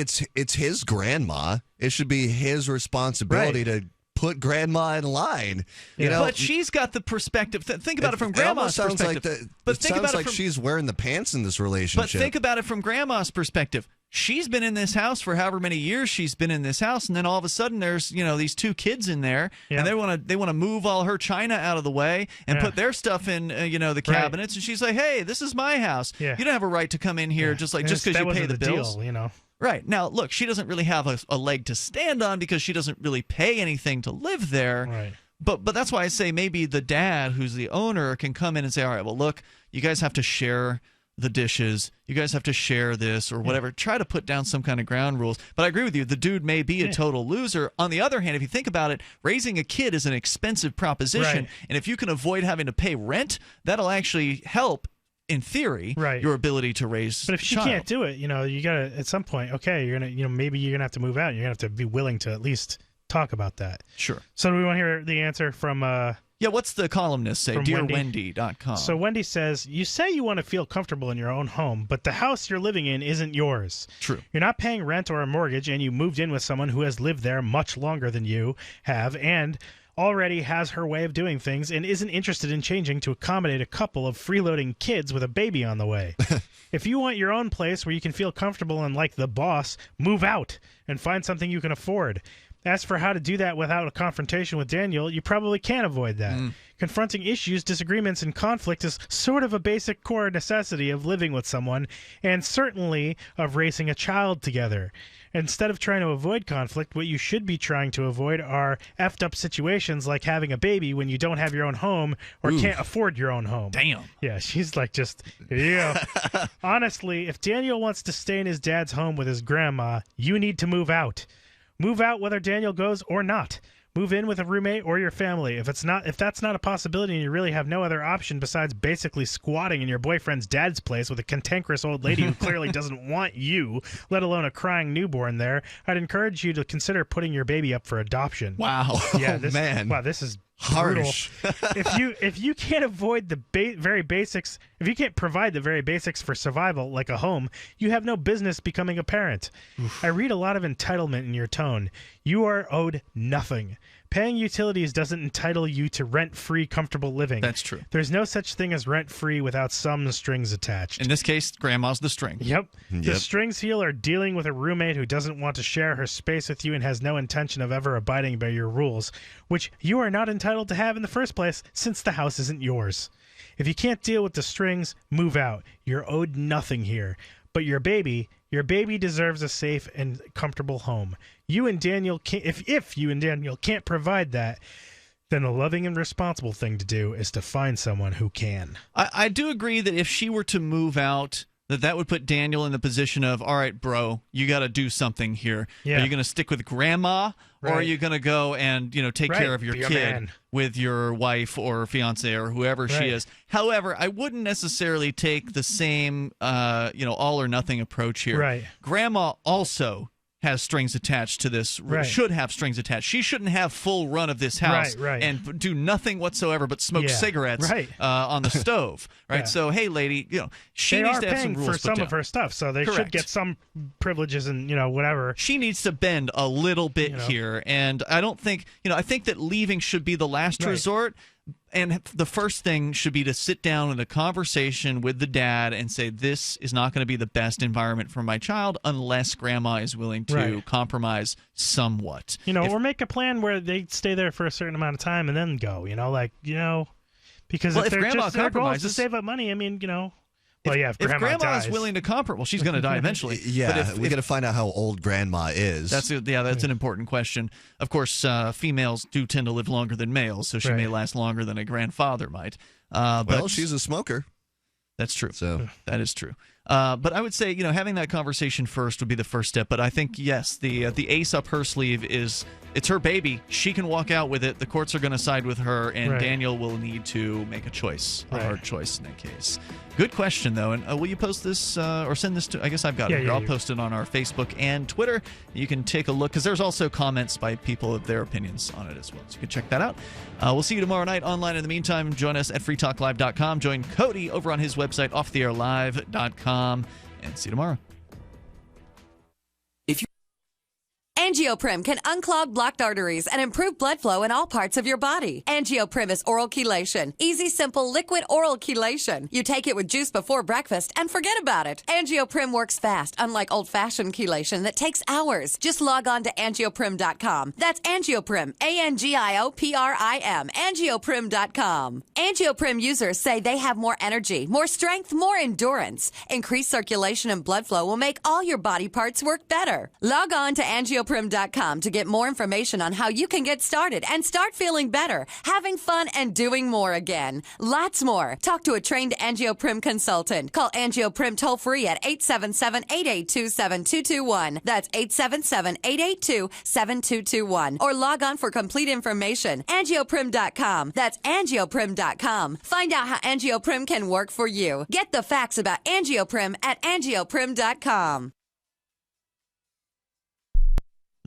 his grandma. It should be his responsibility to put grandma in line. But she's got the perspective. Think about it from grandma's perspective. It sounds like she's wearing the pants in this relationship. But think about it from grandma's perspective. She's been in this house for however many years she's been in this house, and then all of a sudden there's these two kids in there, and they want to move all her china out of the way and put their stuff in the cabinets, and she's like, hey, this is my house. You don't have a right to come in here just because you pay the bills. Deal, Right. Now, look, she doesn't really have a leg to stand on because she doesn't really pay anything to live there. Right. But that's why I say maybe the dad, who's the owner, can come in and say, all right, well, look, you guys have to share the dishes. You guys have to share this or whatever. Try to put down some kind of ground rules. But I agree with you. The dude may be a total loser. On the other hand, if you think about it, raising a kid is an expensive proposition. Right. And if you can avoid having to pay rent, that'll actually help, in theory, your ability to raise. But if she can't do it, you gotta at some point. Okay, you're gonna, maybe you're gonna have to move out. You're gonna have to be willing to at least talk about that. Sure. So do we want to hear the answer from? What's the columnist say? DearWendy.com. So Wendy says, you say you want to feel comfortable in your own home, but the house you're living in isn't yours. True. You're not paying rent or a mortgage, and you moved in with someone who has lived there much longer than you have, and already has her way of doing things and isn't interested in changing to accommodate a couple of freeloading kids with a baby on the way. If you want your own place where you can feel comfortable and like the boss, move out and find something you can afford. As for how to do that without a confrontation with Daniel, you probably can't avoid that. Confronting issues, disagreements, and conflict is sort of a basic core necessity of living with someone, and certainly of raising a child together. Instead of trying to avoid conflict, what you should be trying to avoid are effed up situations like having a baby when you don't have your own home or can't afford your own home. Damn. Yeah, she's like, just, here you go. Honestly, if Daniel wants to stay in his dad's home with his grandma, you need to move out. Move out whether Daniel goes or not. Move in with a roommate or your family. If that's not a possibility and you really have no other option besides basically squatting in your boyfriend's dad's place with a cantankerous old lady who clearly doesn't want you, let alone a crying newborn there, I'd encourage you to consider putting your baby up for adoption. Wow. Yeah, man. Wow, this is harsh. If you can't avoid the very basics, if you can't provide the very basics for survival, like a home, you have no business becoming a parent. I read a lot of entitlement in your tone. You are owed nothing. Paying utilities doesn't entitle you to rent-free, comfortable living. That's true. There's no such thing as rent-free without some strings attached. In this case, grandma's the string. Yep. The strings here are dealing with a roommate who doesn't want to share her space with you and has no intention of ever abiding by your rules, which you are not entitled to have in the first place since the house isn't yours. If you can't deal with the strings, move out. You're owed nothing here. But your baby deserves a safe and comfortable home. You and Daniel can't, if you and Daniel can't provide that, then the loving and responsible thing to do is to find someone who can. I do agree that if she were to move out, that would put Daniel in the position of, all right, bro, you got to do something here. Yeah. Are you going to stick with grandma, or are you going to go and take care of your kid with your wife or fiance or whoever she is? However, I wouldn't necessarily take the same all or nothing approach here. Right. Grandma also has strings attached to this, should have strings attached. She shouldn't have full run of this house and do nothing whatsoever but smoke cigarettes on the stove, right? Yeah. So, hey, lady, she needs to have some rules for some of her stuff, so they should get some privileges and whatever. She needs to bend a little bit here, and I don't think I think that leaving should be the last resort. And the first thing should be to sit down in a conversation with the dad and say, this is not going to be the best environment for my child unless grandma is willing to compromise somewhat. Or make a plan where they stay there for a certain amount of time and then go, because if their goal is to save up money, if grandma is willing to compromise, well, she's going to die eventually. We got to find out how old grandma is. That's an important question. Of course, females do tend to live longer than males, so she may last longer than a grandfather might. But she's a smoker. That's true. So that is true. But I would say, having that conversation first would be the first step. But I think, yes, the ace up her sleeve is it's her baby. She can walk out with it. The courts are going to side with her, and Daniel will need to make a choice, a hard choice in that case. Good question, though. And will you post this or send this to? I guess I've got it here. I'll post it on our Facebook and Twitter. You can take a look because there's also comments by people of their opinions on it as well. So you can check that out. We'll see you tomorrow night online. In the meantime, join us at freetalklive.com. Join Cody over on his website, offtheairlive.com. And see you tomorrow. Angioprim can unclog blocked arteries and improve blood flow in all parts of your body. Angioprim is oral chelation. Easy, simple, liquid oral chelation. You take it with juice before breakfast and forget about it. Angioprim works fast, unlike old-fashioned chelation that takes hours. Just log on to angioprim.com. That's Angioprim, ANGIOPRIM, angioprim.com. Angioprim users say they have more energy, more strength, more endurance. Increased circulation and blood flow will make all your body parts work better. Log on to angioprim.com to get more information on how you can get started and start feeling better, having fun, and doing more again. Lots more. Talk to a trained Angioprim consultant. Call Angioprim toll-free at 877-882-7221. That's 877-882-7221. Or log on for complete information. Angioprim.com. That's Angioprim.com. Find out how Angioprim can work for you. Get the facts about Angioprim at Angioprim.com.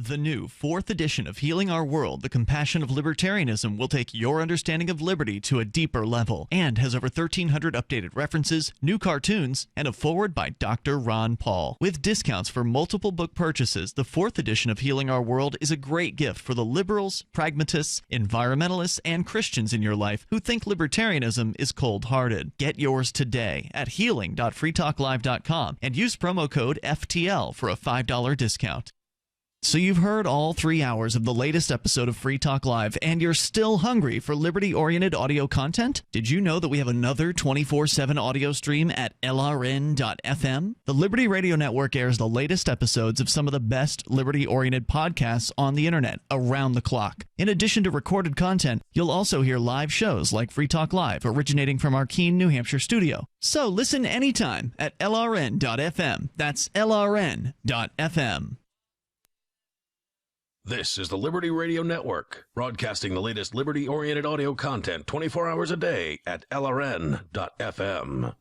The new 4th edition of Healing Our World, The Compassion of Libertarianism, will take your understanding of liberty to a deeper level and has over 1,300 updated references, new cartoons, and a foreword by Dr. Ron Paul. With discounts for multiple book purchases, the 4th edition of Healing Our World is a great gift for the liberals, pragmatists, environmentalists, and Christians in your life who think libertarianism is cold-hearted. Get yours today at healing.freetalklive.com and use promo code FTL for a $5 discount. So you've heard all 3 hours of the latest episode of Free Talk Live, and you're still hungry for liberty-oriented audio content? Did you know that we have another 24/7 audio stream at LRN.FM? The Liberty Radio Network airs the latest episodes of some of the best liberty-oriented podcasts on the internet around the clock. In addition to recorded content, you'll also hear live shows like Free Talk Live, originating from our Keene, New Hampshire studio. So listen anytime at LRN.FM. That's LRN.FM. This is the Liberty Radio Network, broadcasting the latest liberty-oriented audio content 24 hours a day at LRN.FM.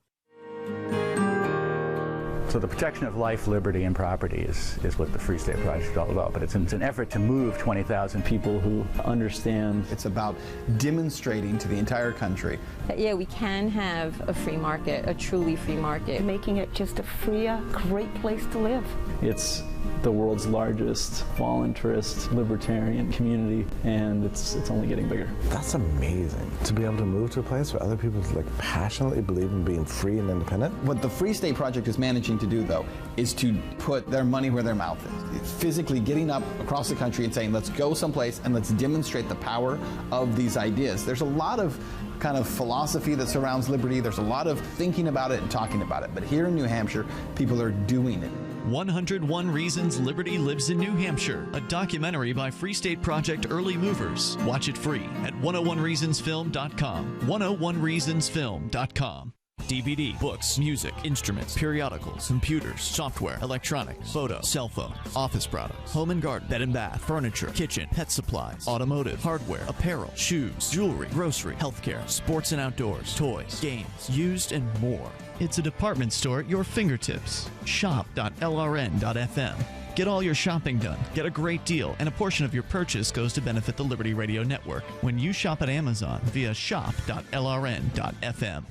So the protection of life, liberty, and property is what the Free State Project is all about. But it's an effort to move 20,000 people who understand. It's about demonstrating to the entire country that, yeah, we can have a free market, a truly free market. Making it just a freer, great place to live. It's the world's largest voluntarist libertarian community, and it's only getting bigger. That's amazing, to be able to move to a place where other people passionately believe in being free and independent. What the Free State Project is managing to do, though, is to put their money where their mouth is. Physically getting up across the country and saying, let's go someplace and let's demonstrate the power of these ideas. There's a lot of kind of philosophy that surrounds liberty. There's a lot of thinking about it and talking about it. But here in New Hampshire, people are doing it. 101 Reasons Liberty Lives in New Hampshire, a documentary by Free State Project early movers. Watch it free at 101reasonsfilm.com. 101reasonsfilm.com. DVD, books, music, instruments, periodicals, computers, software, electronics, photo, cell phone, office products, home and garden, bed and bath, furniture, kitchen, pet supplies, automotive, hardware, apparel, shoes, jewelry, grocery, healthcare, sports and outdoors, toys, games, used, and more. It's a department store at your fingertips. Shop.lrn.fm. Get all your shopping done, get a great deal, and a portion of your purchase goes to benefit the Liberty Radio Network when you shop at Amazon via shop.lrn.fm.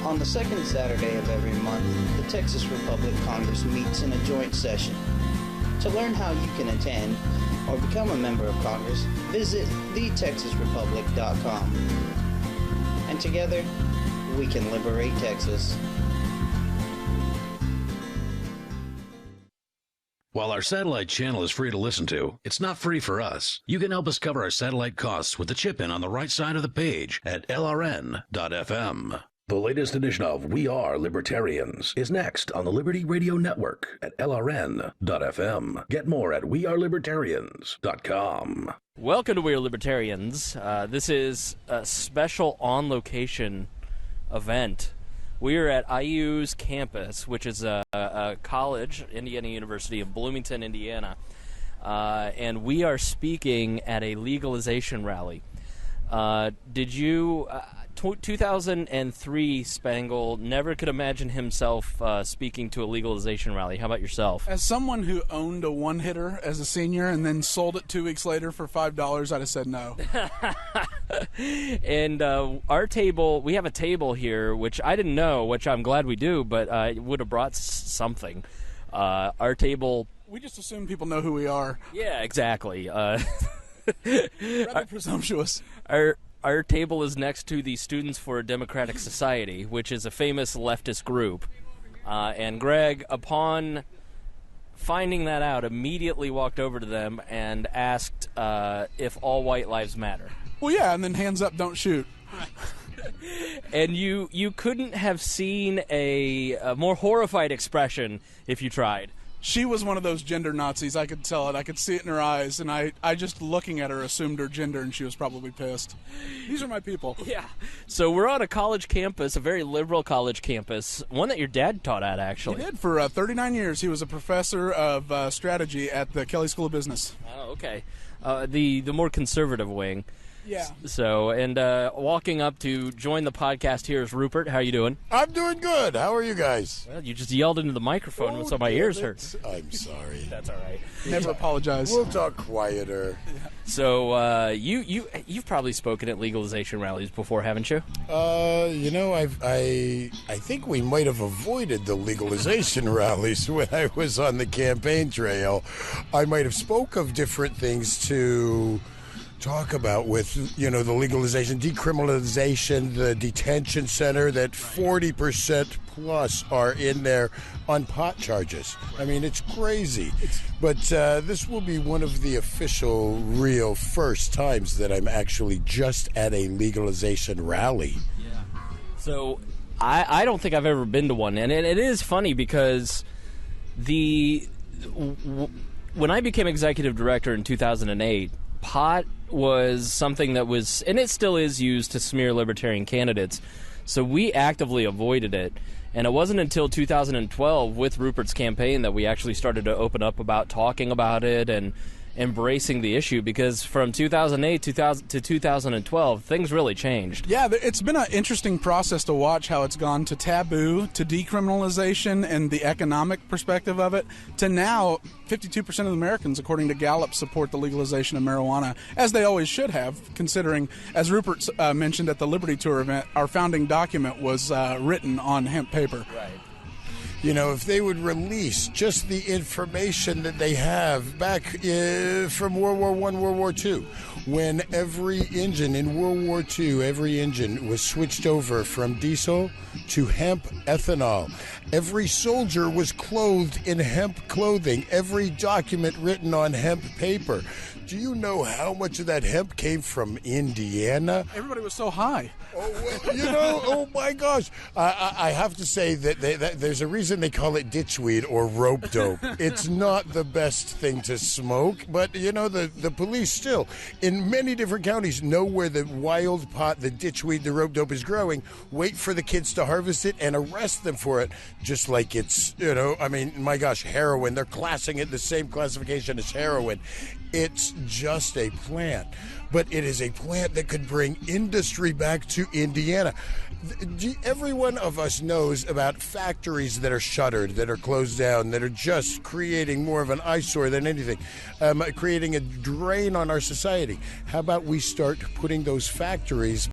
On the second Saturday of every month, the Texas Republic Congress meets in a joint session. To learn how you can attend or become a member of Congress, visit thetexasrepublic.com. And together, we can liberate Texas. While our satellite channel is free to listen to, it's not free for us. You can help us cover our satellite costs with the chip-in on the right side of the page at lrn.fm. The latest edition of We Are Libertarians is next on the Liberty Radio Network at lrn.fm. Get more at wearelibertarians.com. Welcome to We Are Libertarians. This is a special on-location event. We are at IU's campus, which is a college, Indiana University of Bloomington, Indiana, and we are speaking at a legalization rally. 2003, Spangle never could imagine himself speaking to a legalization rally. How about yourself? As someone who owned a one-hitter as a senior and then sold it 2 weeks later for $5, I'd have said no. And our table, we have a table here, which I didn't know, which I'm glad we do, but I would have brought something. Our table... We just assume people know who we are. Yeah, exactly. Rather presumptuous. Our table is next to the Students for a Democratic Society, which is a famous leftist group. And Greg, upon finding that out, immediately walked over to them and asked if all white lives matter. Well, yeah, and then hands up, don't shoot. And you couldn't have seen a more horrified expression if you tried. She was one of those gender Nazis. I could tell it. I could see it in her eyes, and I just looking at her assumed her gender, and she was probably pissed. These are my people. Yeah. So we're on a college campus, a very liberal college campus, one that your dad taught at, actually. He did for 39 years. He was a professor of strategy at the Kelley School of Business. Oh, okay. The more conservative wing. Yeah. So, and walking up to join the podcast here is Rupert. How you doing? I'm doing good. How are you guys? Well, you just yelled into the microphone, so my ears hurt. I'm sorry. That's all right. Never apologize. We'll talk quieter. So, you've probably spoken at legalization rallies before, haven't you? I think we might have avoided the legalization rallies when I was on the campaign trail. I might have spoke of different things to talk about with, the legalization, decriminalization, the detention center, that 40% plus are in there on pot charges. I mean, it's crazy. But this will be one of the official, real first times that I'm actually just at a legalization rally. Yeah. So I don't think I've ever been to one. And it is funny because when I became executive director in 2008, pot was something that was, and it still is, used to smear libertarian candidates. So we actively avoided it. And it wasn't until 2012 with Rupert's campaign that we actually started to open up about talking about it and embracing the issue, because from 2008 to 2012, things really changed. Yeah, it's been an interesting process to watch how it's gone to taboo, to decriminalization and the economic perspective of it, to now 52% of Americans, according to Gallup, support the legalization of marijuana, as they always should have, considering, as Rupert mentioned at the Liberty Tour event, our founding document was written on hemp paper. Right. If they would release just the information that they have back from World War I, World War II, when every engine in World War II, every engine was switched over from diesel to hemp ethanol. Every soldier was clothed in hemp clothing, every document written on hemp paper. Do you know how much of that hemp came from Indiana? Everybody was so high. Oh my gosh. I have to say that there's a reason they call it ditchweed or rope dope. It's not the best thing to smoke, but the police still, in many different counties, know where the wild pot, the ditchweed, the rope dope is growing, wait for the kids to harvest it and arrest them for it, just like it's, my gosh, heroin. They're classing it the same classification as heroin. It's just a plant, but it is a plant that could bring industry back to Indiana. Every one of us knows about factories that are shuttered, that are closed down, that are just creating more of an eyesore than anything, creating a drain on our society. How about we start putting those factories